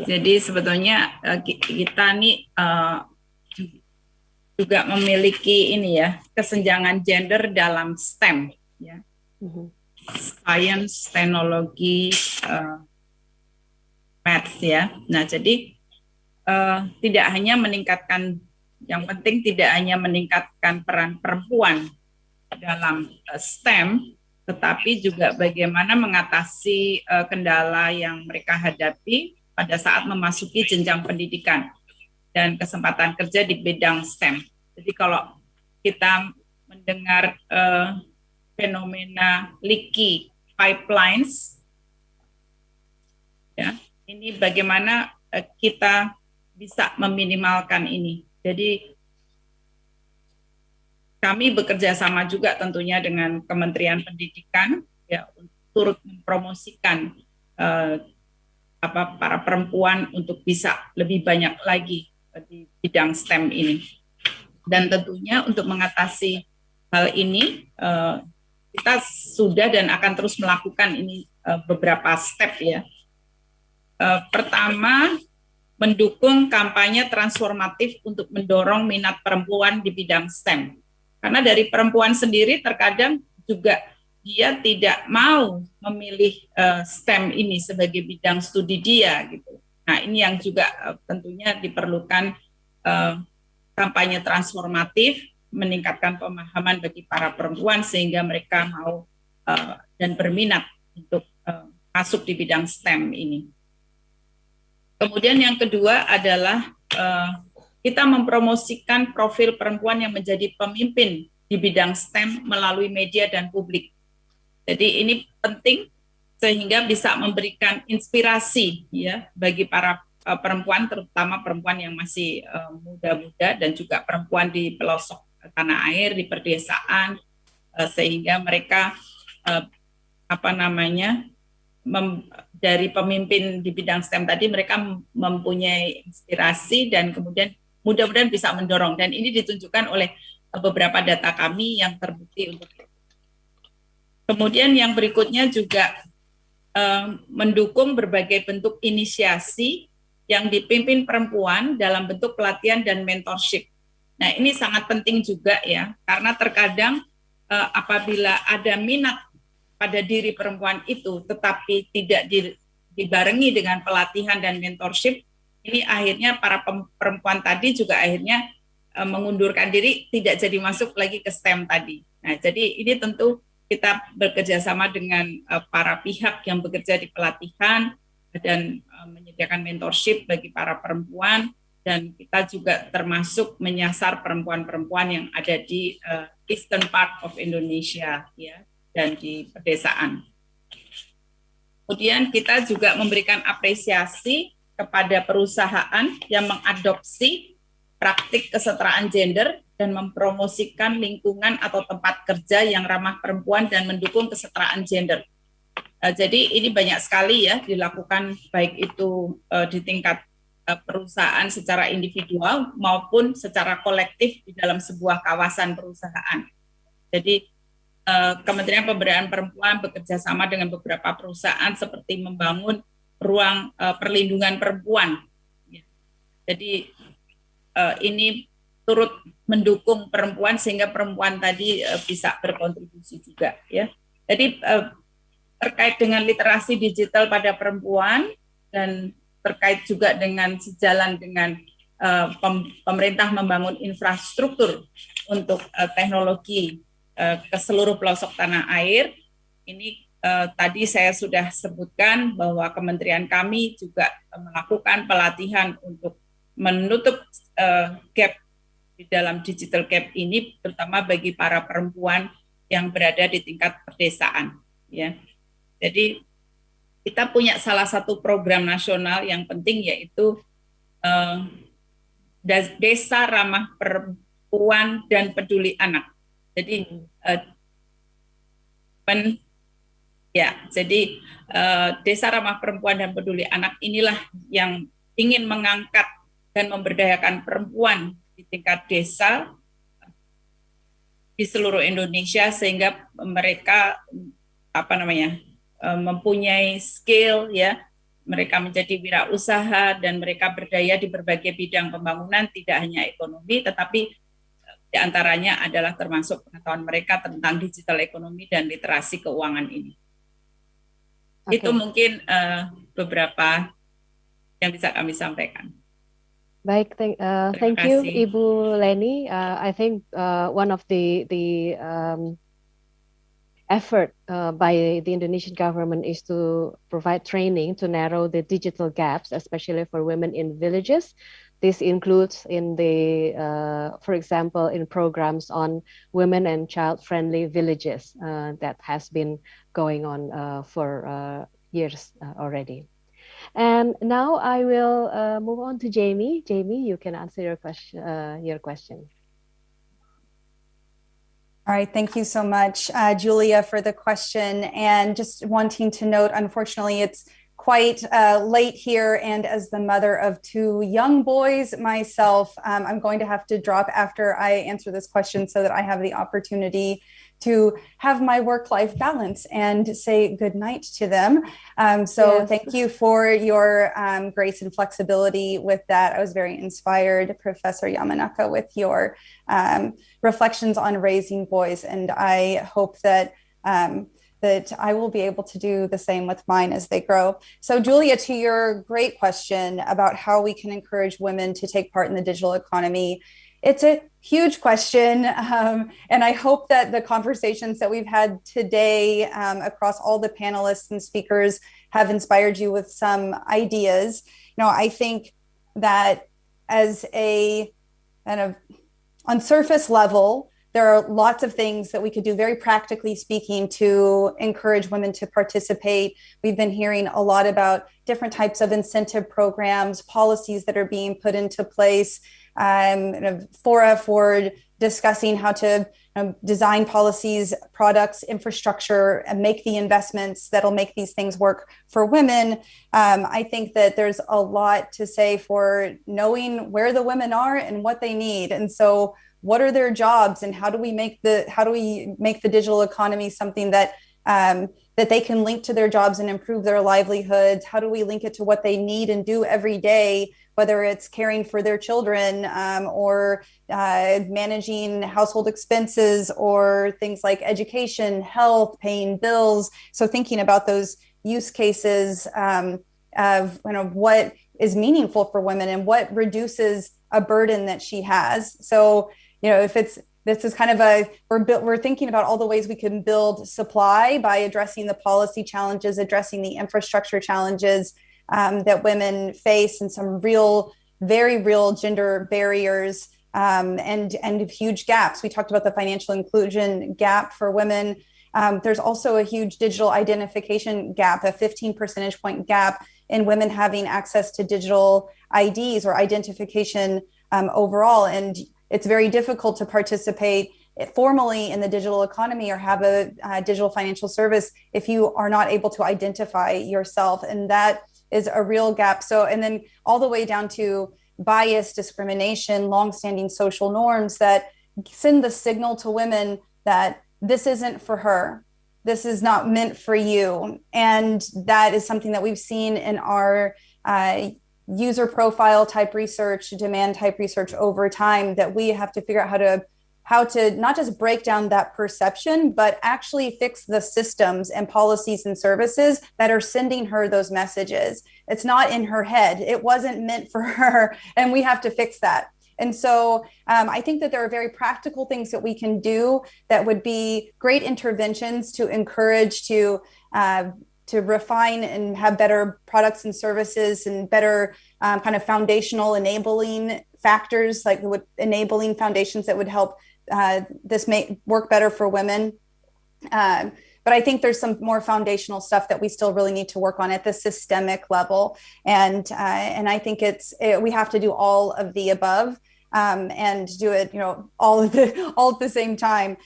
Jadi sebetulnya kita nih juga memiliki ini ya, kesenjangan gender dalam STEM ya. Science, teknologi, maths ya. Nah, jadi tidak hanya meningkatkan, yang penting tidak hanya meningkatkan peran perempuan dalam STEM, tetapi juga bagaimana mengatasi kendala yang mereka hadapi pada saat memasuki jenjang pendidikan dan kesempatan kerja di bidang STEM. Jadi kalau kita mendengar fenomena leaky pipelines, ya, ini bagaimana kita bisa meminimalkan ini. Jadi kami bekerja sama juga tentunya dengan Kementerian Pendidikan ya untuk turut mempromosikan para perempuan untuk bisa lebih banyak lagi di bidang STEM ini. Dan tentunya untuk mengatasi hal ini kita sudah dan akan terus melakukan ini beberapa step ya. Pertama, mendukung kampanye transformatif untuk mendorong minat perempuan di bidang STEM. Karena dari perempuan sendiri terkadang juga dia tidak mau memilih STEM ini sebagai bidang studi dia gitu. Nah, ini yang juga tentunya diperlukan kampanye transformatif, meningkatkan pemahaman bagi para perempuan sehingga mereka mau dan berminat untuk masuk di bidang STEM ini. Kemudian yang kedua adalah kita mempromosikan profil perempuan yang menjadi pemimpin di bidang STEM melalui media dan publik. Jadi ini penting sehingga bisa memberikan inspirasi ya bagi para perempuan, terutama perempuan yang masih muda-muda dan juga perempuan di pelosok tanah air, di perdesaan, sehingga mereka dari pemimpin di bidang STEM tadi mereka mempunyai inspirasi dan kemudian mudah-mudahan bisa mendorong, dan ini ditunjukkan oleh beberapa data kami yang terbukti untuk itu. Kemudian yang berikutnya juga mendukung berbagai bentuk inisiasi yang dipimpin perempuan dalam bentuk pelatihan dan mentorship. Nah, ini sangat penting juga ya, karena terkadang apabila ada minat pada diri perempuan itu tetapi tidak dibarengi dengan pelatihan dan mentorship, ini akhirnya para perempuan tadi juga akhirnya mengundurkan diri, tidak jadi masuk lagi ke STEM tadi. Nah, jadi ini tentu kita bekerja sama dengan para pihak yang bekerja di pelatihan dan menyediakan mentorship bagi para perempuan, dan kita juga termasuk menyasar perempuan-perempuan yang ada di eastern part of Indonesia ya, dan di pedesaan. Kemudian kita juga memberikan apresiasi kepada perusahaan yang mengadopsi praktik kesetaraan gender dan mempromosikan lingkungan atau tempat kerja yang ramah perempuan dan mendukung kesetaraan gender. Jadi ini banyak sekali ya dilakukan, baik itu di tingkat perusahaan secara individual maupun secara kolektif di dalam sebuah kawasan perusahaan. Jadi Kementerian Pemberdayaan Perempuan bekerja sama dengan beberapa perusahaan seperti membangun ruang perlindungan perempuan. Jadi ini turut mendukung perempuan sehingga perempuan tadi bisa berkontribusi juga ya. Jadi terkait dengan literasi digital pada perempuan dan terkait juga dengan sejalan dengan pemerintah membangun infrastruktur untuk teknologi ke seluruh pelosok tanah air. Ini tadi saya sudah sebutkan bahwa kementerian kami juga melakukan pelatihan untuk menutup gap di dalam digital gap ini, terutama bagi para perempuan yang berada di tingkat pedesaan. Ya, jadi kita punya salah satu program nasional yang penting, yaitu Desa Ramah Perempuan dan Peduli Anak. Jadi Desa Ramah Perempuan dan Peduli Anak inilah yang ingin mengangkat dan memberdayakan perempuan di tingkat desa di seluruh Indonesia sehingga mereka mempunyai skill ya, mereka menjadi wirausaha dan mereka berdaya di berbagai bidang pembangunan, tidak hanya ekonomi tetapi di antaranya adalah termasuk pengetahuan mereka tentang digital ekonomi dan literasi keuangan ini. Okay. Itu mungkin beberapa yang bisa kami sampaikan. Baik, thank you, Ibu Leni. I think one of the effort by the Indonesian government is to provide training to narrow the digital gaps, especially for women in villages. This includes in the, for example, in programs on women and child-friendly villages that has been going on for years already. And now I will move on to Jamie. Jamie, you can answer your question. All right, thank you so much, Julia, for the question. And just wanting to note, unfortunately, it's quite late here, and as the mother of two young boys myself, I'm going to have to drop after I answer this question so that I have the opportunity to have my work-life balance and say good night to them. So yes. Thank you for your grace and flexibility with that. I was very inspired, Professor Yamanaka, with your reflections on raising boys, and I hope that that I will be able to do the same with mine as they grow. So Julia, to your great question about how we can encourage women to take part in the digital economy, it's a huge question. And I hope that the conversations that we've had today across all the panelists and speakers have inspired you with some ideas. You know, I think that as a kind of on surface level, there are lots of things that we could do, very practically speaking, to encourage women to participate. We've been hearing a lot about different types of incentive programs, policies that are being put into place, fora for discussing how to design policies, products, infrastructure, and make the investments that'll make these things work for women. I think that there's a lot to say for knowing where the women are and what they need. And so what are their jobs, and how do we make the digital economy something that that they can link to their jobs and improve their livelihoods? How do we link it to what they need and do every day, whether it's caring for their children or managing household expenses or things like education, health, paying bills? So thinking about those use cases of what is meaningful for women and what reduces a burden that she has. So, if this is kind of we're thinking about all the ways we can build supply by addressing the policy challenges, addressing the infrastructure challenges that women face, and some very real gender barriers and huge gaps. We talked about the financial inclusion gap for women. There's also a huge digital identification gap, a 15 percentage point gap in women having access to digital IDs or identification overall. And it's very difficult to participate formally in the digital economy or have a digital financial service if you are not able to identify yourself. And that is a real gap. So, and then all the way down to bias, discrimination, longstanding social norms that send the signal to women that this isn't for her. This is not meant for you. And that is something that we've seen in our user profile type research, demand type research over time, that we have to figure out how to not just break down that perception, but actually fix the systems and policies and services that are sending her those messages. It's not in her head. It wasn't meant for her, and we have to fix that. And so I think that there are very practical things that we can do that would be great interventions to encourage to refine and have better products and services and better kind of foundational enabling factors, like enabling foundations that would help this work better for women. But I think there's some more foundational stuff that we still really need to work on at the systemic level. And I think we have to do all of the above. And do it, all at the same time.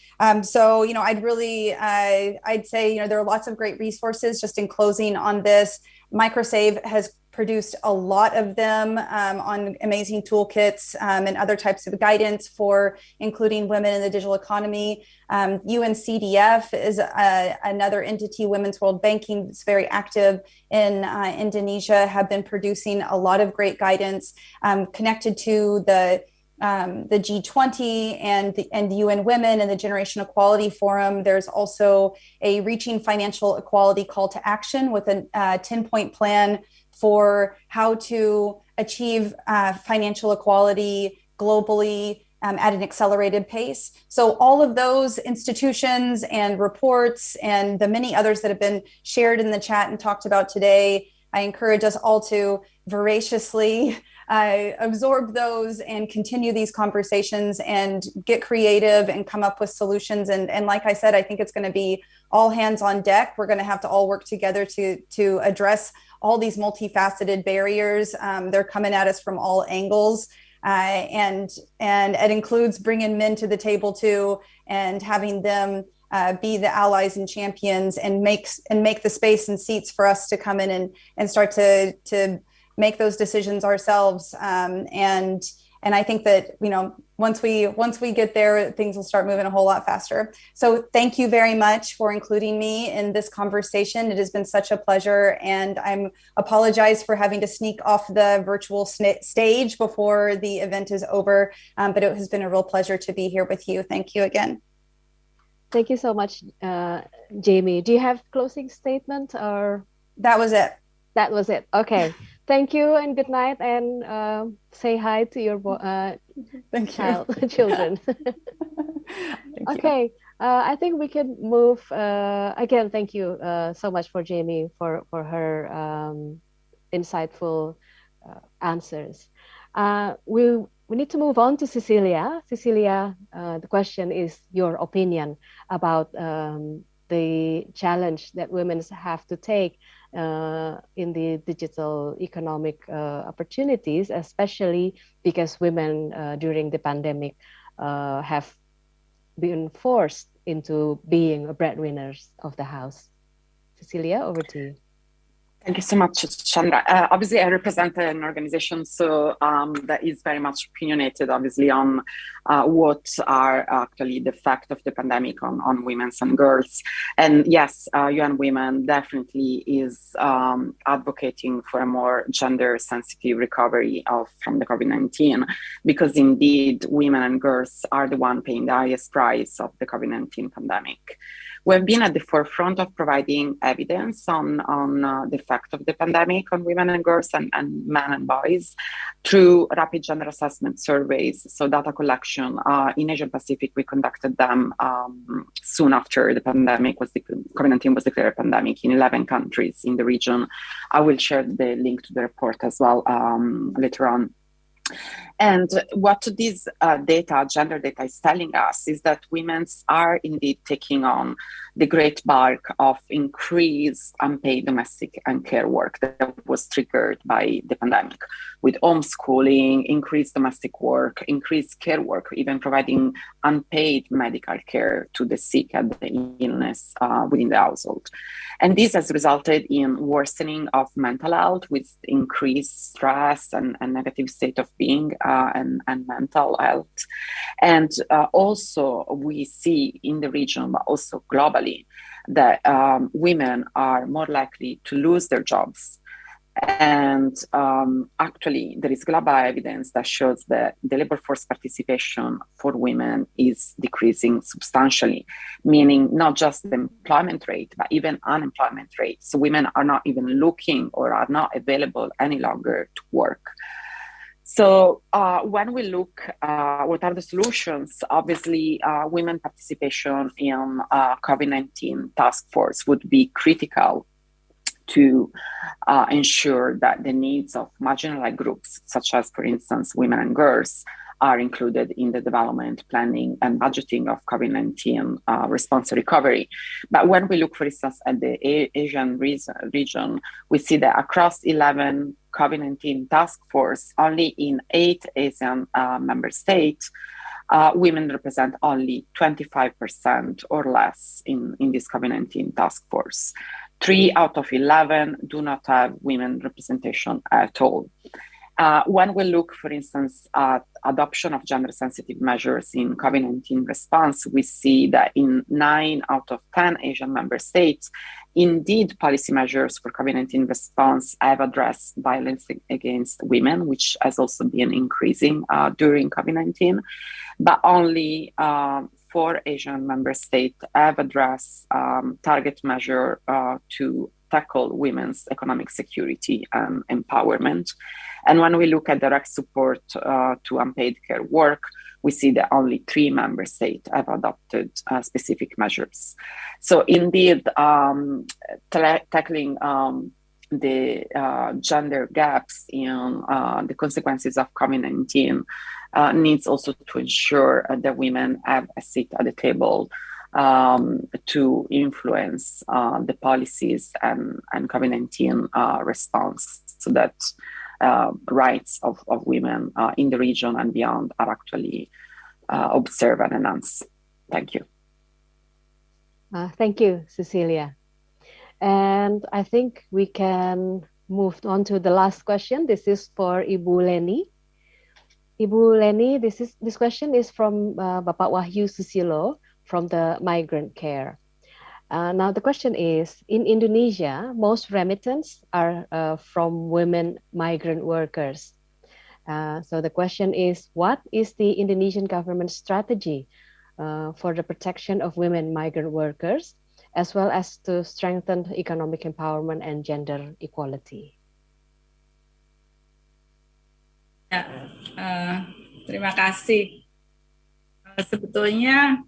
So, I'd say, there are lots of great resources. Just in closing on this, MicroSave has produced a lot of them on amazing toolkits and other types of guidance for including women in the digital economy. UNCDF is another entity, Women's World Banking, that's very active in Indonesia, have been producing a lot of great guidance connected to the the G20 and the UN Women and the Generation Equality Forum. There's also a Reaching Financial Equality call to action with a 10-point plan for how to achieve financial equality globally at an accelerated pace. So all of those institutions and reports and the many others that have been shared in the chat and talked about today, I encourage us all to voraciously absorb those and continue these conversations and get creative and come up with solutions. And like I said, I think it's going to be all hands on deck. We're going to have to all work together to address all these multifaceted barriers. They're coming at us from all angles. And it includes bringing men to the table too, and having them be the allies and champions and make the space and seats for us to come in and start to make those decisions ourselves. And I think that, you know, once we get there, things will start moving a whole lot faster. So thank you very much for including me in this conversation. It has been such a pleasure, and I apologize for having to sneak off the virtual stage before the event is over, but it has been a real pleasure to be here with you. Thank you again. Thank you so much, Jamie. Do you have closing statement or? That was it. That was it. Okay. Thank you and good night, and say hi to your children. Okay. I think we can move. Again, thank you so much for Jamie for her insightful answers. We need to move on to Cecilia. Cecilia, the question is your opinion about the challenge that women have to take in the digital economic opportunities, especially because women during the pandemic have been forced into being breadwinners of the house. Cecilia, over to you. Thank you so much, Chandra. Obviously, I represent an organization, so that is very much opinionated, obviously, on what are actually the effect of the pandemic on women and girls. And yes, UN Women definitely is advocating for a more gender-sensitive recovery from the COVID-19, because indeed, women and girls are the one paying the highest price of the COVID-19 pandemic. We've been at the forefront of providing evidence on the effect of the pandemic on women and girls and men and boys through rapid gender assessment surveys. So data collection in Asia Pacific, we conducted them soon after the pandemic COVID-19 was declared a pandemic in 11 countries in the region. I will share the link to the report as well later on. And what this gender data is telling us is that women are indeed taking on the great bulk of increased unpaid domestic and care work that was triggered by the pandemic, with homeschooling, increased domestic work, increased care work, even providing unpaid medical care to the sick and the illness within the household. And this has resulted in worsening of mental health with increased stress and negative state of being and mental health. And also we see in the region, but also globally, that women are more likely to lose their jobs. And actually, there is global evidence that shows that the labor force participation for women is decreasing substantially, meaning not just the employment rate, but even unemployment rate. So women are not even looking or are not available any longer to work. So when we look what are the solutions, obviously women participation in COVID-19 task force would be critical to ensure that the needs of marginalized groups, such as, for instance, women and girls, are included in the development, planning, and budgeting of COVID-19 response and recovery. But when we look, for instance, at the Asian region, we see that across 11 COVID-19 task force, only in 8 ASEAN member states, women represent only 25% or less in this COVID-19 task force. 3 out of 11 do not have women representation at all. When we look, for instance, at adoption of gender-sensitive measures in COVID-19 response, we see that in 9 out of 10 Asian member states, indeed, policy measures for COVID-19 response have addressed violence against women, which has also been increasing during COVID-19, but only 4 Asian member states have addressed target measure to tackle women's economic security and empowerment. And when we look at direct support to unpaid care work, we see that only 3 member states have adopted specific measures. So indeed, tackling the gender gaps in the consequences of COVID-19 needs also to ensure that women have a seat at the table to influence the policies and COVID-19 response, so that rights of women in the region and beyond are actually observed and enhanced. Thank you. Thank you, Cecilia. And I think we can move on to the last question. This is for Ibu Leni. Ibu Leni, this question is from Bapak Wahyu Susilo from the Migrant Care. Now the question is, in Indonesia, most remittance are from women migrant workers. So the question is, what is the Indonesian government strategy for the protection of women migrant workers, as well as to strengthen economic empowerment and gender equality? Terima kasih. Sebetulnya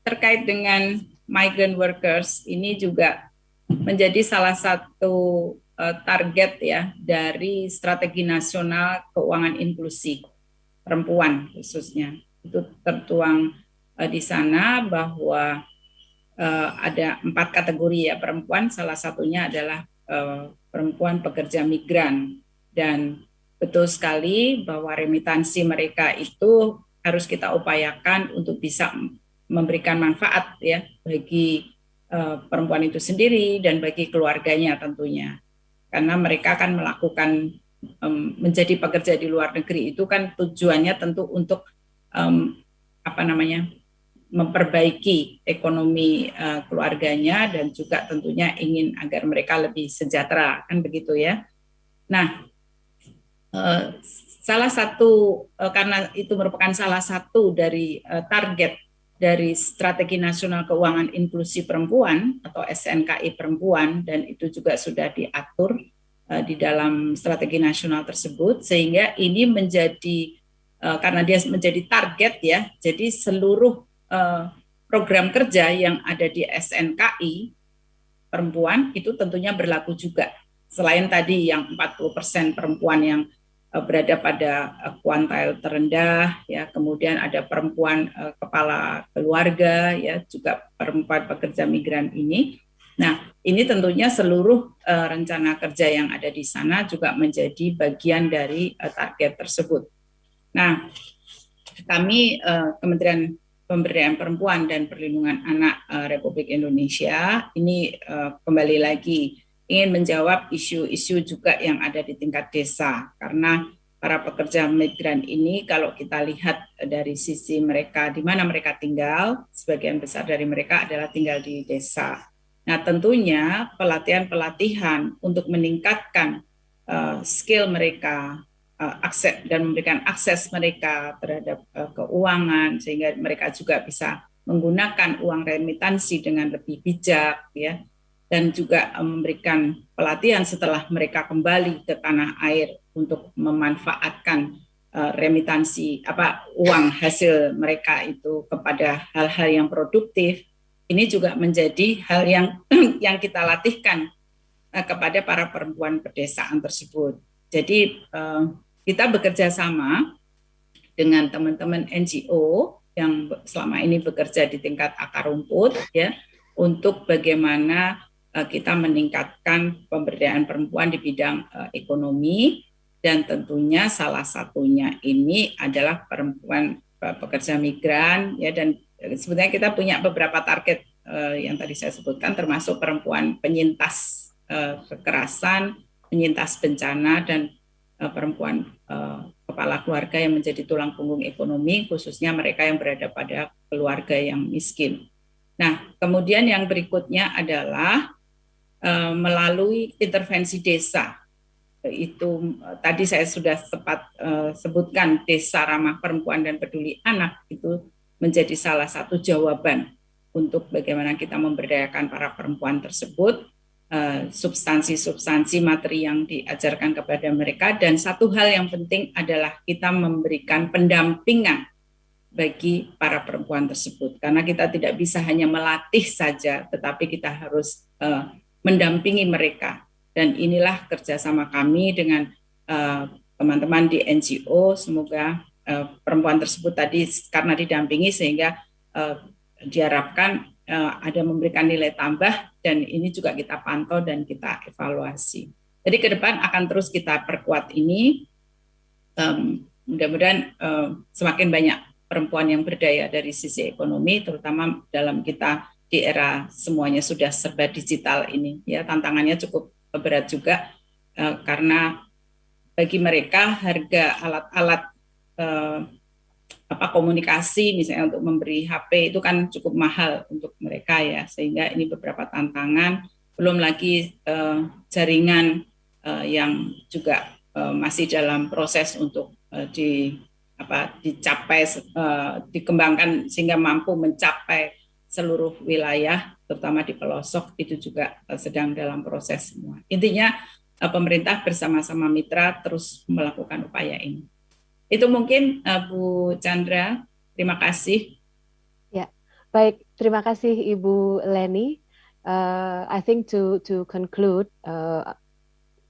terkait dengan migrant workers ini juga menjadi salah satu target ya dari strategi nasional keuangan inklusi perempuan khususnya. Itu tertuang di sana bahwa ada 4 kategori ya perempuan, salah satunya adalah perempuan pekerja migran, dan betul sekali bahwa remitansi mereka itu harus kita upayakan untuk bisa memberikan manfaat ya bagi perempuan itu sendiri dan bagi keluarganya tentunya, karena mereka akan melakukan menjadi pekerja di luar negeri itu kan tujuannya tentu untuk memperbaiki ekonomi keluarganya dan juga tentunya ingin agar mereka lebih sejahtera, kan begitu ya. Nah, salah satu karena itu merupakan salah satu dari target dari Strategi Nasional Keuangan Inklusi Perempuan atau SNKI Perempuan, dan itu juga sudah diatur di dalam strategi nasional tersebut, sehingga ini menjadi karena dia menjadi target ya, jadi seluruh program kerja yang ada di SNKI Perempuan itu tentunya berlaku juga. Selain tadi yang 40% perempuan yang berada pada kuantil terendah ya, kemudian ada perempuan kepala keluarga ya, juga perempuan pekerja migran ini. Nah, ini tentunya seluruh rencana kerja yang ada di sana juga menjadi bagian dari target tersebut. Nah, kami Kementerian Pemberdayaan Perempuan dan Perlindungan Anak Republik Indonesia ini kembali lagi ingin menjawab isu-isu juga yang ada di tingkat desa, karena para pekerja migran ini kalau kita lihat dari sisi mereka, di mana mereka tinggal, sebagian besar dari mereka adalah tinggal di desa. Nah, tentunya pelatihan-pelatihan untuk meningkatkan skill mereka, akses dan memberikan akses mereka terhadap keuangan, sehingga mereka juga bisa menggunakan uang remitansi dengan lebih bijak ya, dan juga memberikan pelatihan setelah mereka kembali ke tanah air untuk memanfaatkan remitansi uang hasil mereka itu kepada hal-hal yang produktif. Ini juga menjadi hal yang kita latihkan kepada para perempuan pedesaan tersebut. Jadi kita bekerja sama dengan teman-teman NGO yang selama ini bekerja di tingkat akar rumput ya, untuk bagaimana kita meningkatkan pemberdayaan perempuan di bidang ekonomi, dan tentunya salah satunya ini adalah perempuan pekerja migran ya, dan sebenarnya kita punya beberapa target yang tadi saya sebutkan, termasuk perempuan penyintas kekerasan, penyintas bencana, dan perempuan kepala keluarga yang menjadi tulang punggung ekonomi, khususnya mereka yang berada pada keluarga yang miskin. Nah, kemudian yang berikutnya adalah melalui intervensi desa. Itu tadi saya sudah sempat sebutkan, desa ramah perempuan dan peduli anak itu menjadi salah satu jawaban untuk bagaimana kita memberdayakan para perempuan tersebut, substansi-substansi materi yang diajarkan kepada mereka, dan satu hal yang penting adalah kita memberikan pendampingan bagi para perempuan tersebut, karena kita tidak bisa hanya melatih saja, tetapi kita harus mendampingi mereka. Dan inilah kerjasama kami dengan teman-teman di NGO. Semoga perempuan tersebut tadi karena didampingi sehingga diharapkan ada memberikan nilai tambah, dan ini juga kita pantau dan kita evaluasi. Jadi ke depan akan terus kita perkuat ini. Mudah-mudahan semakin banyak perempuan yang berdaya dari sisi ekonomi, terutama dalam kita di era semuanya sudah serba digital ini. Ya, tantangannya cukup berat juga karena bagi mereka harga alat-alat komunikasi misalnya untuk memberi HP itu kan cukup mahal untuk mereka ya, sehingga ini beberapa tantangan, belum lagi jaringan yang juga masih dalam proses untuk dicapai, dikembangkan sehingga mampu mencapai seluruh wilayah, terutama di pelosok, itu juga sedang dalam proses semua. Intinya pemerintah bersama-sama mitra terus melakukan upaya ini. Itu mungkin Bu Chandra, terima kasih. Ya, baik, terima kasih Ibu Leni. I think to conclude,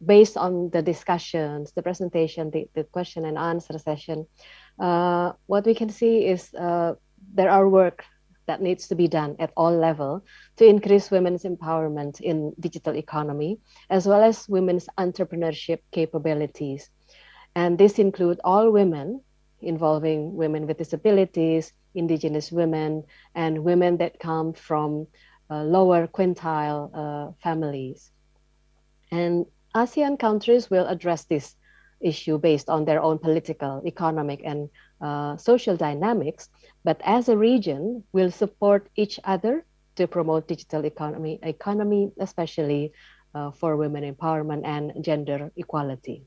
based on the discussions, the presentation, the question and answer session, what we can see is there are work that needs to be done at all levels to increase women's empowerment in digital economy, as well as women's entrepreneurship capabilities. And this includes all women, involving women with disabilities, indigenous women, and women that come from lower quintile families. And ASEAN countries will address this issue based on their own political, economic, and social dynamics, but as a region, we'll support each other to promote digital economy, especially for women empowerment and gender equality.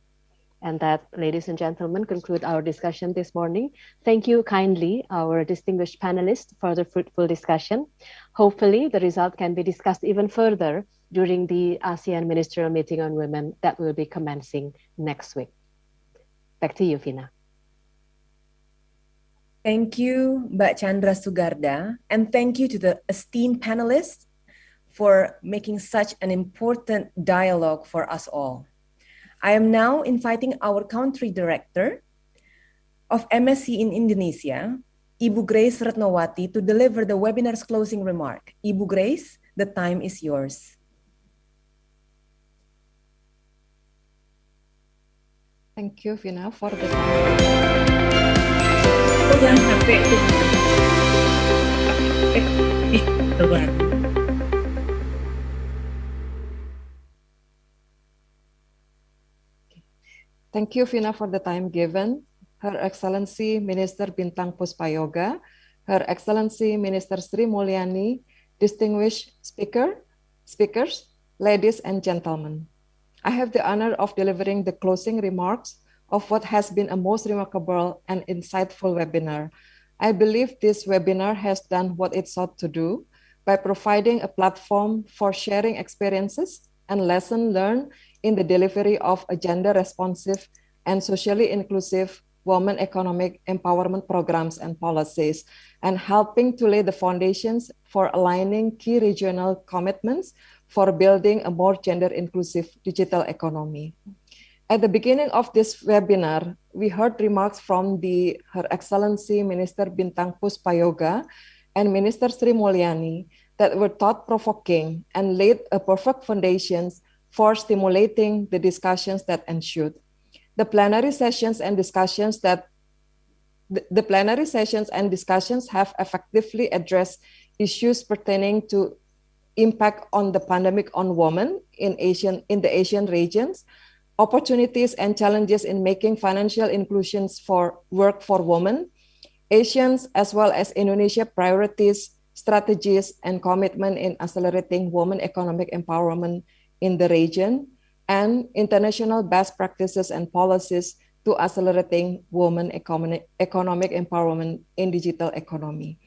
And that, ladies and gentlemen, conclude our discussion this morning. Thank you kindly, our distinguished panelists, for the fruitful discussion. Hopefully, the result can be discussed even further during the ASEAN Ministerial Meeting on Women that will be commencing next week. Back to you, Vina. Thank you, Mbak Chandra Sugarda, and thank you to the esteemed panelists for making such an important dialogue for us all. I am now inviting our country director of MSc in Indonesia, Ibu Grace Retnowati, to deliver the webinar's closing remark. Ibu Grace, the time is yours. Thank you, Vina, for the Thank you, Vina, for the time given. Her Excellency Minister Bintang Puspayoga, Her Excellency Minister Sri Mulyani, distinguished speakers, ladies and gentlemen. I have the honor of delivering the closing remarks of what has been a most remarkable and insightful webinar. I believe this webinar has done what it sought to do by providing a platform for sharing experiences and lessons learned in the delivery of a gender-responsive and socially inclusive women economic empowerment programs and policies, and helping to lay the foundations for aligning key regional commitments for building a more gender-inclusive digital economy. At the beginning of this webinar, we heard remarks from Her Excellency Minister Bintang Puspayoga and Minister Sri Mulyani that were thought-provoking and laid a perfect foundation for stimulating the discussions that ensued. The plenary sessions and discussions have effectively addressed issues pertaining to impact on the pandemic on women in the Asian regions, opportunities and challenges in making financial inclusions for work for women, Asians as well as Indonesia priorities, strategies, and commitment in accelerating women economic empowerment in the region, and international best practices and policies to accelerating women economic empowerment in digital economy.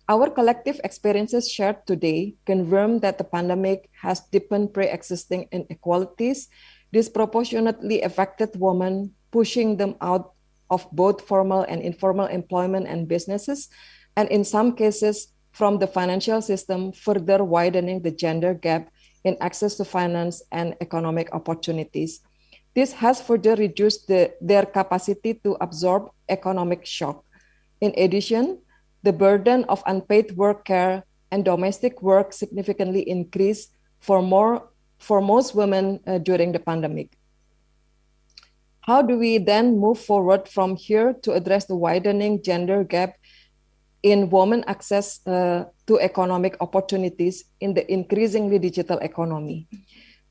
Our collective experiences shared today confirm that the pandemic has deepened pre-existing inequalities, disproportionately affected women, pushing them out of both formal and informal employment and businesses, and in some cases from the financial system, further widening the gender gap in access to finance and economic opportunities. This has further reduced their capacity to absorb economic shock. In addition, the burden of unpaid work care and domestic work significantly increased for most women during the pandemic. How do we then move forward from here to address the widening gender gap in women access to economic opportunities in the increasingly digital economy?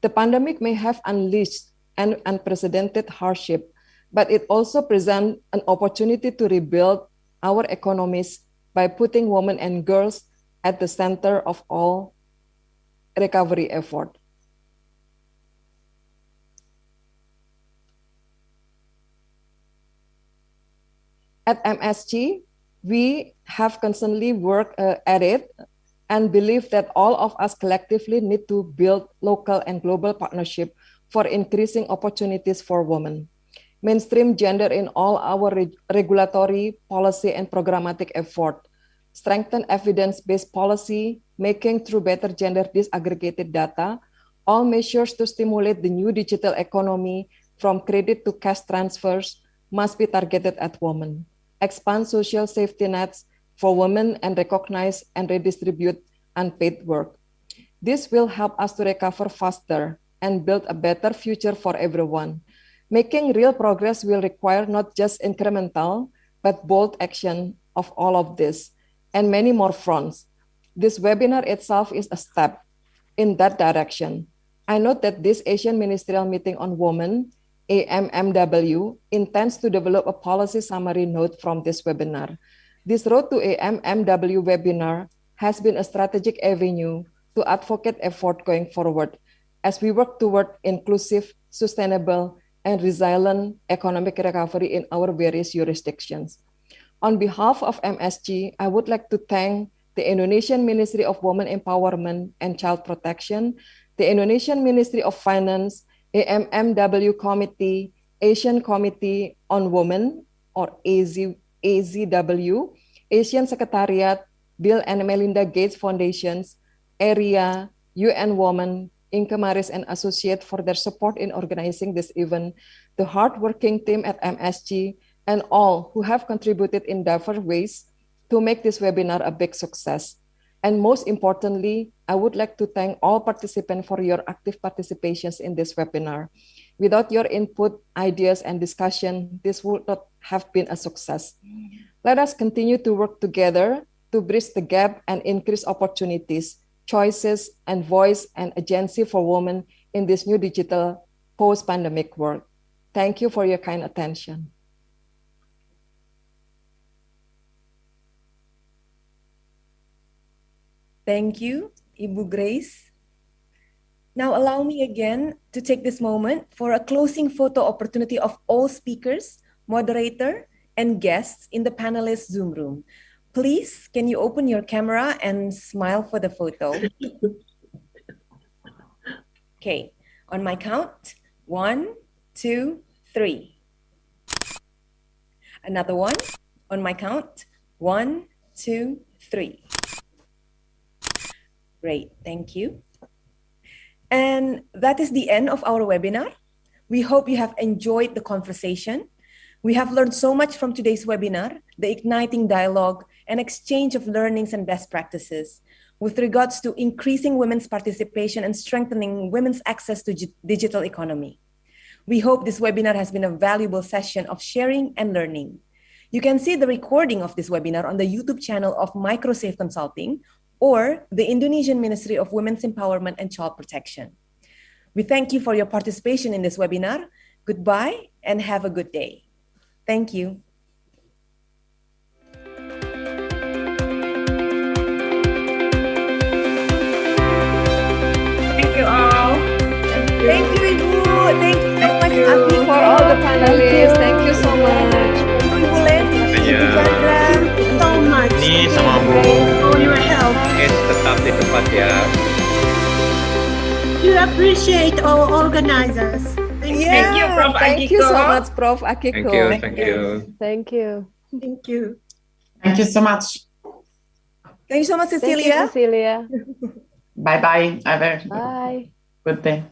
The pandemic may have unleashed an unprecedented hardship, but it also presents an opportunity to rebuild our economies by putting women and girls at the center of all recovery effort. At MSG, we have constantly worked at it and believe that all of us collectively need to build local and global partnership for increasing opportunities for women. Mainstream gender in all our regulatory, policy, and programmatic effort. Strengthen evidence-based policy, making through better gender disaggregated data, all measures to stimulate the new digital economy from credit to cash transfers must be targeted at women. Expand social safety nets for women and recognize and redistribute unpaid work. This will help us to recover faster and build a better future for everyone. Making real progress will require not just incremental, but bold action of all of this and many more fronts. This webinar itself is a step in that direction. I note that this Asian Ministerial Meeting on Women, AMMW, intends to develop a policy summary note from this webinar. This Road to AMMW webinar has been a strategic avenue to advocate effort going forward as we work toward inclusive, sustainable, and resilient economic recovery in our various jurisdictions. On behalf of MSG, I would like to thank the Indonesian Ministry of Women Empowerment and Child Protection, the Indonesian Ministry of Finance, AMMW Committee, Asian Committee on Women, or AZW, Asian Secretariat, Bill and Melinda Gates Foundations, ERIA, UN Women, Inkemaris and Associate for their support in organizing this event, the hardworking team at MSG, and all who have contributed in diverse ways to make this webinar a big success. And most importantly, I would like to thank all participants for your active participations in this webinar. Without your input, ideas, and discussion, this would not have been a success. Let us continue to work together to bridge the gap and increase opportunities, choices, and voice and agency for women in this new digital post-pandemic world. Thank you for your kind attention. Thank you, Ibu Grace. Now allow me again to take this moment for a closing photo opportunity of all speakers, moderator, and guests in the panelist Zoom room. Please, can you open your camera and smile for the photo? Okay, on my count, 1, 2, 3. Another one, on my count, 1, 2, 3. Great, thank you. And that is the end of our webinar. We hope you have enjoyed the conversation. We have learned so much from today's webinar, the igniting dialogue and exchange of learnings and best practices with regards to increasing women's participation and strengthening women's access to digital economy. We hope this webinar has been a valuable session of sharing and learning. You can see the recording of this webinar on the YouTube channel of MicroSave Consulting or the Indonesian Ministry of Women's Empowerment and Child Protection. We thank you for your participation in this webinar Goodbye and have a good day. Thank you. Thank you all. Thank you, Ibu. Thank you so much, you Akiko. for all the panelists. Thank you so much. Ibu Leni, Ibu Chandra. So much. Ini sama Bu For your help. tetap di tempat ya. You appreciate all organizers. Thank you, Prof. Thank you Akiko. so much, Prof. Akiko. Thank you, thank you. Thank you. Thank you. Thank you so much. Thank you so much, Thank you, Cecilia. Cecilia. Bye-bye. Have a Bye. good day.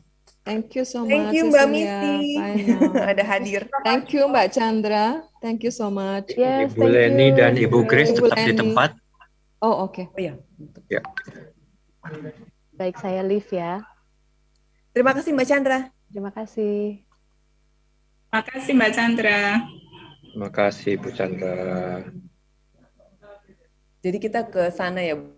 Thank you so Thank much, you, Mbak Cecilia. Missy. Bye now. Ada hadir. Thank you, Mbak Chandra. Thank you so much. Yes, Ibu Leni dan Ibu Grace Ibu tetap di Leni. tempat. Oh, oke. Oh ya. Ya. Baik, saya leave ya. Terima kasih Mbak Chandra. Terima kasih. Makasih Mbak Chandra. Terima kasih Bu Chandra. Jadi kita ke sana ya, Bu.